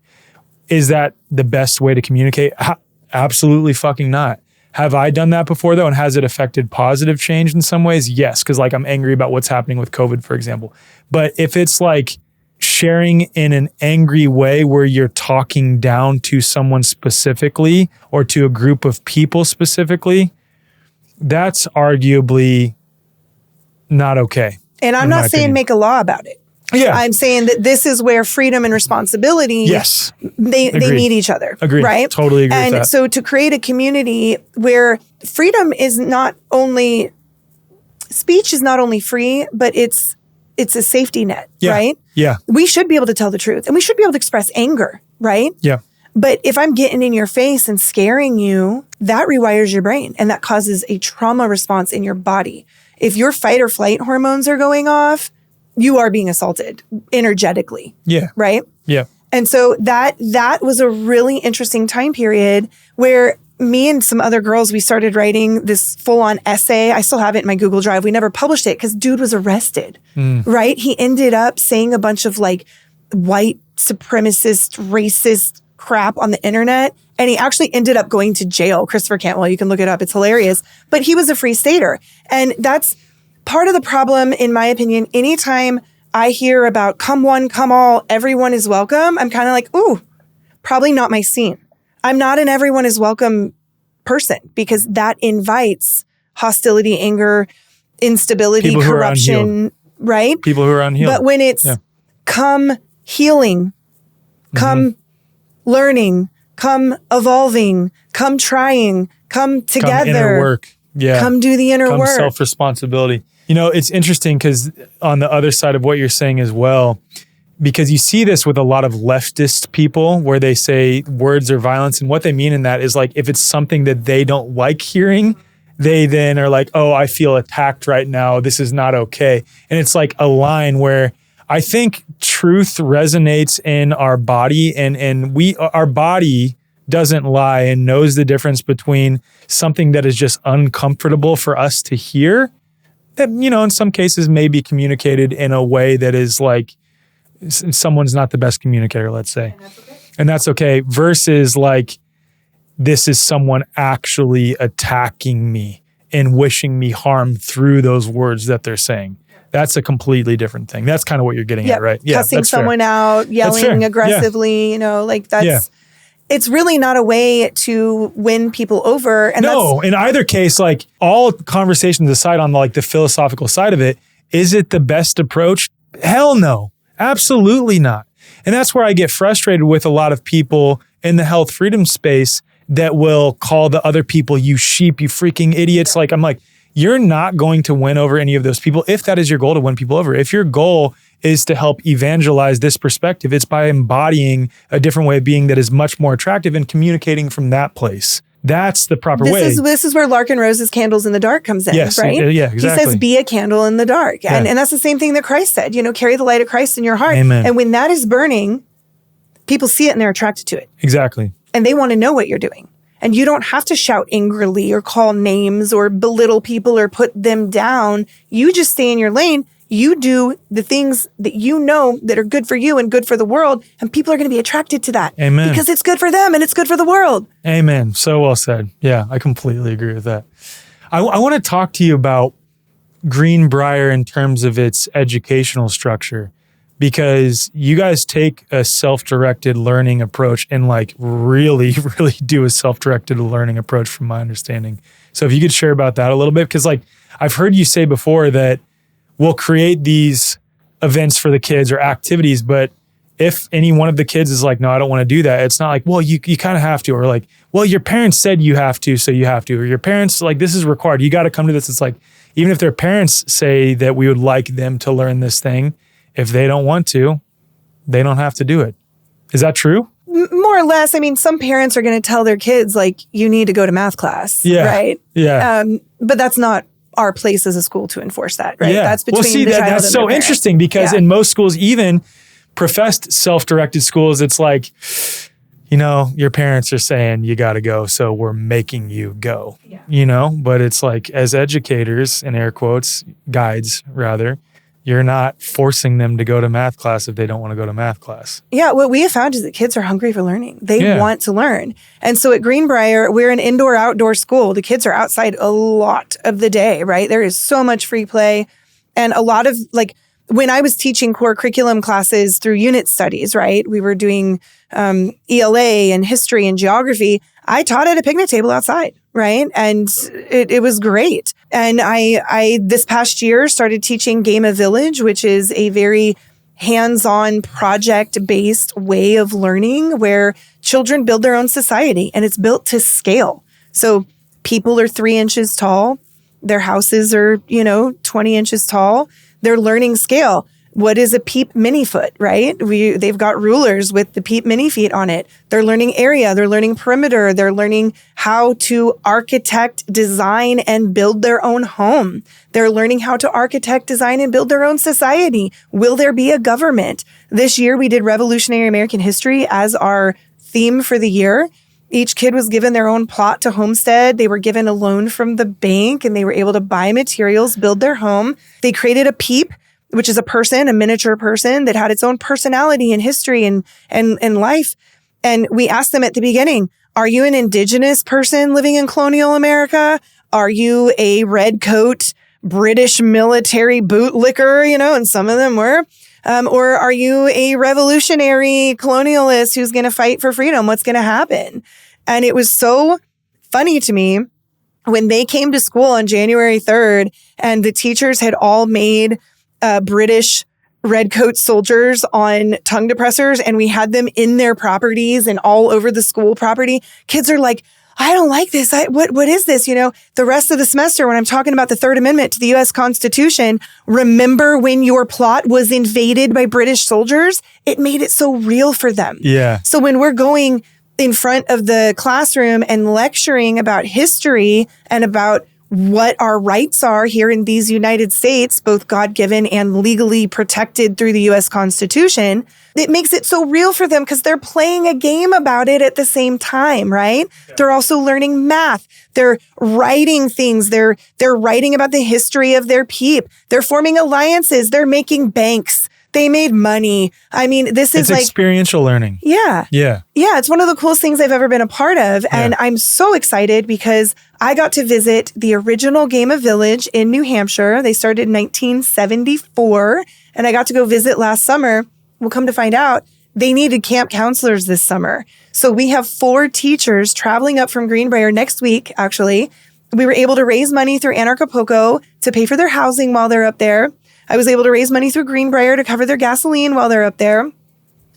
Is that the best way to communicate? Absolutely fucking not. Have I done that before though? And has it affected positive change in some ways? Yes. Cause like I'm angry about what's happening with COVID, for example. But if it's like sharing in an angry way where you're talking down to someone specifically or to a group of people specifically, that's arguably not okay. And I'm not saying make a law about it. Yeah. I'm saying that this is where freedom and responsibility, yes, they need each other. Agreed. Right? Totally agree with that. And so to create a community where freedom is not only, speech is not only free, but it's a safety net, right? Yeah. We should be able to tell the truth and we should be able to express anger, right? Yeah. But if I'm getting in your face and scaring you, that rewires your brain and that causes a trauma response in your body. If your fight or flight hormones are going off, you are being assaulted energetically. Yeah. Right? Yeah. And so that was a really interesting time period where me and some other girls, we started writing this full-on essay. I still have it in my Google Drive. We never published it because dude was arrested, right? He ended up saying a bunch of like white supremacist, racist crap on the internet. And he actually ended up going to jail. Christopher Cantwell, you can look it up. It's hilarious. But he was a free stater. And that's part of the problem, in my opinion. Anytime I hear about come one, come all, everyone is welcome, I'm kind of like, ooh, probably not my scene. I'm not an everyone is welcome person because that invites hostility, anger, instability, people corruption, right? People who are unhealed. But when it's come healing, come learning, come evolving, come trying, come together. Come inner work. Yeah. Come do the inner work. Self-responsibility. You know, it's interesting because on the other side of what you're saying as well, because you see this with a lot of leftist people where they say words are violence. And what they mean in that is like, if it's something that they don't like hearing, they then are like, oh, I feel attacked right now. This is not okay. And it's like a line where I think truth resonates in our body and our body doesn't lie and knows the difference between something that is just uncomfortable for us to hear that, you know, in some cases may be communicated in a way that is like someone's not the best communicator, let's say. And that's okay versus like, this is someone actually attacking me and wishing me harm through those words that they're saying. That's a completely different thing. That's kind of what you're getting at, right? Yeah, cussing someone out, yelling aggressively, you know, like that's, it's really not a way to win people over. And no, in either case, like all conversations aside on like the philosophical side of it, is it the best approach? Hell no, absolutely not. And that's where I get frustrated with a lot of people in the health freedom space that will call the other people, you sheep, you freaking idiots. Like, I'm like, you're not going to win over any of those people if that is your goal, to win people over. If your goal is to help evangelize this perspective, it's by embodying a different way of being that is much more attractive and communicating from that place. That's the proper way. This is where Larkin Rose's Candles in the Dark comes in, yes, right? Yeah, exactly. He says, be a candle in the dark. Yeah. And that's the same thing that Christ said, carry the light of Christ in your heart. Amen. And when that is burning, people see it and they're attracted to it. Exactly. And they want to know what you're doing. And you don't have to shout angrily or call names or belittle people or put them down. You just stay in your lane. You do the things that you know that are good for you and good for the world, and people are going to be attracted to that. Amen. Because it's good for them and it's good for the world. Amen. So well said. Yeah, I completely agree with that. I want to talk to you about Greenbrier in terms of its educational structure, because you guys take a self-directed learning approach and like really, really do a self-directed learning approach from my understanding. So if you could share about that a little bit, because like I've heard you say before that we'll create these events for the kids or activities, but if any one of the kids is like, no, I don't want to do that, it's not like, well, you kind of have to, or like, well, your parents said you have to, so you have to, or your parents like, this is required, you got to come to this. It's like, even if their parents say that we would like them to learn this thing, if they don't want to, they don't have to do it. Is that true? More or less. I mean, some parents are going to tell their kids, like, you need to go to math class, right? Yeah. But that's not our place as a school to enforce that, right? Yeah. That's between the child that's and so their interesting, because in most schools, even professed self-directed schools, it's like, your parents are saying you got to go, so we're making you go, but it's like, as educators, in air quotes, guides rather, you're not forcing them to go to math class if they don't want to go to math class. Yeah, what we have found is that kids are hungry for learning. They want to learn. And so at Greenbrier, we're an indoor-outdoor school. The kids are outside a lot of the day, right? There is so much free play. And a lot of, like, when I was teaching core curriculum classes through unit studies, right? We were doing ELA and history and geography. I taught at a picnic table outside, right? And it was great. And I this past year started teaching Game of Village, which is a very hands-on project-based way of learning where children build their own society, and it's built to scale. So people are 3 inches tall. Their houses are, 20 inches tall. They're learning scale. What is a PEEP mini foot, right? They've got rulers with the PEEP mini feet on it. They're learning area. They're learning perimeter. They're learning how to architect, design, and build their own home. They're learning how to architect, design, and build their own society. Will there be a government? This year, we did Revolutionary American History as our theme for the year. Each kid was given their own plot to homestead. They were given a loan from the bank, and they were able to buy materials, build their home. They created a PEEP, which is a person, a miniature person that had its own personality and history and life. And we asked them at the beginning, are you an indigenous person living in colonial America? Are you a red coat British military bootlicker, and some of them were? Or are you a revolutionary colonialist who's going to fight for freedom? What's going to happen? And it was so funny to me when they came to school on January 3rd and the teachers had all made British redcoat soldiers on tongue depressors, and we had them in their properties and all over the school property. Kids are like, I don't like this. What is this? The rest of the semester when I'm talking about the Third Amendment to the U.S. Constitution, remember when your plot was invaded by British soldiers? It made it so real for them. Yeah. So when we're going in front of the classroom and lecturing about history and about what our rights are here in these United States, both God-given and legally protected through the U.S. Constitution, it makes it so real for them because they're playing a game about it at the same time, right? Yeah. They're also learning math. They're writing things. They're writing about the history of their PEEP. They're forming alliances. They're making banks. They made money. I mean, it's like experiential learning. Yeah. Yeah. Yeah. It's one of the coolest things I've ever been a part of. And I'm so excited because I got to visit the original Game of Village in New Hampshire. They started in 1974. And I got to go visit last summer. We'll come to find out They needed camp counselors this summer. So we have 4 teachers traveling up from Greenbrier next week, actually. We were able to raise money through Anarchapulco to pay for their housing while they're up there. I was able to raise money through Greenbrier to cover their gasoline while they're up there.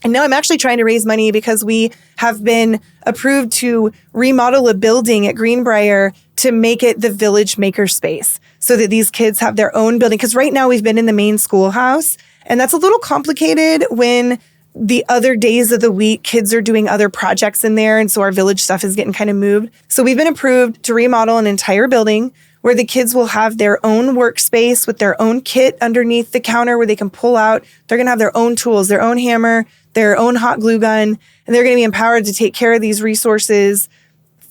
And now I'm actually trying to raise money because we have been approved to remodel a building at Greenbrier to make it the village makerspace so that these kids have their own building. Because right now we've been in the main schoolhouse, and that's a little complicated when the other days of the week, kids are doing other projects in there. And so our village stuff is getting kind of moved. So we've been approved to remodel an entire building where the kids will have their own workspace with their own kit underneath the counter where they can pull out. They're going to have their own tools, their own hammer, their own hot glue gun, and they're going to be empowered to take care of these resources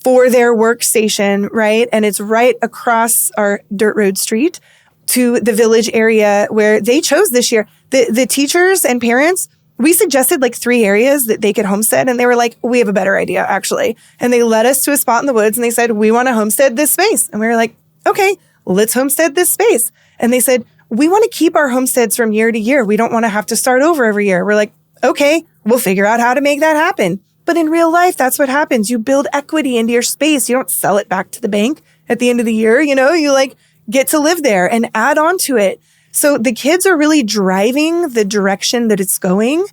for their workstation, right? And it's right across our dirt road street to the village area where they chose this year. The teachers and parents, we suggested like 3 areas that they could homestead, and they were like, we have a better idea, actually. And they led us to a spot in the woods, and they said, we want to homestead this space. And we were like, okay, let's homestead this space. And they said, we want to keep our homesteads from year to year. We don't want to have to start over every year. We're like, okay, we'll figure out how to make that happen. But in real life, that's what happens. You build equity into your space. You don't sell it back to the bank at the end of the year. You know, you like get to live there and add on to it. So the kids are really driving the direction that it's going.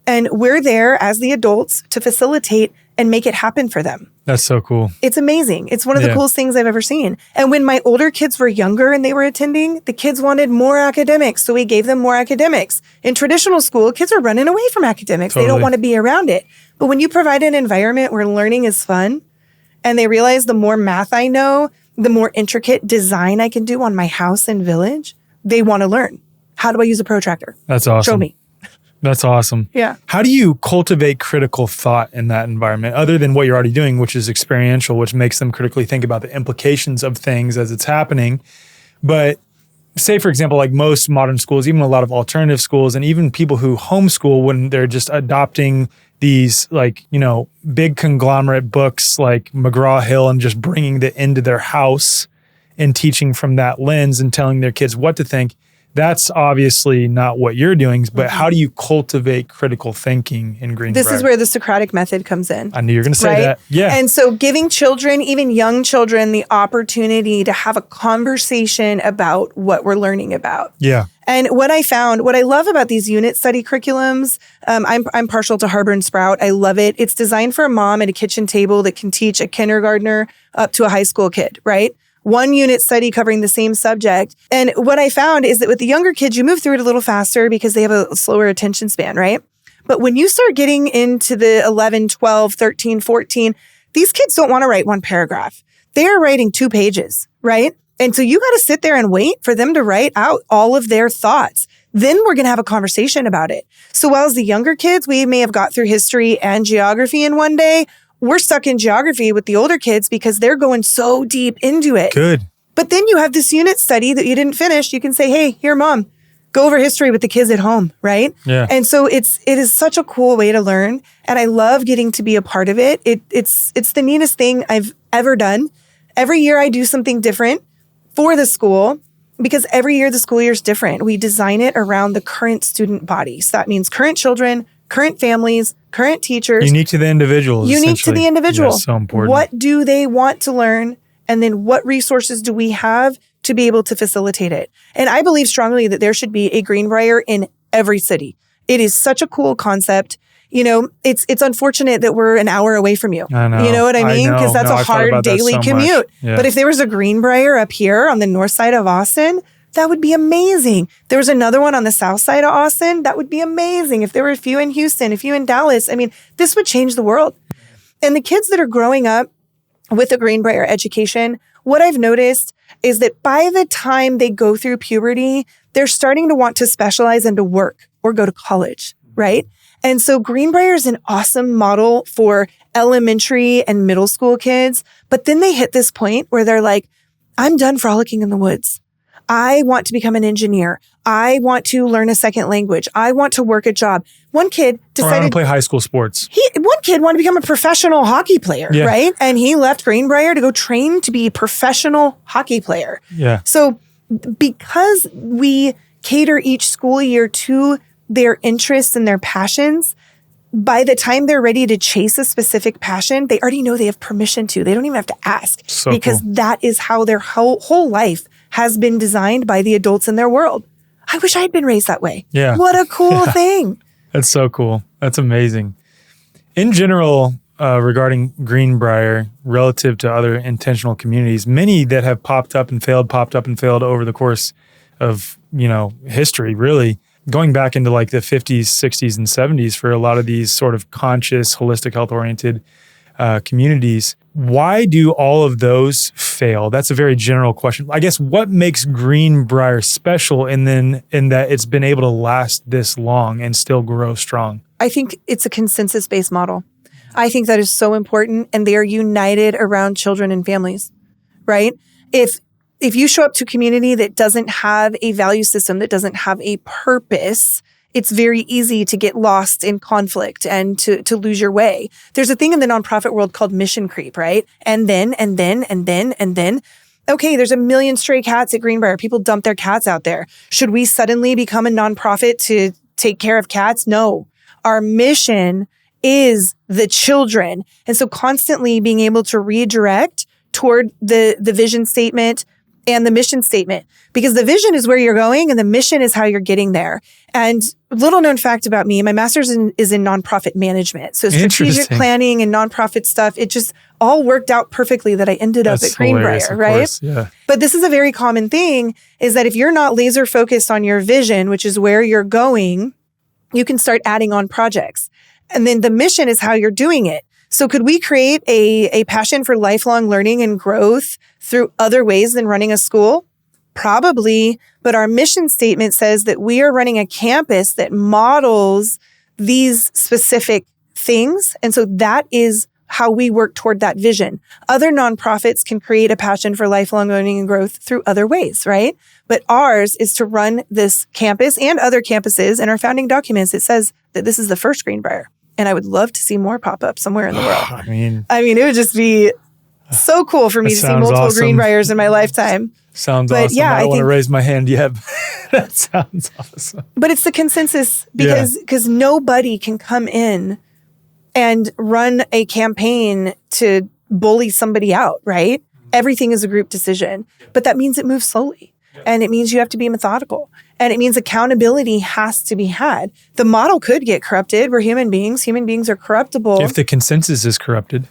And we're there as the adults to facilitate and make it happen for them. That's so cool. It's amazing. It's one of the coolest things I've ever seen. And when my older kids were younger and they were attending, the kids wanted more academics. So we gave them more academics. In traditional school, kids are running away from academics. Totally. They don't want to be around it. But when you provide an environment where learning is fun and they realize the more math I know, the more intricate design I can do on my house and village, they want to learn. How do I use a protractor? That's awesome. Show me. That's awesome. Yeah. How do you cultivate critical thought in that environment, other than what you're already doing, which is experiential, which makes them critically think about the implications of things as it's happening? But say, for example, like most modern schools, even a lot of alternative schools, and even people who homeschool, when they're just adopting these like, you know, big conglomerate books like McGraw-Hill and just bringing it into their house and teaching from that lens and telling their kids what to think. That's obviously not what you're doing, but how do you cultivate critical thinking in Greenbrier? This is where the Socratic method comes in. I knew you were going to say that. Yeah. And so giving children, even young children, the opportunity to have a conversation about what we're learning about. Yeah. And what I found, what I love about these unit study curriculums, I'm partial to Harbor and Sprout. I love it. It's designed for a mom at a kitchen table that can teach a kindergartner up to a high school kid, right? 1 unit study covering the same subject. And what I found is that with the younger kids, you move through it a little faster because they have a slower attention span, right? But when you start getting into the 11, 12, 13, 14, these kids don't want to write 1 paragraph. They are writing 2 pages, right? And so you got to sit there and wait for them to write out all of their thoughts. Then we're going to have a conversation about it. So while as the younger kids, we may have got through history and geography in one day, we're stuck in geography with the older kids because they're going so deep into it. Good. But then you have this unit study that you didn't finish. You can say, hey, here, mom, go over history with the kids at home, right? Yeah. And so it is such a cool way to learn. And I love getting to be a part of it. It's the neatest thing I've ever done. Every year I do something different for the school because every year the school year is different. We design it around the current student body. So that means current children, current families, current teachers. Unique to the individuals. Unique to the individual. That's so important. What do they want to learn? And then what resources do we have to be able to facilitate it? And I believe strongly that there should be a Greenbrier in every city. It is such a cool concept. You know, it's unfortunate that we're an hour away from you. I know. You know what I mean? Because that's a hard daily commute. Yeah. But if there was a Greenbrier up here on the north side of Austin, that would be amazing. There was another one on the south side of Austin. That would be amazing. If there were a few in Houston, a few in Dallas, I mean, this would change the world. And the kids that are growing up with a Greenbrier education, what I've noticed is that by the time they go through puberty, they're starting to want to specialize and to work or go to college, right? And so Greenbrier is an awesome model for elementary and middle school kids. But then they hit this point where they're like, I'm done frolicking in the woods. I want to become an engineer. I want to learn a second language. I want to work a job. One kid decided... I want to play high school sports. One kid wanted to become a professional hockey player, right? And he left Greenbrier to go train to be a professional hockey player. Yeah. So because we cater each school year to their interests and their passions, by the time they're ready to chase a specific passion, they already know they have permission to. They don't even have to ask because that is how their whole life has been designed by the adults in their world. I wish I had been raised that way. Yeah. What a cool thing. That's so cool. That's amazing. In general, regarding Greenbrier, relative to other intentional communities, many that have popped up and failed over the course of, history, really, going back into like the 50s, 60s, and 70s for a lot of these sort of conscious, holistic, health-oriented communities. Why do all of those fail? That's a very general question. I guess what makes Greenbrier special in that it's been able to last this long and still grow strong? I think it's a consensus-based model. I think that is so important, and they are united around children and families, right? If you show up to a community that doesn't have a value system, that doesn't have a purpose, it's very easy to get lost in conflict and to lose your way. There's a thing in the nonprofit world called mission creep, right? And then. Okay, there's 1 million stray cats at Greenbrier. People dump their cats out there. Should we suddenly become a nonprofit to take care of cats? No. Our mission is the children. And so constantly being able to redirect toward the vision statement and the mission statement, because the vision is where you're going and the mission is how you're getting there. And little known fact about me, my master's is in nonprofit management. So strategic planning and nonprofit stuff, it just all worked out perfectly that I ended up at Greenbrier, right? Course, yeah. But this is a very common thing, is that if you're not laser focused on your vision, which is where you're going, you can start adding on projects. And then the mission is how you're doing it. So could we create a passion for lifelong learning and growth through other ways than running a school? Probably, but our mission statement says that we are running a campus that models these specific things. And so that is how we work toward that vision. Other nonprofits can create a passion for lifelong learning and growth through other ways, right? But ours is to run this campus and other campuses. In our founding documents, it says that this is the first Greenbrier. And I would love to see more pop up somewhere in the world. I mean, it would just be so cool for me to see multiple awesome. Greenbriers in my lifetime. Sounds awesome. Yeah, I don't want to raise my hand yet. That sounds awesome. But it's the consensus because nobody can come in and run a campaign to bully somebody out, right? Everything is a group decision. But that means it moves slowly. And it means you have to be methodical. And it means accountability has to be had. The model could get corrupted. We're human beings. Human beings are corruptible. If the consensus is corrupted.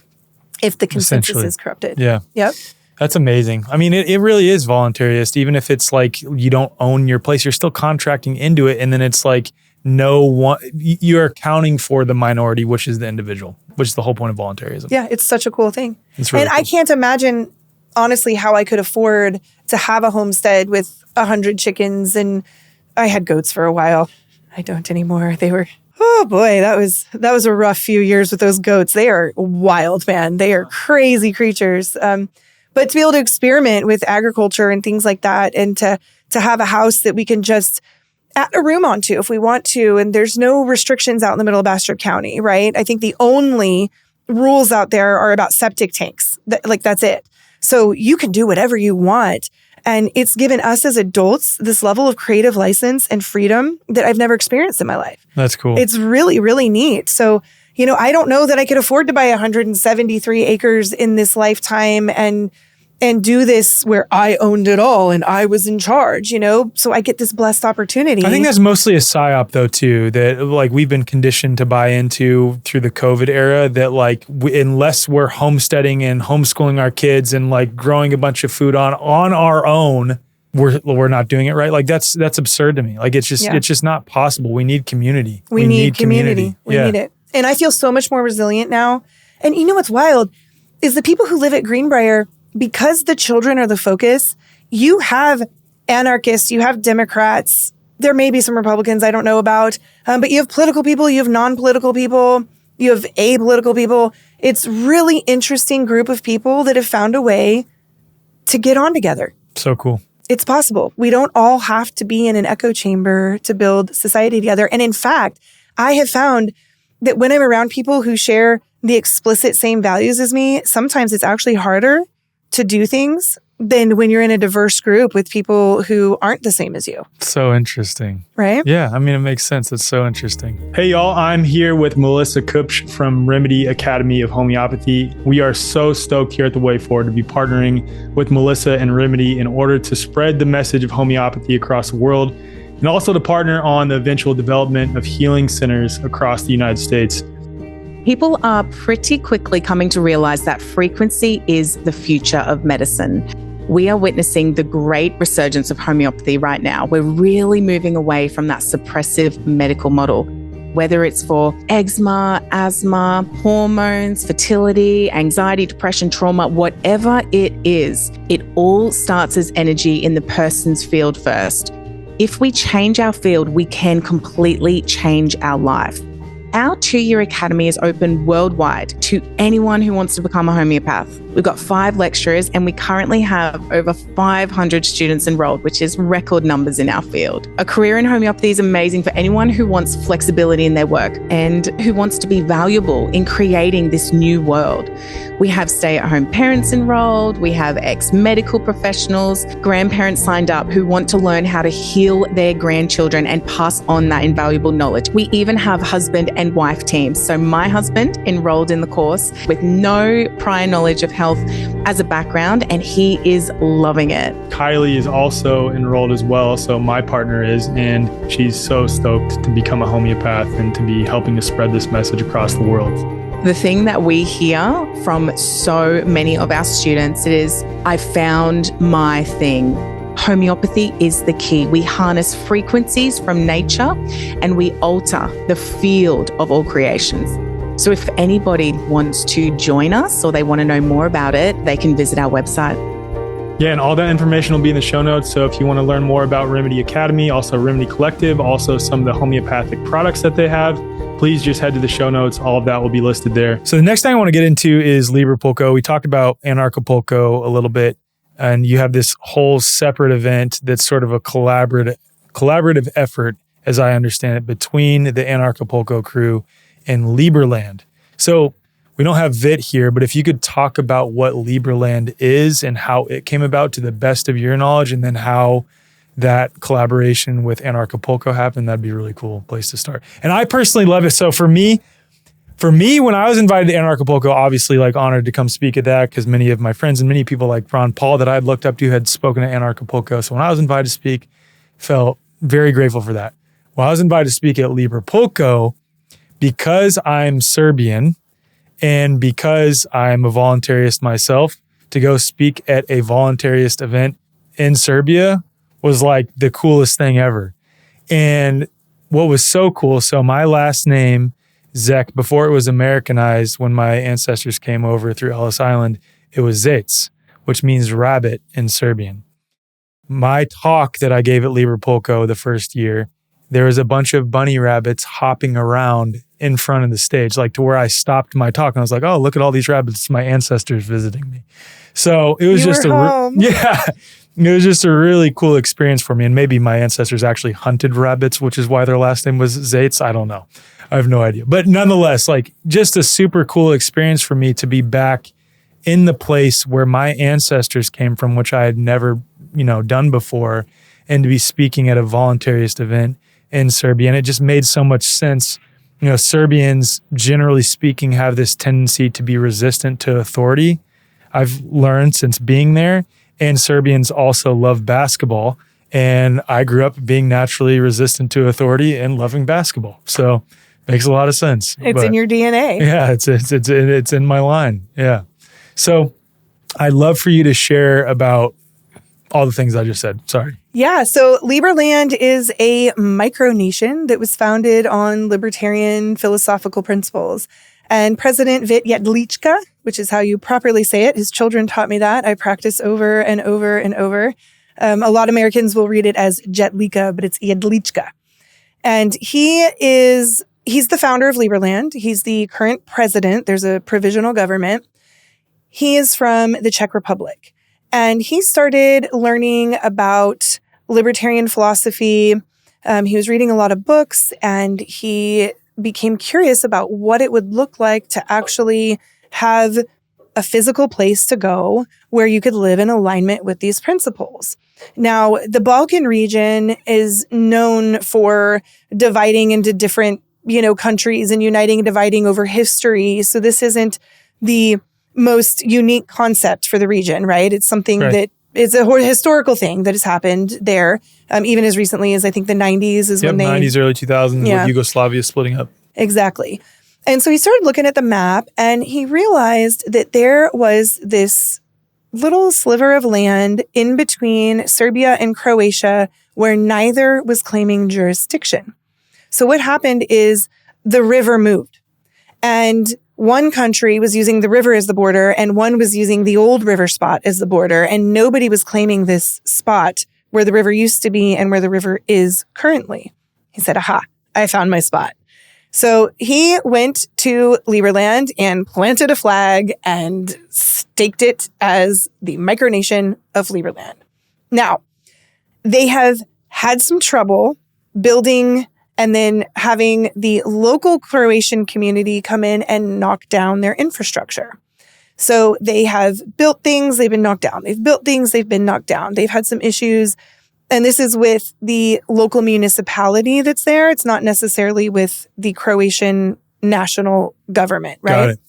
If the consensus is corrupted. Yeah. Yep. That's amazing. I mean, it really is voluntarist. Even if it's like you don't own your place, you're still contracting into it. And then it's like you're accounting for the minority, which is the individual, which is the whole point of voluntarism. Yeah, it's such a cool thing. It's really cool. I can't imagine, honestly, how I could afford to have a homestead with 100 chickens. And I had goats for a while. I don't anymore. They were, oh boy, that was a rough few years with those goats. They are wild, man. They are crazy creatures. But to be able to experiment with agriculture and things like that, and to have a house that we can just add a room onto if we want to, and there's no restrictions out in the middle of Bastrop County, right? I think the only rules out there are about septic tanks. That's it. So you can do whatever you want. And it's given us as adults this level of creative license and freedom that I've never experienced in my life. That's cool. It's really, really neat. So, I don't know that I could afford to buy 173 acres in this lifetime and do this where I owned it all and I was in charge, so I get this blessed opportunity. I think that's mostly a psyop though too, that like we've been conditioned to buy into through the COVID era, that like unless we're homesteading and homeschooling our kids and like growing a bunch of food on our own, we're not doing it right. Like that's absurd to me. Like it's just not possible. We need community. We need community. We need it. And I feel so much more resilient now. And what's wild is the people who live at Greenbrier, because the children are the focus, you have anarchists, you have Democrats, there may be some Republicans I don't know about, but you have political people, you have non-political people, you have apolitical people. It's really interesting group of people that have found a way to get on together. So cool. It's possible. We don't all have to be in an echo chamber to build society together. And in fact, I have found that when I'm around people who share the explicit same values as me, sometimes it's actually harder to do things than when you're in a diverse group with people who aren't the same as you. So interesting. Right? Yeah, I mean, it makes sense. It's so interesting. Hey, y'all, I'm here with Melissa Kupsch from Remedy Academy of Homeopathy. We are so stoked here at The Way Forward to be partnering with Melissa and Remedy in order to spread the message of homeopathy across the world, and also to partner on the eventual development of healing centers across the United States. People are pretty quickly coming to realize that frequency is the future of medicine. We are witnessing the great resurgence of homeopathy right now. We're really moving away from that suppressive medical model, whether it's for eczema, asthma, hormones, fertility, anxiety, depression, trauma, whatever it is, it all starts as energy in the person's field first. If we change our field, we can completely change our life. Our 2-year academy is open worldwide to anyone who wants to become a homeopath. We've got 5 lecturers and we currently have over 500 students enrolled, which is record numbers in our field. A career in homeopathy is amazing for anyone who wants flexibility in their work and who wants to be valuable in creating this new world. We have stay-at-home parents enrolled, we have ex-medical professionals, grandparents signed up who want to learn how to heal their grandchildren and pass on that invaluable knowledge. We even have husband and wife teams. So my husband enrolled in the course with no prior knowledge of health as a background, and he is loving it. Kylie is also enrolled as well, so my partner is, and she's so stoked to become a homeopath and to be helping to spread this message across the world. The thing that we hear from so many of our students is, I found my thing. Homeopathy is the key. We harness frequencies from nature and we alter the field of all creations. So if anybody wants to join us or they want to know more about it, they can visit our website. Yeah, and all that information will be in the show notes. So if you want to learn more about Remedy Academy, also Remedy Collective, also some of the homeopathic products that they have, please just head to the show notes. All of that will be listed there. So the next thing I want to get into is Liberpulco. We talked about Anarchapulco a little bit, and you have this whole separate event that's sort of a collaborative effort, as I understand it, between the Anarchapulco crew and Liberland. So we don't have Vit here, but if you could talk about what Liberland is and how it came about to the best of your knowledge, and then how that collaboration with Anarchapulco happened, that'd be a really cool place to start. And I personally love it. So for me, when I was invited to Anarchapulco, obviously like honored to come speak at that, because many of my friends and many people like Ron Paul that I'd looked up to had spoken at Anarchapulco. So when I was invited to speak, felt very grateful for that. When I was invited to speak at Liberpulco, because I'm Serbian and because I'm a voluntarist myself, to go speak at a voluntarist event in Serbia was like the coolest thing ever. And what was so cool, so my last name, Zek, before it was Americanized, when my ancestors came over through Ellis Island, it was Zec, which means rabbit in Serbian. My talk that I gave at Liberpulco the first year, there was a bunch of bunny rabbits hopping around in front of the stage, like to where I stopped my talk and I was like, oh, look at all these rabbits. It's my ancestors visiting me. So it was it was just a really cool experience for me. And maybe my ancestors actually hunted rabbits, which is why their last name was Zec. I don't know. I have no idea. But nonetheless, like just a super cool experience for me to be back in the place where my ancestors came from, which I had never, done before, and to be speaking at a voluntarist event in Serbia. And it just made so much sense. Serbians, generally speaking, have this tendency to be resistant to authority. I've learned since being there. And Serbians also love basketball. And I grew up being naturally resistant to authority and loving basketball. So makes a lot of sense. It's in your DNA. Yeah, it's in my line. Yeah. So I'd love for you to share about all the things I just said. Sorry. Yeah. So Liberland is a micronation that was founded on libertarian philosophical principles. And President Vit Jedlička, which is how you properly say it, his children taught me that. I practice over and over and over. A lot of Americans will read it as Jedlička, but it's Jedlička. And he's the founder of Liberland. He's the current president. There's a provisional government. He is from the Czech Republic. And he started learning about libertarian philosophy. He was reading a lot of books, and he became curious about what it would look like to actually have a physical place to go where you could live in alignment with these principles. Now, the Balkan region is known for dividing into different, countries and uniting and dividing over history. So this isn't the most unique concept for the region, right? It's something that is a historical thing that has happened there, even as recently as I think the 90s is when they... 90s, early 2000s, with Yugoslavia splitting up. Exactly. And so he started looking at the map and he realized that there was this little sliver of land in between Serbia and Croatia where neither was claiming jurisdiction. So what happened is the river moved and one country was using the river as the border and one was using the old river spot as the border, and nobody was claiming this spot where the river used to be and where the river is currently. He said, aha, I found my spot. So he went to Liberland and planted a flag and staked it as the micronation of Liberland. Now, they have had some trouble building and then having the local Croatian community come in and knock down their infrastructure. So they have built things, they've been knocked down. They've built things, they've been knocked down. They've had some issues. And this is with the local municipality that's there. It's not necessarily with the Croatian national government, right? Got it.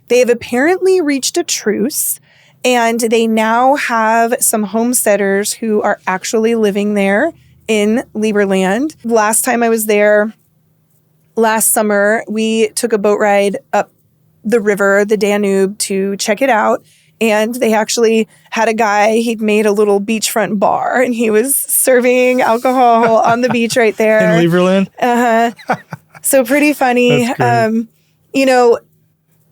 They have apparently reached a truce, and they now have some homesteaders who are actually living there in Liberland. Last time I was there, last summer, we took a boat ride up the river, the Danube, to check it out. And they actually had a guy, he'd made a little beachfront bar and he was serving alcohol on the beach right there. In Liberland? So pretty funny. That's great.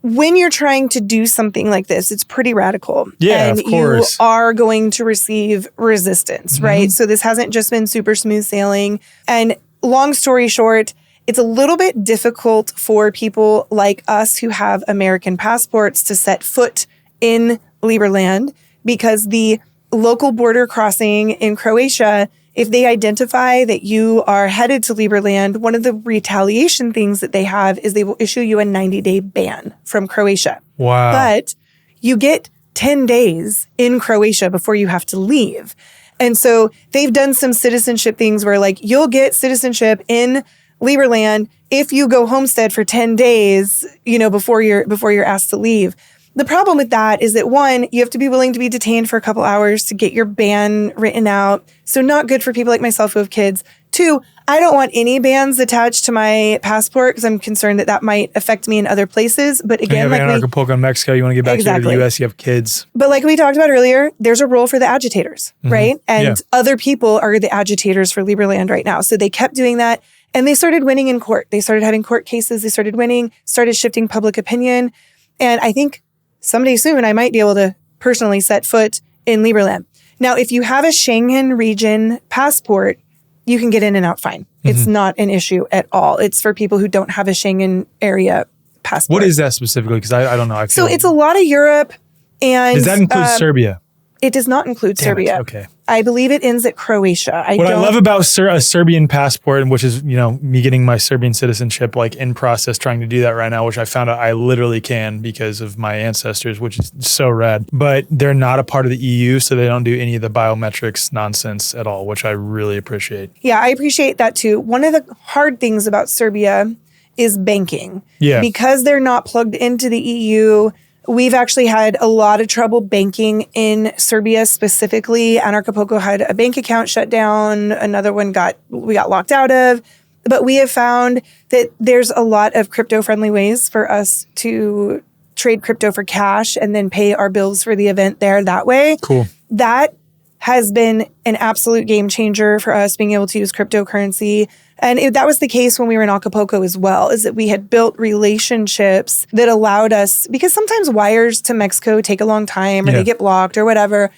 When you're trying to do something like this, it's pretty radical. Yeah, and of course. You are going to receive resistance, right? So this hasn't just been super smooth sailing. And long story short, it's a little bit difficult for people like us who have American passports to set foot in Liberland, because the local border crossing in Croatia, if they identify that you are headed to Liberland, one of the retaliation things that they have is they will issue you a 90-day ban from Croatia. Wow. But you get 10 days in Croatia before you have to leave. And so they've done some citizenship things where you'll get citizenship in Liberland if you go homestead for 10 days, before you're asked to leave. The problem with that is that, one, you have to be willing to be detained for a couple hours to get your ban written out. So not good for people like myself who have kids. Two, I don't want any bans attached to my passport because I'm concerned that might affect me in other places. But again, you have Anarchapulco in Mexico, you want to get back to the U.S., you have kids. But like we talked about earlier, there's a role for the agitators, right? And other people are the agitators for Liberland right now. So they kept doing that. And they started winning in court. They started having court cases. They started winning, started shifting public opinion. And I think someday soon, I might be able to personally set foot in Liberland. Now, if you have a Schengen region passport, you can get in and out fine. It's not an issue at all. It's for people who don't have a Schengen area passport. What is that specifically? Because I don't know. So it's a lot of Europe. And does that include Serbia? It does not include Serbia. Okay. I believe it ends at Croatia. What I love about a Serbian passport, which is, me getting my Serbian citizenship, in process, trying to do that right now, which I found out I literally can because of my ancestors, which is so rad. But they're not a part of the EU, so they don't do any of the biometrics nonsense at all, which I really appreciate. Yeah, I appreciate that too. One of the hard things about Serbia is banking. Yeah. Because they're not plugged into the EU, we've actually had a lot of trouble banking in Serbia specifically. Anarchapulco had a bank account shut down. Another one we got locked out of. But we have found that there's a lot of crypto-friendly ways for us to trade crypto for cash and then pay our bills for the event there that way. Cool. That has been an absolute game changer for us, being able to use cryptocurrency. And that was the case when we were in Acapulco as well, is that we had built relationships that allowed us, because sometimes wires to Mexico take a long time or they get blocked or whatever.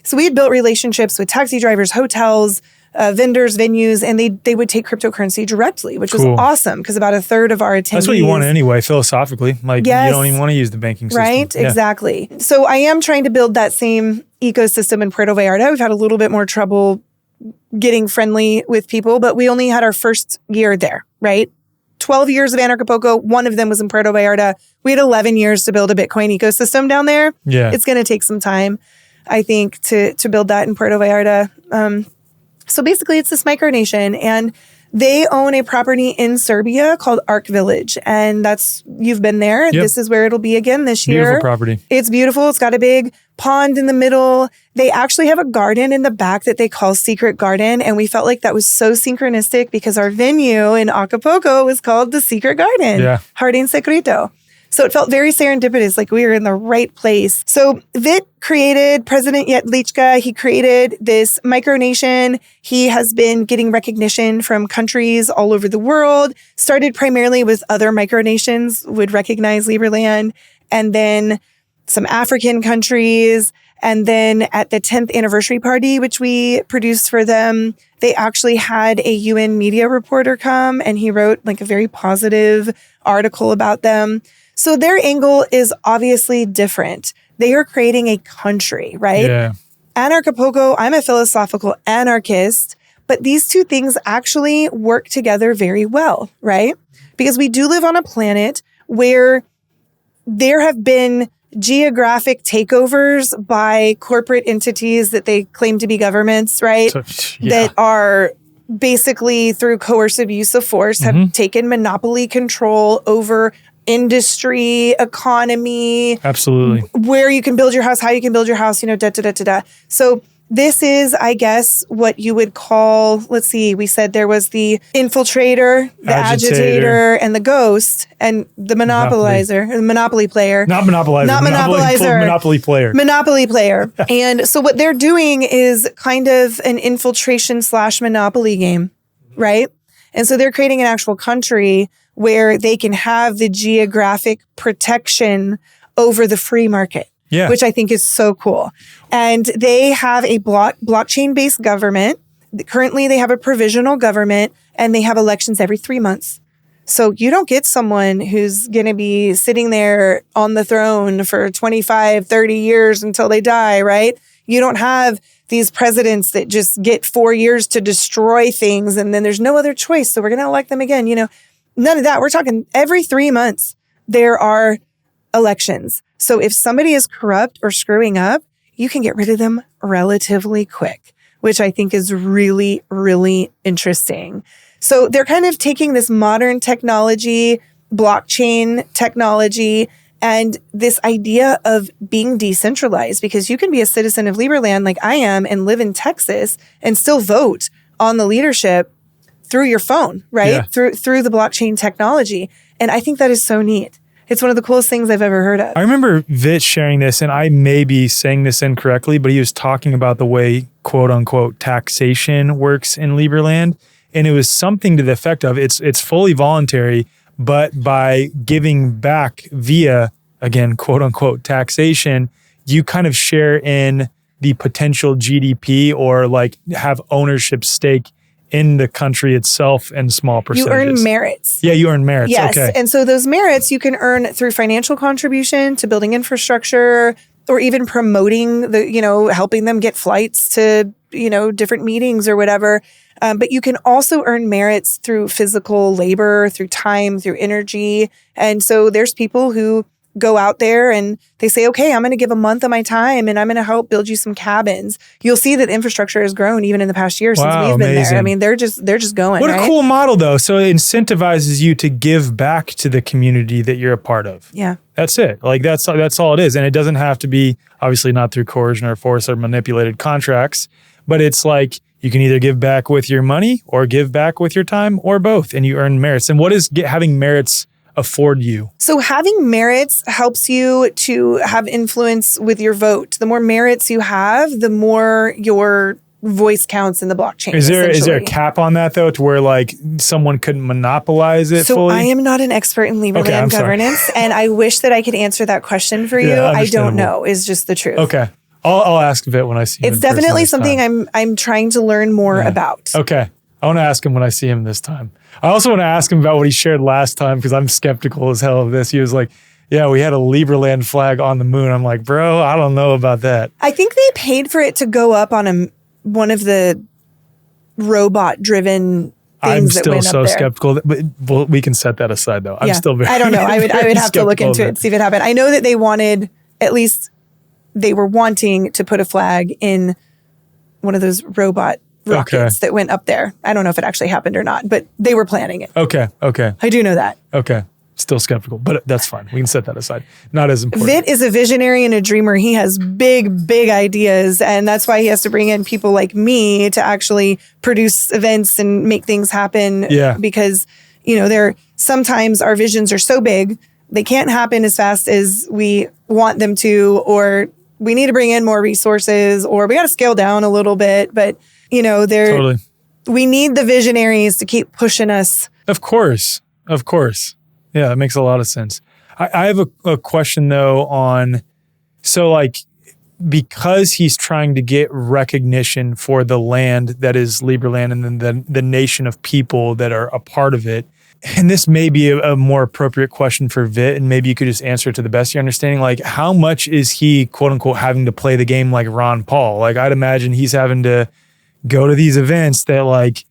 So we had built relationships with taxi drivers, hotels, vendors, venues, and they would take cryptocurrency directly, which was awesome because about a third of our attendees... That's what you want anyway, philosophically. You don't even want to use the banking system. Right, exactly. So I am trying to build that same ecosystem in Puerto Vallarta. We've had a little bit more trouble getting friendly with people, but we only had our first year there, right? 12 years of Anarchapulco. One of them was in Puerto Vallarta. We had 11 years to build a Bitcoin ecosystem down there. Yeah. It's going to take some time, I think, to build that in Puerto Vallarta. So basically, it's this micronation, and they own a property in Serbia called Ark Village. And you've been there. Yep. This is where it'll be again this year. Beautiful property. It's beautiful. It's got a big pond in the middle. They actually have a garden in the back that they call Secret Garden. And we felt like that was so synchronistic because our venue in Acapulco was called the Secret Garden. Yeah. Jardín Secreto. So it felt very serendipitous, like we were in the right place. So Vit created, President Yetlichka, he created this micronation. He has been getting recognition from countries all over the world, started primarily with other micronations would recognize Liberland, and then some African countries. And then at the 10th anniversary party, which we produced for them, they actually had a UN media reporter come, and he wrote like a very positive article about them. So their angle is obviously different. They are creating a country, right? Yeah. Anarchapulco, I'm a philosophical anarchist, but these two things actually work together very well, right? Because we do live on a planet where there have been geographic takeovers by corporate entities that they claim to be governments, right? So, yeah. That are basically through coercive use of force have taken monopoly control over industry, economy. Absolutely. Where you can build your house, how you can build your house, So this is, I guess, what you would call, let's see, we said there was the infiltrator, the agitator, and the ghost, and the monopolizer, the monopoly player. Not monopolizer. Not monopolizer. Monopoly player. Monopoly player. And so what they're doing is kind of an infiltration / monopoly game, right? And so they're creating an actual country where they can have the geographic protection over the free market, which I think is so cool. And they have a blockchain-based government. Currently, they have a provisional government, and they have elections every 3 months. So you don't get someone who's going to be sitting there on the throne for 25, 30 years until they die, right? You don't have these presidents that just get 4 years to destroy things, and then there's no other choice. So we're going to elect them again. None of that. We're talking every 3 months, there are elections. So if somebody is corrupt or screwing up, you can get rid of them relatively quick, which I think is really, really interesting. So they're kind of taking this modern technology, blockchain technology, and this idea of being decentralized, because you can be a citizen of Liberland like I am and live in Texas and still vote on the leadership through your phone, right? Yeah. Through the blockchain technology. And I think that is so neat. It's one of the coolest things I've ever heard of. I remember Vit sharing this, and I may be saying this incorrectly, but he was talking about the way, quote unquote, taxation works in Liberland. And it was something to the effect of it's fully voluntary, but by giving back via, again, quote unquote, taxation, you kind of share in the potential GDP or like have ownership stake in the country itself and small percentages. You earn merits. Yeah, you earn merits. Yes. Okay. And so those merits you can earn through financial contribution to building infrastructure, or even promoting helping them get flights to, different meetings or whatever. But you can also earn merits through physical labor, through time, through energy. And so there's people who go out there and they say, okay, I'm going to give a month of my time and I'm going to help build you some cabins. You'll see that infrastructure has grown even in the past year since we've been there. I mean, they're just going. What a cool model though. So it incentivizes you to give back to the community that you're a part of. Yeah. That's it. Like that's all it is. And it doesn't have to be, obviously not through coercion or force or manipulated contracts, but it's like you can either give back with your money or give back with your time or both, and you earn merits. And what does having merits afford you? So having merits helps you to have influence with your vote. The more merits you have, the more your voice counts in the blockchain. Is there a cap on that though, to where like someone couldn't monopolize it fully? So I am not an expert in Liberland governance, and I wish that I could answer that question for you. I don't know, is just the truth. Okay. I'll ask Vit when I see him. It's definitely something I'm trying to learn more about. Okay. I want to ask him when I see him this time. I also want to ask him about what he shared last time, because I'm skeptical as hell of this. He was like, yeah, we had a Liberland flag on the moon. I'm like, bro, I don't know about that. I think they paid for it to go up on one of the robot-driven I'm still so skeptical. But we can set that aside, though. I'm still very. I don't know. I would have to look into it, see if it happened. I know that they wanted, at least they were wanting to put a flag in one of those robot rockets that went up there. I don't know if it actually happened or not, but they were planning it. Okay. I do know that. Okay. Still skeptical, but that's fine. We can set that aside. Not as important. Vit is a visionary and a dreamer. He has big, big ideas. And that's why he has to bring in people like me to actually produce events and make things happen. Yeah. Because, sometimes our visions are so big, they can't happen as fast as we want them to, or we need to bring in more resources, or we got to scale down a little bit. But, totally. We need the visionaries to keep pushing us. Of course. Yeah, that makes a lot of sense. I have a question, though, on, because he's trying to get recognition for the land that is Liberland and then the nation of people that are a part of it, and this may be a more appropriate question for Vit, and maybe you could just answer it to the best of your understanding, how much is he, quote unquote, having to play the game like Ron Paul? I'd imagine he's having to go to these events that,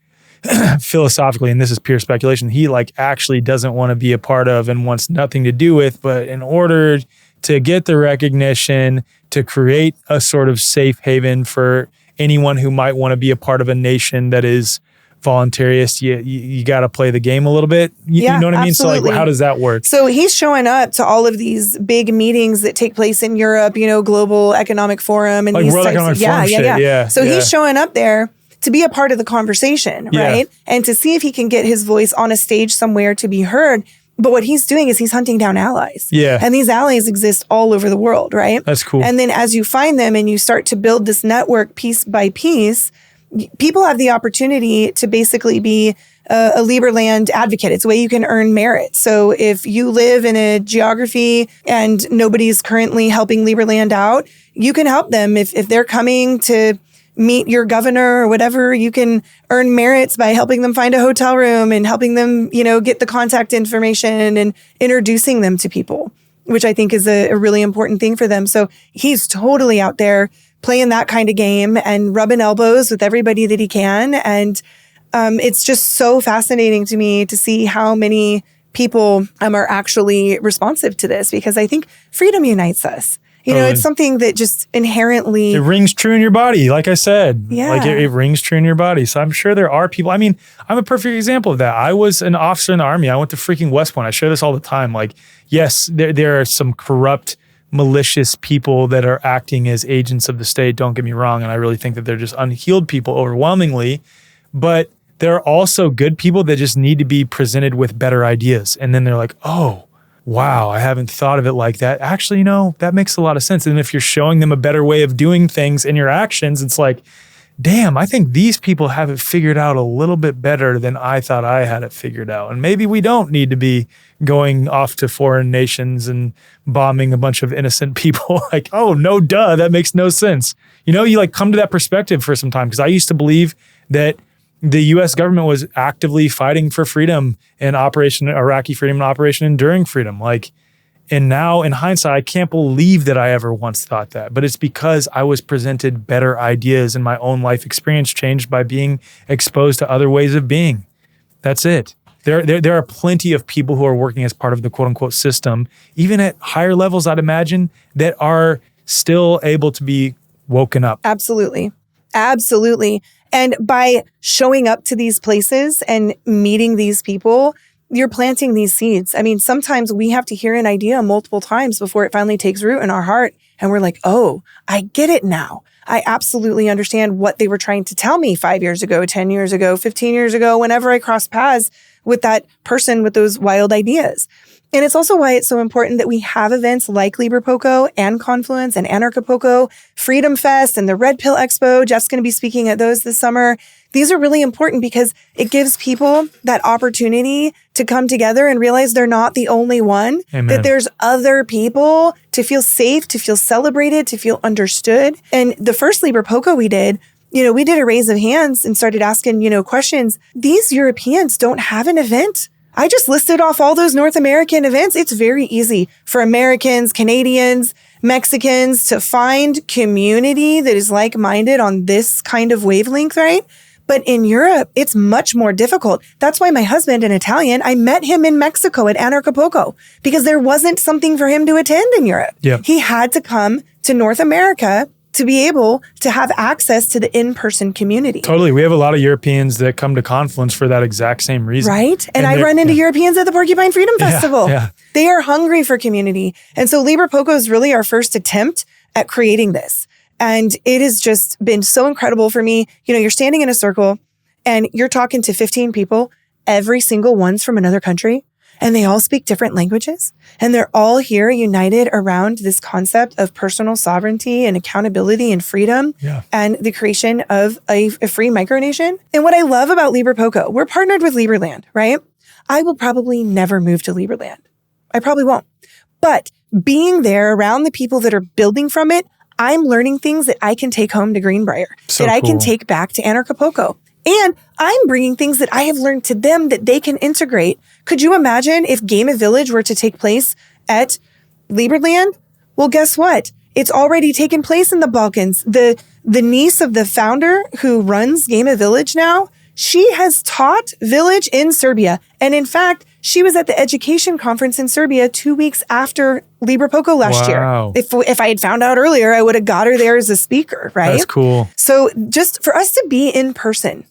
philosophically, and this is pure speculation, he actually doesn't want to be a part of and wants nothing to do with, but in order to get the recognition, to create a sort of safe haven for anyone who might want to be a part of a nation that is voluntarist, you got to play the game a little bit. You know what I mean? Absolutely. So how does that work? So he's showing up to all of these big meetings that take place in Europe, Global Economic Forum and these World types Economic of, Forum shit. So he's showing up there to be a part of the conversation, right? And to see if he can get his voice on a stage somewhere to be heard. But what he's doing is he's hunting down allies. Yeah. And these allies exist all over the world, right? That's cool. And then as you find them and you start to build this network piece by piece, people have the opportunity to basically be a Liberland advocate. It's a way you can earn merit. So if you live in a geography and nobody's currently helping Liberland out, you can help them. If they're coming to meet your governor or whatever, you can earn merits by helping them find a hotel room and helping them, get the contact information and introducing them to people, which I think is a really important thing for them. So he's totally out there playing that kind of game and rubbing elbows with everybody that he can. And it's just so fascinating to me to see how many people are actually responsive to this, because I think freedom unites us. It's something that just inherently... It rings true in your body, like I said. Yeah. It rings true in your body. So I'm sure there are people... I mean, I'm a perfect example of that. I was an officer in the Army. I went to freaking West Point. I share this all the time. Yes, there are some corrupt, malicious people that are acting as agents of the state. Don't get me wrong. And I really think that they're just unhealed people overwhelmingly. But there are also good people that just need to be presented with better ideas. And then they're like, oh, wow, I haven't thought of it like that. Actually, that makes a lot of sense. And if you're showing them a better way of doing things in your actions, it's like, damn, I think these people have it figured out a little bit better than I thought I had it figured out. And maybe we don't need to be going off to foreign nations and bombing a bunch of innocent people. Oh, no, duh, that makes no sense. You come to that perspective for some time, because I used to believe that the U.S. government was actively fighting for freedom and Operation Iraqi Freedom and Operation Enduring Freedom. And now in hindsight, I can't believe that I ever once thought that. But it's because I was presented better ideas and my own life experience changed by being exposed to other ways of being. That's it. There are plenty of people who are working as part of the quote unquote system, even at higher levels, I'd imagine, that are still able to be woken up. Absolutely. And by showing up to these places and meeting these people, you're planting these seeds. I mean, sometimes we have to hear an idea multiple times before it finally takes root in our heart. And we're like, oh, I get it now. I absolutely understand what they were trying to tell me 5 years ago, 10 years ago, 15 years ago, whenever I crossed paths with that person with those wild ideas. And it's also why it's so important that we have events like Liberpulco and Confluence and Anarchapulco, Freedom Fest and the Red Pill Expo. Jeff's going to be speaking at those this summer. These are really important because it gives people that opportunity to come together and realize they're not the only one, Amen. That there's other people to feel safe, to feel celebrated, to feel understood. And the first Liberpulco we did a raise of hands and started asking, questions. These Europeans don't have an event. I just listed off all those North American events. It's very easy for Americans, Canadians, Mexicans to find community that is like-minded on this kind of wavelength, right? But in Europe, it's much more difficult. That's why my husband, an Italian, I met him in Mexico at Anarchapulco because there wasn't something for him to attend in Europe. Yeah. He had to come to North America to be able to have access to the in-person community. Totally. We have a lot of Europeans that come to Confluence for that exact same reason. Right? And I run into Europeans at the Porcupine Freedom Festival. Yeah. They are hungry for community. And so Liberpulco is really our first attempt at creating this. And it has just been so incredible for me. You know, you're standing in a circle and you're talking to 15 people, every single one's from another country, and they all speak different languages. And they're all here united around this concept of personal sovereignty and accountability and freedom and the creation of a free micronation. And what I love about Liberpulco, we're partnered with Liberland, right? I will probably never move to Liberland. I probably won't. But being there around the people that are building from it, I'm learning things that I can take home to Greenbrier, that I can take back to Anarchapulco. And I'm bringing things that I have learned to them that they can integrate. Could you imagine if Game of Village were to take place at Liberland? Well, guess what? It's already taken place in the Balkans. The niece of the founder who runs Game of Village now, she has taught Village in Serbia. And in fact, she was at the education conference in Serbia 2 weeks after Liberpulco last year. If I had found out earlier, I would have got her there as a speaker, right? That's cool. So just for us to be in person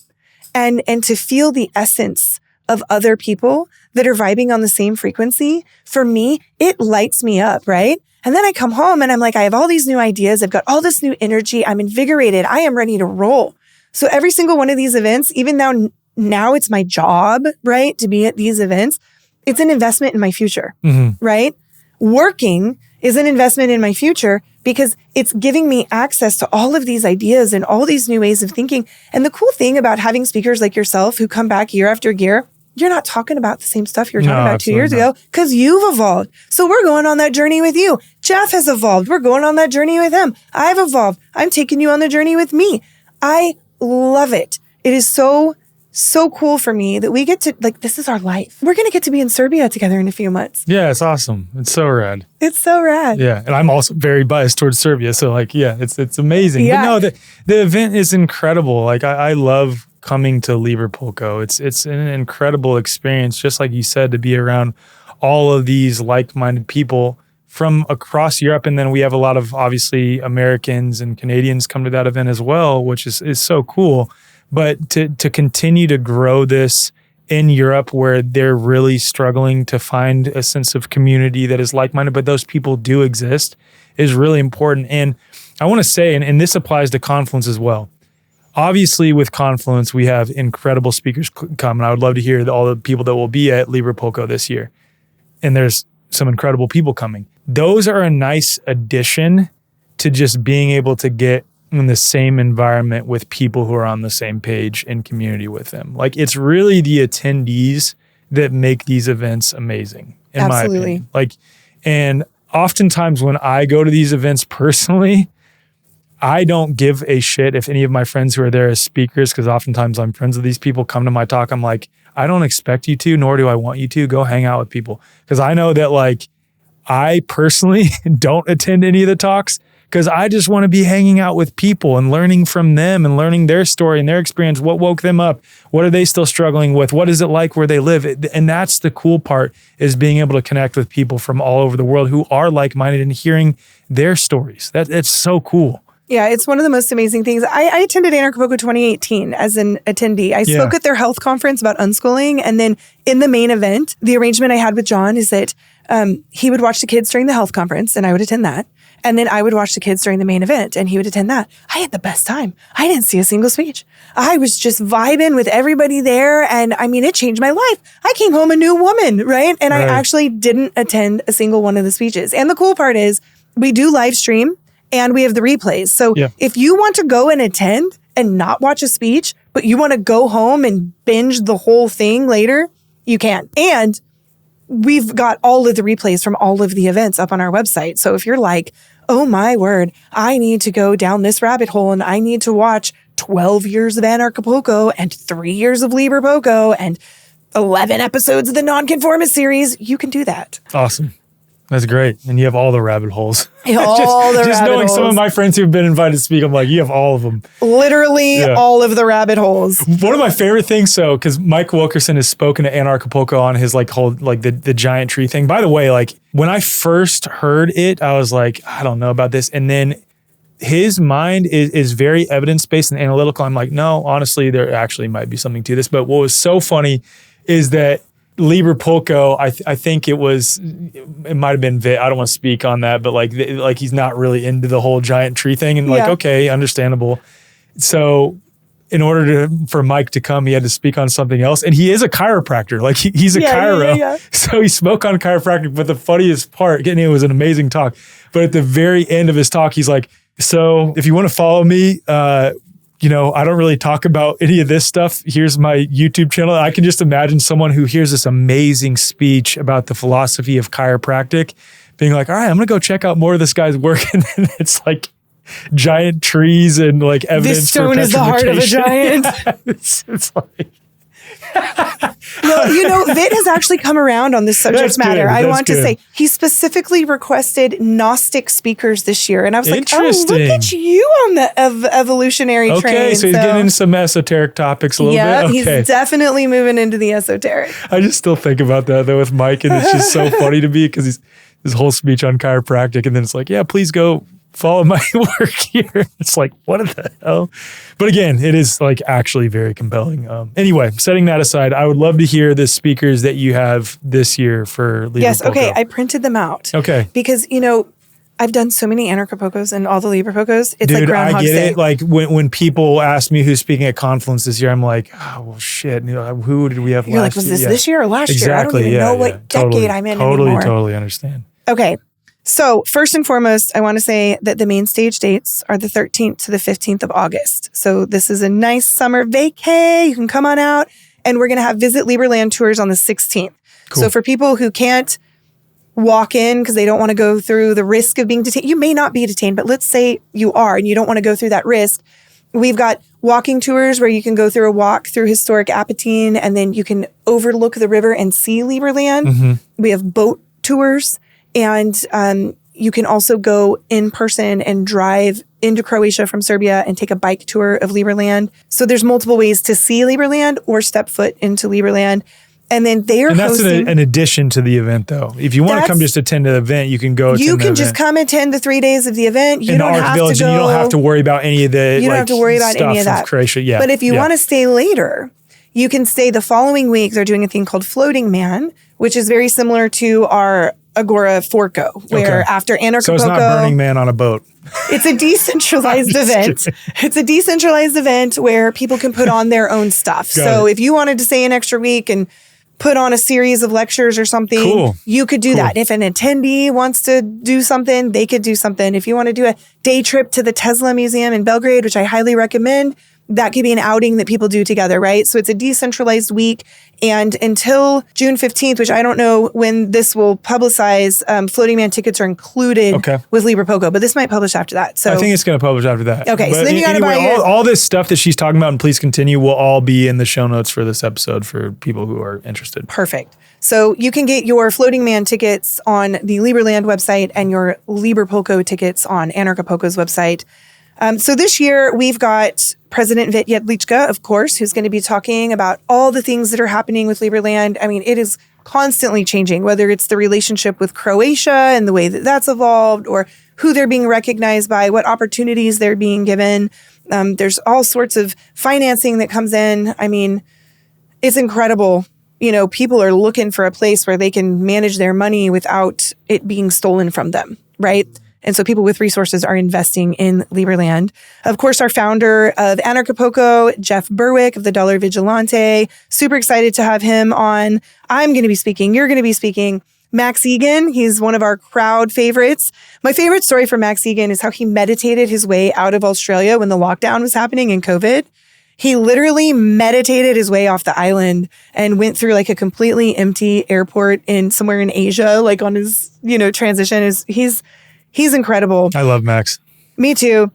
and to feel the essence of other people that are vibing on the same frequency, for me, it lights me up, right? And then I come home and I'm like, I have all these new ideas. I've got all this new energy. I'm invigorated. I am ready to roll. So every single one of these events, even though now it's my job, right, to be at these events, it's an investment in my future, right? Working is an investment in my future because it's giving me access to all of these ideas and all these new ways of thinking. And the cool thing about having speakers like yourself who come back year after year, you're not talking about the same stuff you were talking about 2 years ago because you've evolved. So we're going on that journey with you. Jeff has evolved. We're going on that journey with him. I've evolved. I'm taking you on the journey with me. I love it. It is so cool for me that we get to, like, this is our life. We're going to get to be in Serbia together in a few months. Yeah, it's awesome. It's so rad. It's so rad. Yeah. And I'm also very biased towards Serbia. So like, yeah, it's amazing. Yeah. But no, the event is incredible. Like I love coming to Liberpulco. It's an incredible experience, just like you said, to be around all of these like-minded people from across Europe. And then we have a lot of obviously Americans and Canadians come to that event as well, which is so cool. But to continue to grow this in Europe where they're really struggling to find a sense of community that is like-minded, but those people do exist, is really important. And I want to say, and this applies to Confluence as well. Obviously, with Confluence, we have incredible speakers come, and I would love to hear all the people that will be at Liberpulco this year. And there's some incredible people coming. Those are a nice addition to just being able to get in the same environment with people who are on the same page in community with them. Like, it's really the attendees that make these events amazing, in my opinion. Like, and oftentimes when I go to these events personally, I don't give a shit if any of my friends who are there as speakers, because oftentimes I'm friends with these people, come to my talk. I'm like, I don't expect you to, nor do I want you to. Go hang out with people. Because I know that, like, I personally don't attend any of the talks because I just want to be hanging out with people and learning from them and learning their story and their experience. What woke them up? What are they still struggling with? What is it like where they live? And that's the cool part, is being able to connect with people from all over the world who are like-minded and hearing their stories. It's so cool. Yeah, it's one of the most amazing things. I attended Anarchapulco 2018 as an attendee. I spoke at their health conference about unschooling. And then in the main event, the arrangement I had with John is that he would watch the kids during the health conference and I would attend that. And then I would watch the kids during the main event and he would attend that. I had the best time. I didn't see a single speech. I was just vibing with everybody there. And I mean, it changed my life. I came home a new woman, right? And I actually didn't attend a single one of the speeches. And the cool part is we do live stream and we have the replays. So if you want to go and attend and not watch a speech, but you want to go home and binge the whole thing later, you can. And we've got all of the replays from all of the events up on our website. So if you're like, oh my word, I need to go down this rabbit hole and I need to watch 12 years of Anarchapulco and 3 years of Liberpulco and 11 episodes of the Nonconformist series, you can do that. Awesome. That's great. And you have all the rabbit holes. Just knowing some of my friends who've been invited to speak, I'm like, you have all of them. Literally all of the rabbit holes. One of my favorite things, because Mike Wilkerson has spoken at Anarchapulco on his whole the giant tree thing. By the way, when I first heard it, I was like, I don't know about this. And then his mind is very evidence-based and analytical. I'm like, no, honestly, there actually might be something to this. But what was so funny is that Liberpulco, I think it might have been Vit. I don't want to speak on that, but he's not really into the whole giant tree thing. And okay, understandable. So in order for Mike to come, he had to speak on something else. And he is a chiropractor. He's a chiro. Yeah. So he spoke on chiropractic. But the funniest part, it was an amazing talk. But at the very end of his talk, he's like, so if you want to follow me, I don't really talk about any of this stuff. Here's my YouTube channel. I can just imagine someone who hears this amazing speech about the philosophy of chiropractic being like, all right, I'm going to go check out more of this guy's work. And then it's giant trees and evidence. This stone is the heart of a giant. It's like... No, Vit has actually come around on this subject matter. I want to say he specifically requested Gnostic speakers this year. And I was like, oh, look at you on the evolutionary train. Okay, so he's getting into some esoteric topics a little bit. Okay. He's definitely moving into the esoteric. I just still think about that, though, with Mike. And it's just so funny to me because his whole speech on chiropractic. And then it's like, yeah, please go follow my work here. It's like, what the hell? But again, it is actually very compelling. Anyway, setting that aside, I would love to hear the speakers that you have this year for Liberpulco. Yes, okay. I printed them out. Okay. Because, I've done so many Anarchapulcos and all the Liberpulcos. It's like Groundhog Day. I get it. When people ask me who's speaking at Confluence this year, I'm like, oh, well, shit. Who did we have last year? You're like, was this year or last year? I don't even know what decade I'm in anymore. Totally understand. Okay. So first and foremost, I want to say that the main stage dates are the 13th to the 15th of August. So this is a nice summer vacay. You can come on out. And we're going to have Visit Liberland tours on the 16th. Cool. So for people who can't walk in because they don't want to go through the risk of being detained, you may not be detained, but let's say you are and you don't want to go through that risk. We've got walking tours where you can go through a walk through historic Apatine and then you can overlook the river and see Liberland. Mm-hmm. We have boat tours. And you can also go in person and drive into Croatia from Serbia and take a bike tour of Liberland. So there's multiple ways to see Liberland or step foot into Liberland. And then they are hosting... And that's an addition to the event, though. If you want to come just attend the event, you can go attend the event. You can just come attend the 3 days of the event. You don't have to go... You don't have to worry about any of the You don't have to worry about any of that. Croatia. Yeah. But if you want to stay later, you can stay the following week. They're doing a thing called Floating Man, which is very similar to our Agora Forco, where after Anarchapulco... So it's not Burning Man on a boat. It's a decentralized event. It's a decentralized event where people can put on their own stuff. So if you wanted to stay an extra week and put on a series of lectures or something, you could do that. If an attendee wants to do something, they could do something. If you want to do a day trip to the Tesla Museum in Belgrade, which I highly recommend, that could be an outing that people do together, right? So it's a decentralized week. And until June 15th, which I don't know when this will publicize, Floating Man tickets are included with Liberpulco, but this might publish after that. So I think it's going to publish after that. Okay, but so then you got to buy all this stuff that she's talking about, and please continue, will all be in the show notes for this episode for people who are interested. Perfect. So you can get your Floating Man tickets on the Liberland website and your Liberpulco tickets on Anarchapulco's website. So this year, we've got President Vit Jedlička, of course, who's going to be talking about all the things that are happening with Liberland. I mean, it is constantly changing, whether it's the relationship with Croatia and the way that that's evolved, or who they're being recognized by, what opportunities they're being given. There's all sorts of financing that comes in. I mean, it's incredible. People are looking for a place where they can manage their money without it being stolen from them, right? And so people with resources are investing in Liberland. Of course, our founder of Anarchapulco, Jeff Berwick of the Dollar Vigilante, super excited to have him on. I'm going to be speaking. You're going to be speaking. Max Egan, he's one of our crowd favorites. My favorite story for Max Egan is how he meditated his way out of Australia when the lockdown was happening in COVID. He literally meditated his way off the island and went through a completely empty airport somewhere in Asia, on his, transition. He's incredible. I love Max. Me too.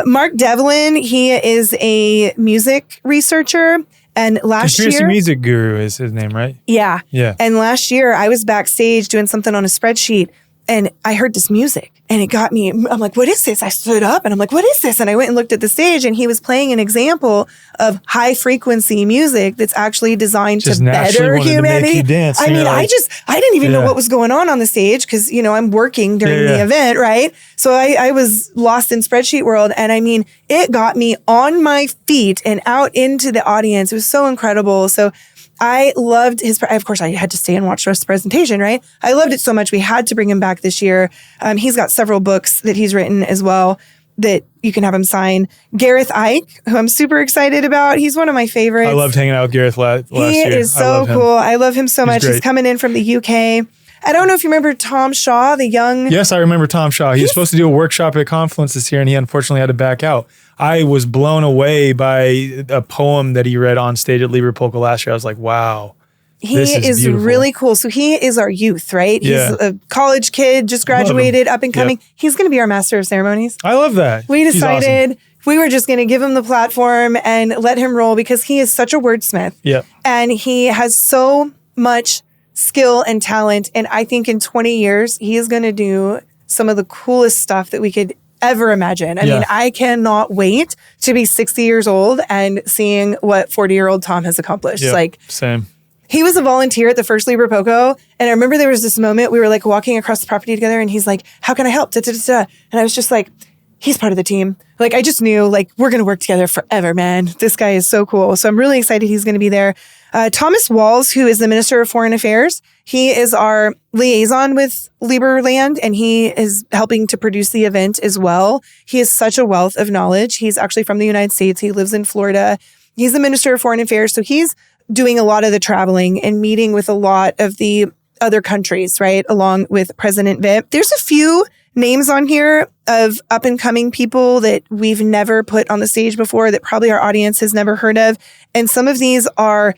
Mark Devlin, he is a music researcher. And last year... Conspiracy Music Guru is his name, right? Yeah. Yeah. And last year, I was backstage doing something on a spreadsheet. And I heard this music and it got me, I'm like, what is this? I stood up and I'm like, what is this? And I went and looked at the stage and he was playing an example of high frequency music that's actually designed to better humanity. I mean, I didn't even know what was going on the stage because, you know, I'm working during the event, right? So I was lost in spreadsheet world. And I mean, it got me on my feet and out into the audience. It was so incredible. So I loved his, of course, I had to stay and watch the rest of the presentation, right? I loved it so much. We had to bring him back this year. He's got several books that he's written as well that you can have him sign. Gareth Ike, who I'm super excited about. He's one of my favorites. I loved hanging out with Gareth last year. He is so cool. I love him so much. He's coming in from the UK. I don't know if you remember Tom Shaw, the young... Yes, I remember Tom Shaw. He was supposed to do a workshop at Confluence this year, and he unfortunately had to back out. I was blown away by a poem that he read on stage at Liberpulco last year. I was like, wow. He is really cool. So he is our youth, right? He's a college kid, just graduated, up and coming. Yep. He's going to be our master of ceremonies. I love that. We decided we were just going to give him the platform and let him roll because he is such a wordsmith. Yeah. And he has so much skill and talent. And I think in 20 years, he is going to do some of the coolest stuff that we could ever imagine. I mean, I cannot wait to be 60 years old and seeing what 40-year-old Tom has accomplished. Like, same. He was a volunteer at the first Liberpulco. And I remember there was this moment we were like walking across the property together and he's like, how can I help? Da, da, da, da. And I was just like, he's part of the team. Like, I just knew, like, we're going to work together forever, man. This guy is so cool. So I'm really excited he's going to be there. Thomas Walls, who is the Minister of Foreign Affairs, he is our liaison with Liberland, and he is helping to produce the event as well. He is such a wealth of knowledge. He's actually from the United States. He lives in Florida. He's the Minister of Foreign Affairs. So he's doing a lot of the traveling and meeting with a lot of the other countries, right? Along with President Vip. There's a few names on here of up and coming people that we've never put on the stage before that probably our audience has never heard of. And some of these are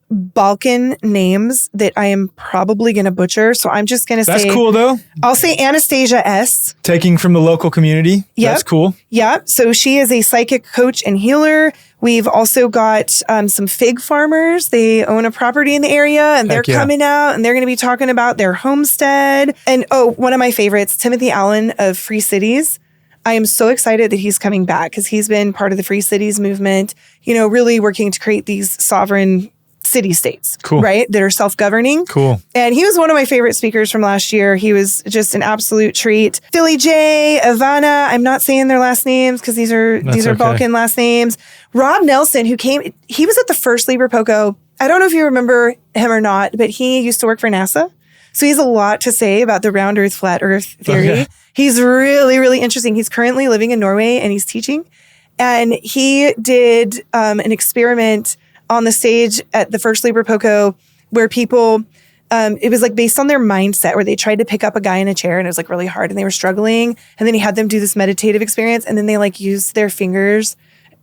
Balkan names that I am probably going to butcher. So I'm just going to say... That's cool, though. I'll say Anastasia S. Taking from the local community. Yep. That's cool. Yeah. So she is a psychic coach and healer. We've also got some fig farmers. They own a property in the area and they're coming out and they're going to be talking about their homestead. And one of my favorites, Timothy Allen of Free Cities. I am so excited that he's coming back because he's been part of the Free Cities movement, you know, really working to create these sovereign city-states, right? That are self-governing. Cool. And he was one of my favorite speakers from last year. He was just an absolute treat. Philly J, Ivana, I'm not saying their last names because these are Balkan last names. Rob Nelson, who came, he was at the first Liberpulco. I don't know if you remember him or not, but he used to work for NASA. So he has a lot to say about the round earth, flat earth theory. Okay. He's really, really interesting. He's currently living in Norway and he's teaching. And he did an experiment on the stage at the first Liberpulco where people, it was like based on their mindset where they tried to pick up a guy in a chair and it was like really hard and they were struggling. And then he had them do this meditative experience and then they like used their fingers.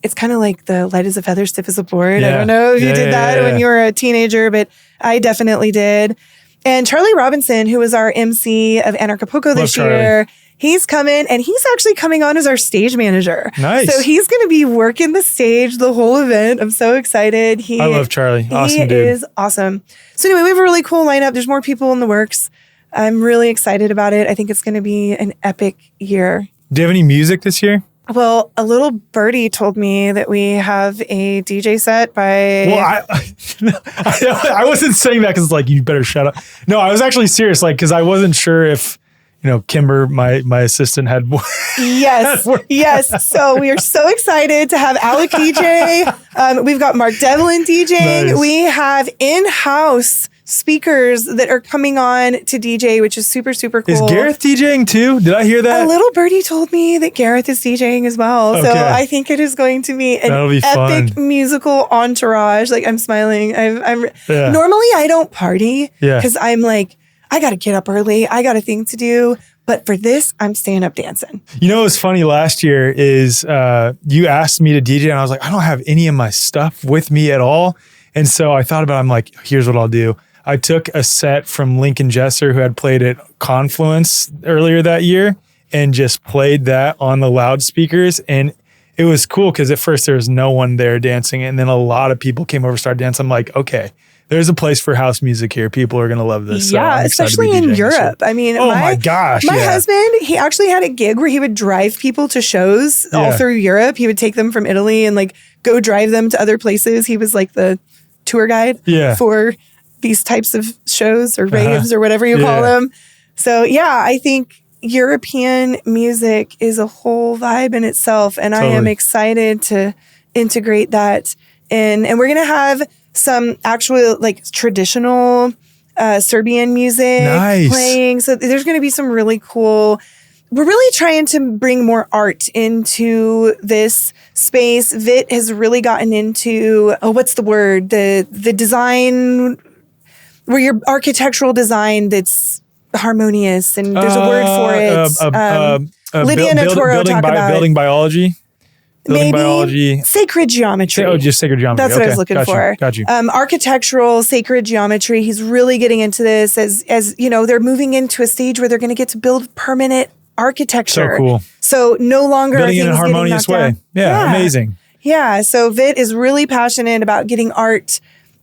It's kind of like the light as a feather, stiff as a board. I don't know if you did that when you were a teenager, but I definitely did. And Charlie Robinson, who was our MC of Anarchapulco this year, he's coming and he's actually coming on as our stage manager. Nice. So he's going to be working the stage the whole event. I'm so excited. I love Charlie. Awesome dude. He is awesome. So anyway, we have a really cool lineup. There's more people in the works. I'm really excited about it. I think it's going to be an epic year. Do you have any music this year? Well, a little birdie told me that we have a DJ set by... Well, I wasn't saying that because it's like, you better shut up. No, I was actually serious, like, because I wasn't sure if, you know, Kimber, my assistant, had... Yes. So we are so excited to have Alec DJ. We've got Mark Devlin DJing. Nice. We have in-house speakers that are coming on to DJ, which is super, super cool. Is Gareth DJing too? Did I hear that? A little birdie told me that Gareth is DJing as well. Okay. So I think it is going to be an epic musical entourage. Like, I'm smiling. Normally I don't party because I'm like, I got to get up early. I got a thing to do. But for this, I'm staying up dancing. You know, what was funny last year is you asked me to DJ and I was like, I don't have any of my stuff with me at all. And so I thought about it. I'm like, here's what I'll do. I took a set from Lincoln Jesser, who had played at Confluence earlier that year, and just played that on the loudspeakers. And it was cool because at first there was no one there dancing, and then a lot of people came over, started dancing. I'm like, okay, there's a place for house music here. People are going to love this. Yeah, especially in Europe. I mean, my gosh. My husband, he actually had a gig where he would drive people to shows all through Europe. He would take them from Italy and like go drive them to other places. He was like the tour guide for these types of shows or raves or whatever you call them. So yeah, I think European music is a whole vibe in itself. And I am excited to integrate that in. And we're going to have some actual like traditional Serbian music playing. So there's going to be some really cool. We're really trying to bring more art into this space. Vit has really gotten into, what's the word? The design, where your architectural design that's harmonious, and there's a word for it. Lydia Notoro talk about building biology. Maybe biology. Sacred geometry. Just sacred geometry. That's what I was looking for. Got you. Architectural sacred geometry. He's really getting into this as you know, they're moving into a stage where they're going to get to build permanent architecture. So cool. So no longer building in a harmonious way. Yeah, amazing. Yeah. So Vit is really passionate about getting art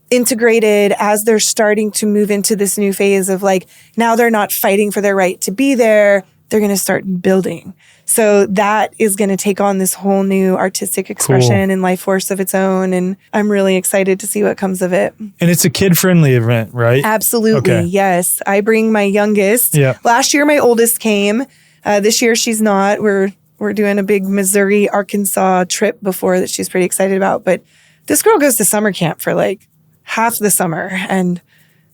integrated as they're starting to move into this new phase of like, now they're not fighting for their right to be there. They're going to start building. So that is going to take on this whole new artistic expression and life force of its own. And I'm really excited to see what comes of it. And it's a kid-friendly event, right? Absolutely. Okay. Yes. I bring my youngest. Yeah. Last year, my oldest came. This year, she's not. We're doing a big Missouri, Arkansas trip before that she's pretty excited about. But this girl goes to summer camp for like half the summer. And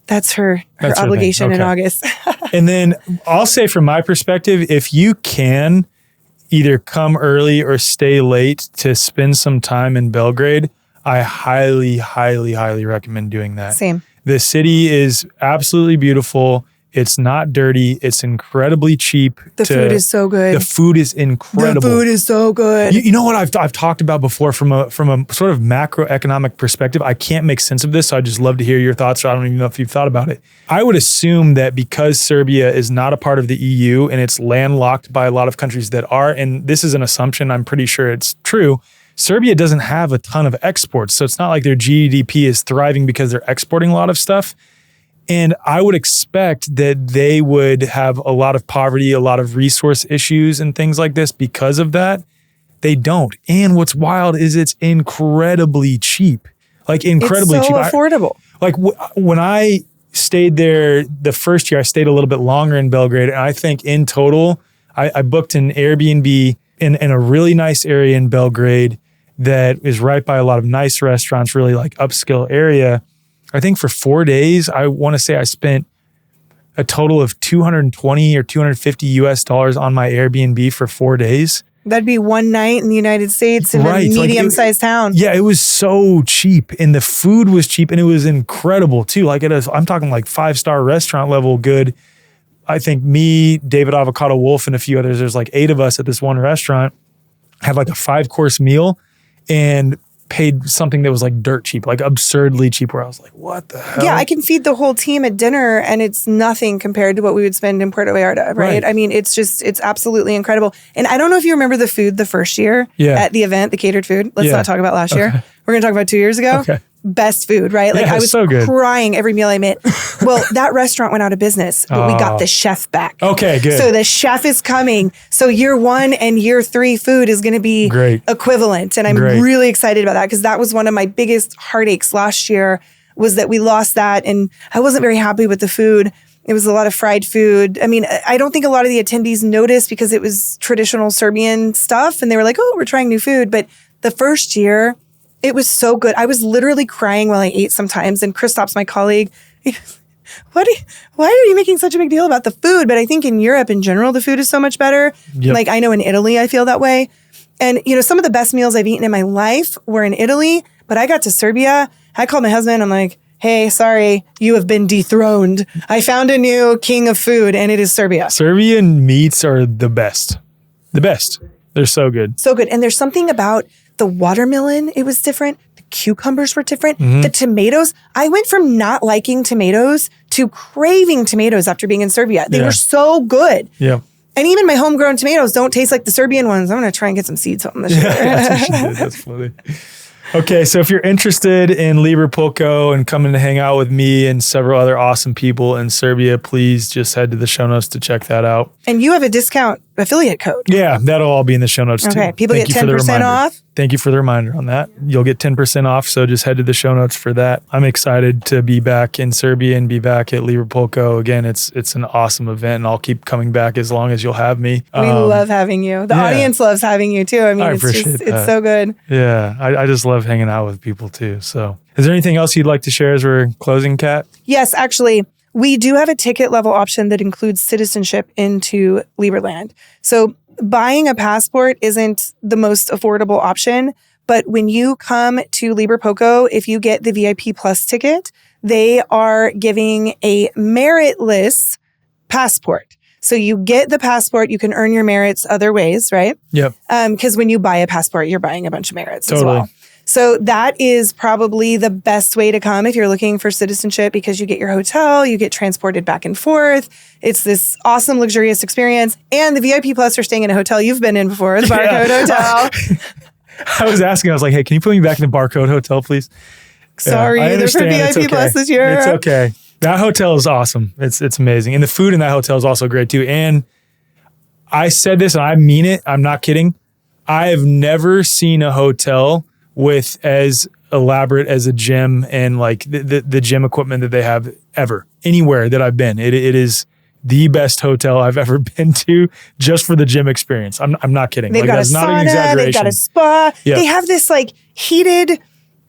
that's her obligation in August. And then I'll say from my perspective, if you can either come early or stay late to spend some time in Belgrade, I highly, highly, highly recommend doing that. Same. The city is absolutely beautiful. It's not dirty. It's incredibly cheap. The food is so good. The food is incredible. The food is so good. You know what I've talked about before from a sort of macroeconomic perspective. I can't make sense of this, so I just love to hear your thoughts. So I don't even know if you've thought about it. I would assume that because Serbia is not a part of the EU and it's landlocked by a lot of countries that are, and this is an assumption, I'm pretty sure it's true, Serbia doesn't have a ton of exports. So it's not like their GDP is thriving because they're exporting a lot of stuff. And I would expect that they would have a lot of poverty, a lot of resource issues and things like this because of that. They don't. And what's wild is it's incredibly cheap. Like incredibly cheap. It's so affordable. When I stayed there the first year, I stayed a little bit longer in Belgrade. And I think in total, I booked an Airbnb in a really nice area in Belgrade that is right by a lot of nice restaurants, really like upscale area. I think for 4 days, I want to say I spent a total of $220 or $250 US on my Airbnb for 4 days. That'd be one night in the United States in a medium-sized town. Yeah, it was so cheap, and the food was cheap, and it was incredible too. Like I'm talking like 5-star restaurant level good. I think me, David Avocado Wolfe, and a few others. There's like 8 of us at this one restaurant. Had like a 5-course meal, and paid something that was like dirt cheap, like absurdly cheap, where I was like, what the hell? Yeah, I can feed the whole team at dinner and it's nothing compared to what we would spend in Puerto Vallarta, right? I mean, it's absolutely incredible. And I don't know if you remember the food the first year at the event, the catered food. Let's not talk about last year. We're going to talk about 2 years ago. Okay. Best food, right? Like I was so crying every meal I made. Well, that restaurant went out of business, but we got the chef back. Okay, good. So the chef is coming. So year 1 and year 3 food is going to be equivalent. And I'm really excited about that because that was one of my biggest heartaches last year was that we lost that. And I wasn't very happy with the food. It was a lot of fried food. I mean, I don't think a lot of the attendees noticed because it was traditional Serbian stuff. And they were like, oh, we're trying new food. But the first year, it was so good. I was literally crying while I ate sometimes. And Christoph's my colleague. Why are you making such a big deal about the food? But I think in Europe in general, the food is so much better. Yep. Like I know in Italy, I feel that way. And you know, some of the best meals I've eaten in my life were in Italy. But I got to Serbia. I called my husband. I'm like, hey, sorry, you have been dethroned. I found a new king of food and it is Serbia. Serbian meats are the best. The best. They're so good. So good. And there's something about the watermelon, it was different. The cucumbers were different. Mm-hmm. The tomatoes, I went from not liking tomatoes to craving tomatoes after being in Serbia. They were so good. Yeah. And even my homegrown tomatoes don't taste like the Serbian ones. I'm going to try and get some seeds on this year. That's what she did. That's funny. Okay, so if you're interested in Liberpulco and coming to hang out with me and several other awesome people in Serbia, please just head to the show notes to check that out. And you have a discount affiliate code. Yeah, that'll all be in the show notes too. Okay, people get 10% off. Thank you for the reminder on that. You'll get 10% off, so just head to the show notes for that. I'm excited to be back in Serbia and be back at Liberpulco. Again, it's an awesome event, and I'll keep coming back as long as you'll have me. We love having you. The audience loves having you too. I mean, it's so good. Yeah, I just love hanging out with people too. So is there anything else you'd like to share as we're closing, Kat? Yes, actually. We do have a ticket level option that includes citizenship into Liberland. So buying a passport isn't the most affordable option, but when you come to Liberpulco, if you get the VIP Plus ticket, they are giving a meritless passport. So you get the passport, you can earn your merits other ways, right? Yep. Because when you buy a passport, you're buying a bunch of merits as Totally. well. So that is probably the best way to come if you're looking for citizenship, because you get your hotel, you get transported back and forth. It's this awesome, luxurious experience. And the VIP Plus are staying in a hotel you've been in before, the Barcode Hotel. I was asking, I was like, hey, can you put me back in the Barcode Hotel, please? Sorry, they're for VIP Plus this year. It's okay. That hotel is awesome. It's amazing. And the food in that hotel is also great too. And I said this and I mean it. I'm not kidding. I have never seen a hotel with as elaborate as a gym and like the gym equipment that they have ever anywhere that I've been. It is the best hotel I've ever been to just for the gym experience. I'm not kidding. They've got a sauna, they've got a spa. Yep. They have this like heated,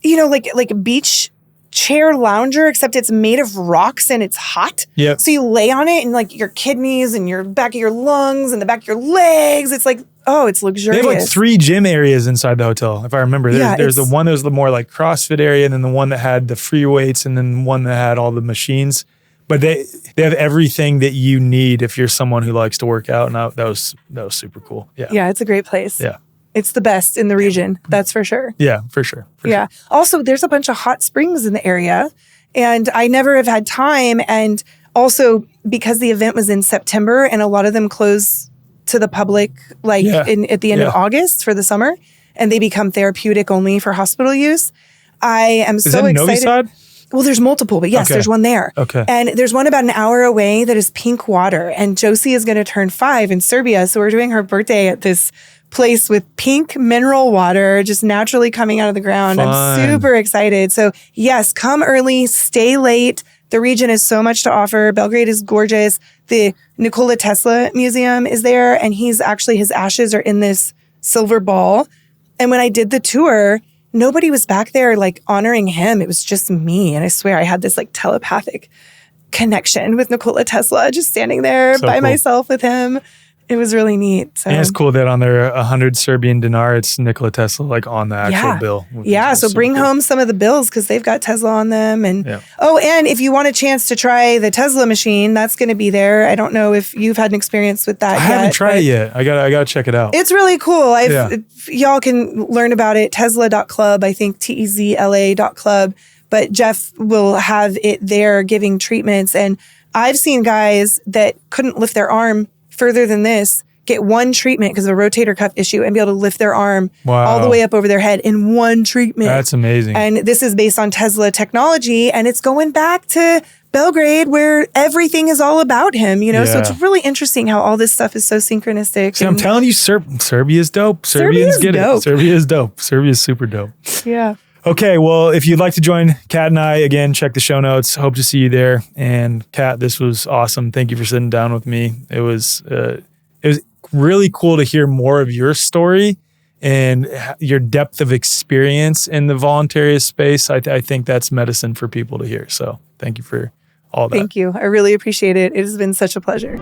like a beach chair lounger, except it's made of rocks and it's hot. Yep. So you lay on it and like your kidneys and your back of your lungs and the back of your legs. It's like, oh, it's luxurious. They have like 3 gym areas inside the hotel, if I remember. There's the one that was the more like CrossFit area, and then the one that had the free weights, and then one that had all the machines. But they have everything that you need if you're someone who likes to work out. And that was super cool. Yeah. Yeah, it's a great place. Yeah. It's the best in the region. That's for sure. Yeah, for sure. Sure. Also, there's a bunch of hot springs in the area, and I never have had time. And also because the event was in September and a lot of them close to the public at the end of August for the summer, and they become therapeutic only for hospital use. I am so excited. Novi Sad? Well, there's multiple, but yes, there's one there. Okay. And there's one about an hour away that is pink water. And Josie is going to turn 5 in Serbia. So we're doing her birthday at this place with pink mineral water just naturally coming out of the ground. Fun. I'm super excited. So yes, come early, stay late. The region has so much to offer. Belgrade is gorgeous. The Nikola Tesla Museum is there, and his ashes are in this silver ball. And when I did the tour, nobody was back there like honoring him. It was just me. And I swear I had this like telepathic connection with Nikola Tesla, just standing there by myself with him. It was really neat. So. And it's cool that on their 100 Serbian dinar, it's Nikola Tesla like on the actual bill. Yeah, so bring home some of the bills because they've got Tesla on them. And and if you want a chance to try the Tesla machine, that's going to be there. I don't know if you've had an experience with that yet. I haven't tried it yet. I gotta check it out. It's really cool. Y'all can learn about it. Tesla.club, I think TEZLA.club. But Jeff will have it there giving treatments. And I've seen guys that couldn't lift their arm further than this, get one treatment because of a rotator cuff issue and be able to lift their arm all the way up over their head in one treatment. That's amazing. And this is based on Tesla technology, and it's going back to Belgrade where everything is all about him, So it's really interesting how all this stuff is so synchronistic. See, I'm telling you, Serbia is dope. Serbians get it. Serbia is dope. Serbia is super dope. Yeah. Okay, well, if you'd like to join Kat and I, again, check the show notes. Hope to see you there. And Kat, this was awesome. Thank you for sitting down with me. It was really cool to hear more of your story and your depth of experience in the voluntarist space. I think that's medicine for people to hear. So thank you for all that. Thank you. I really appreciate it. It has been such a pleasure.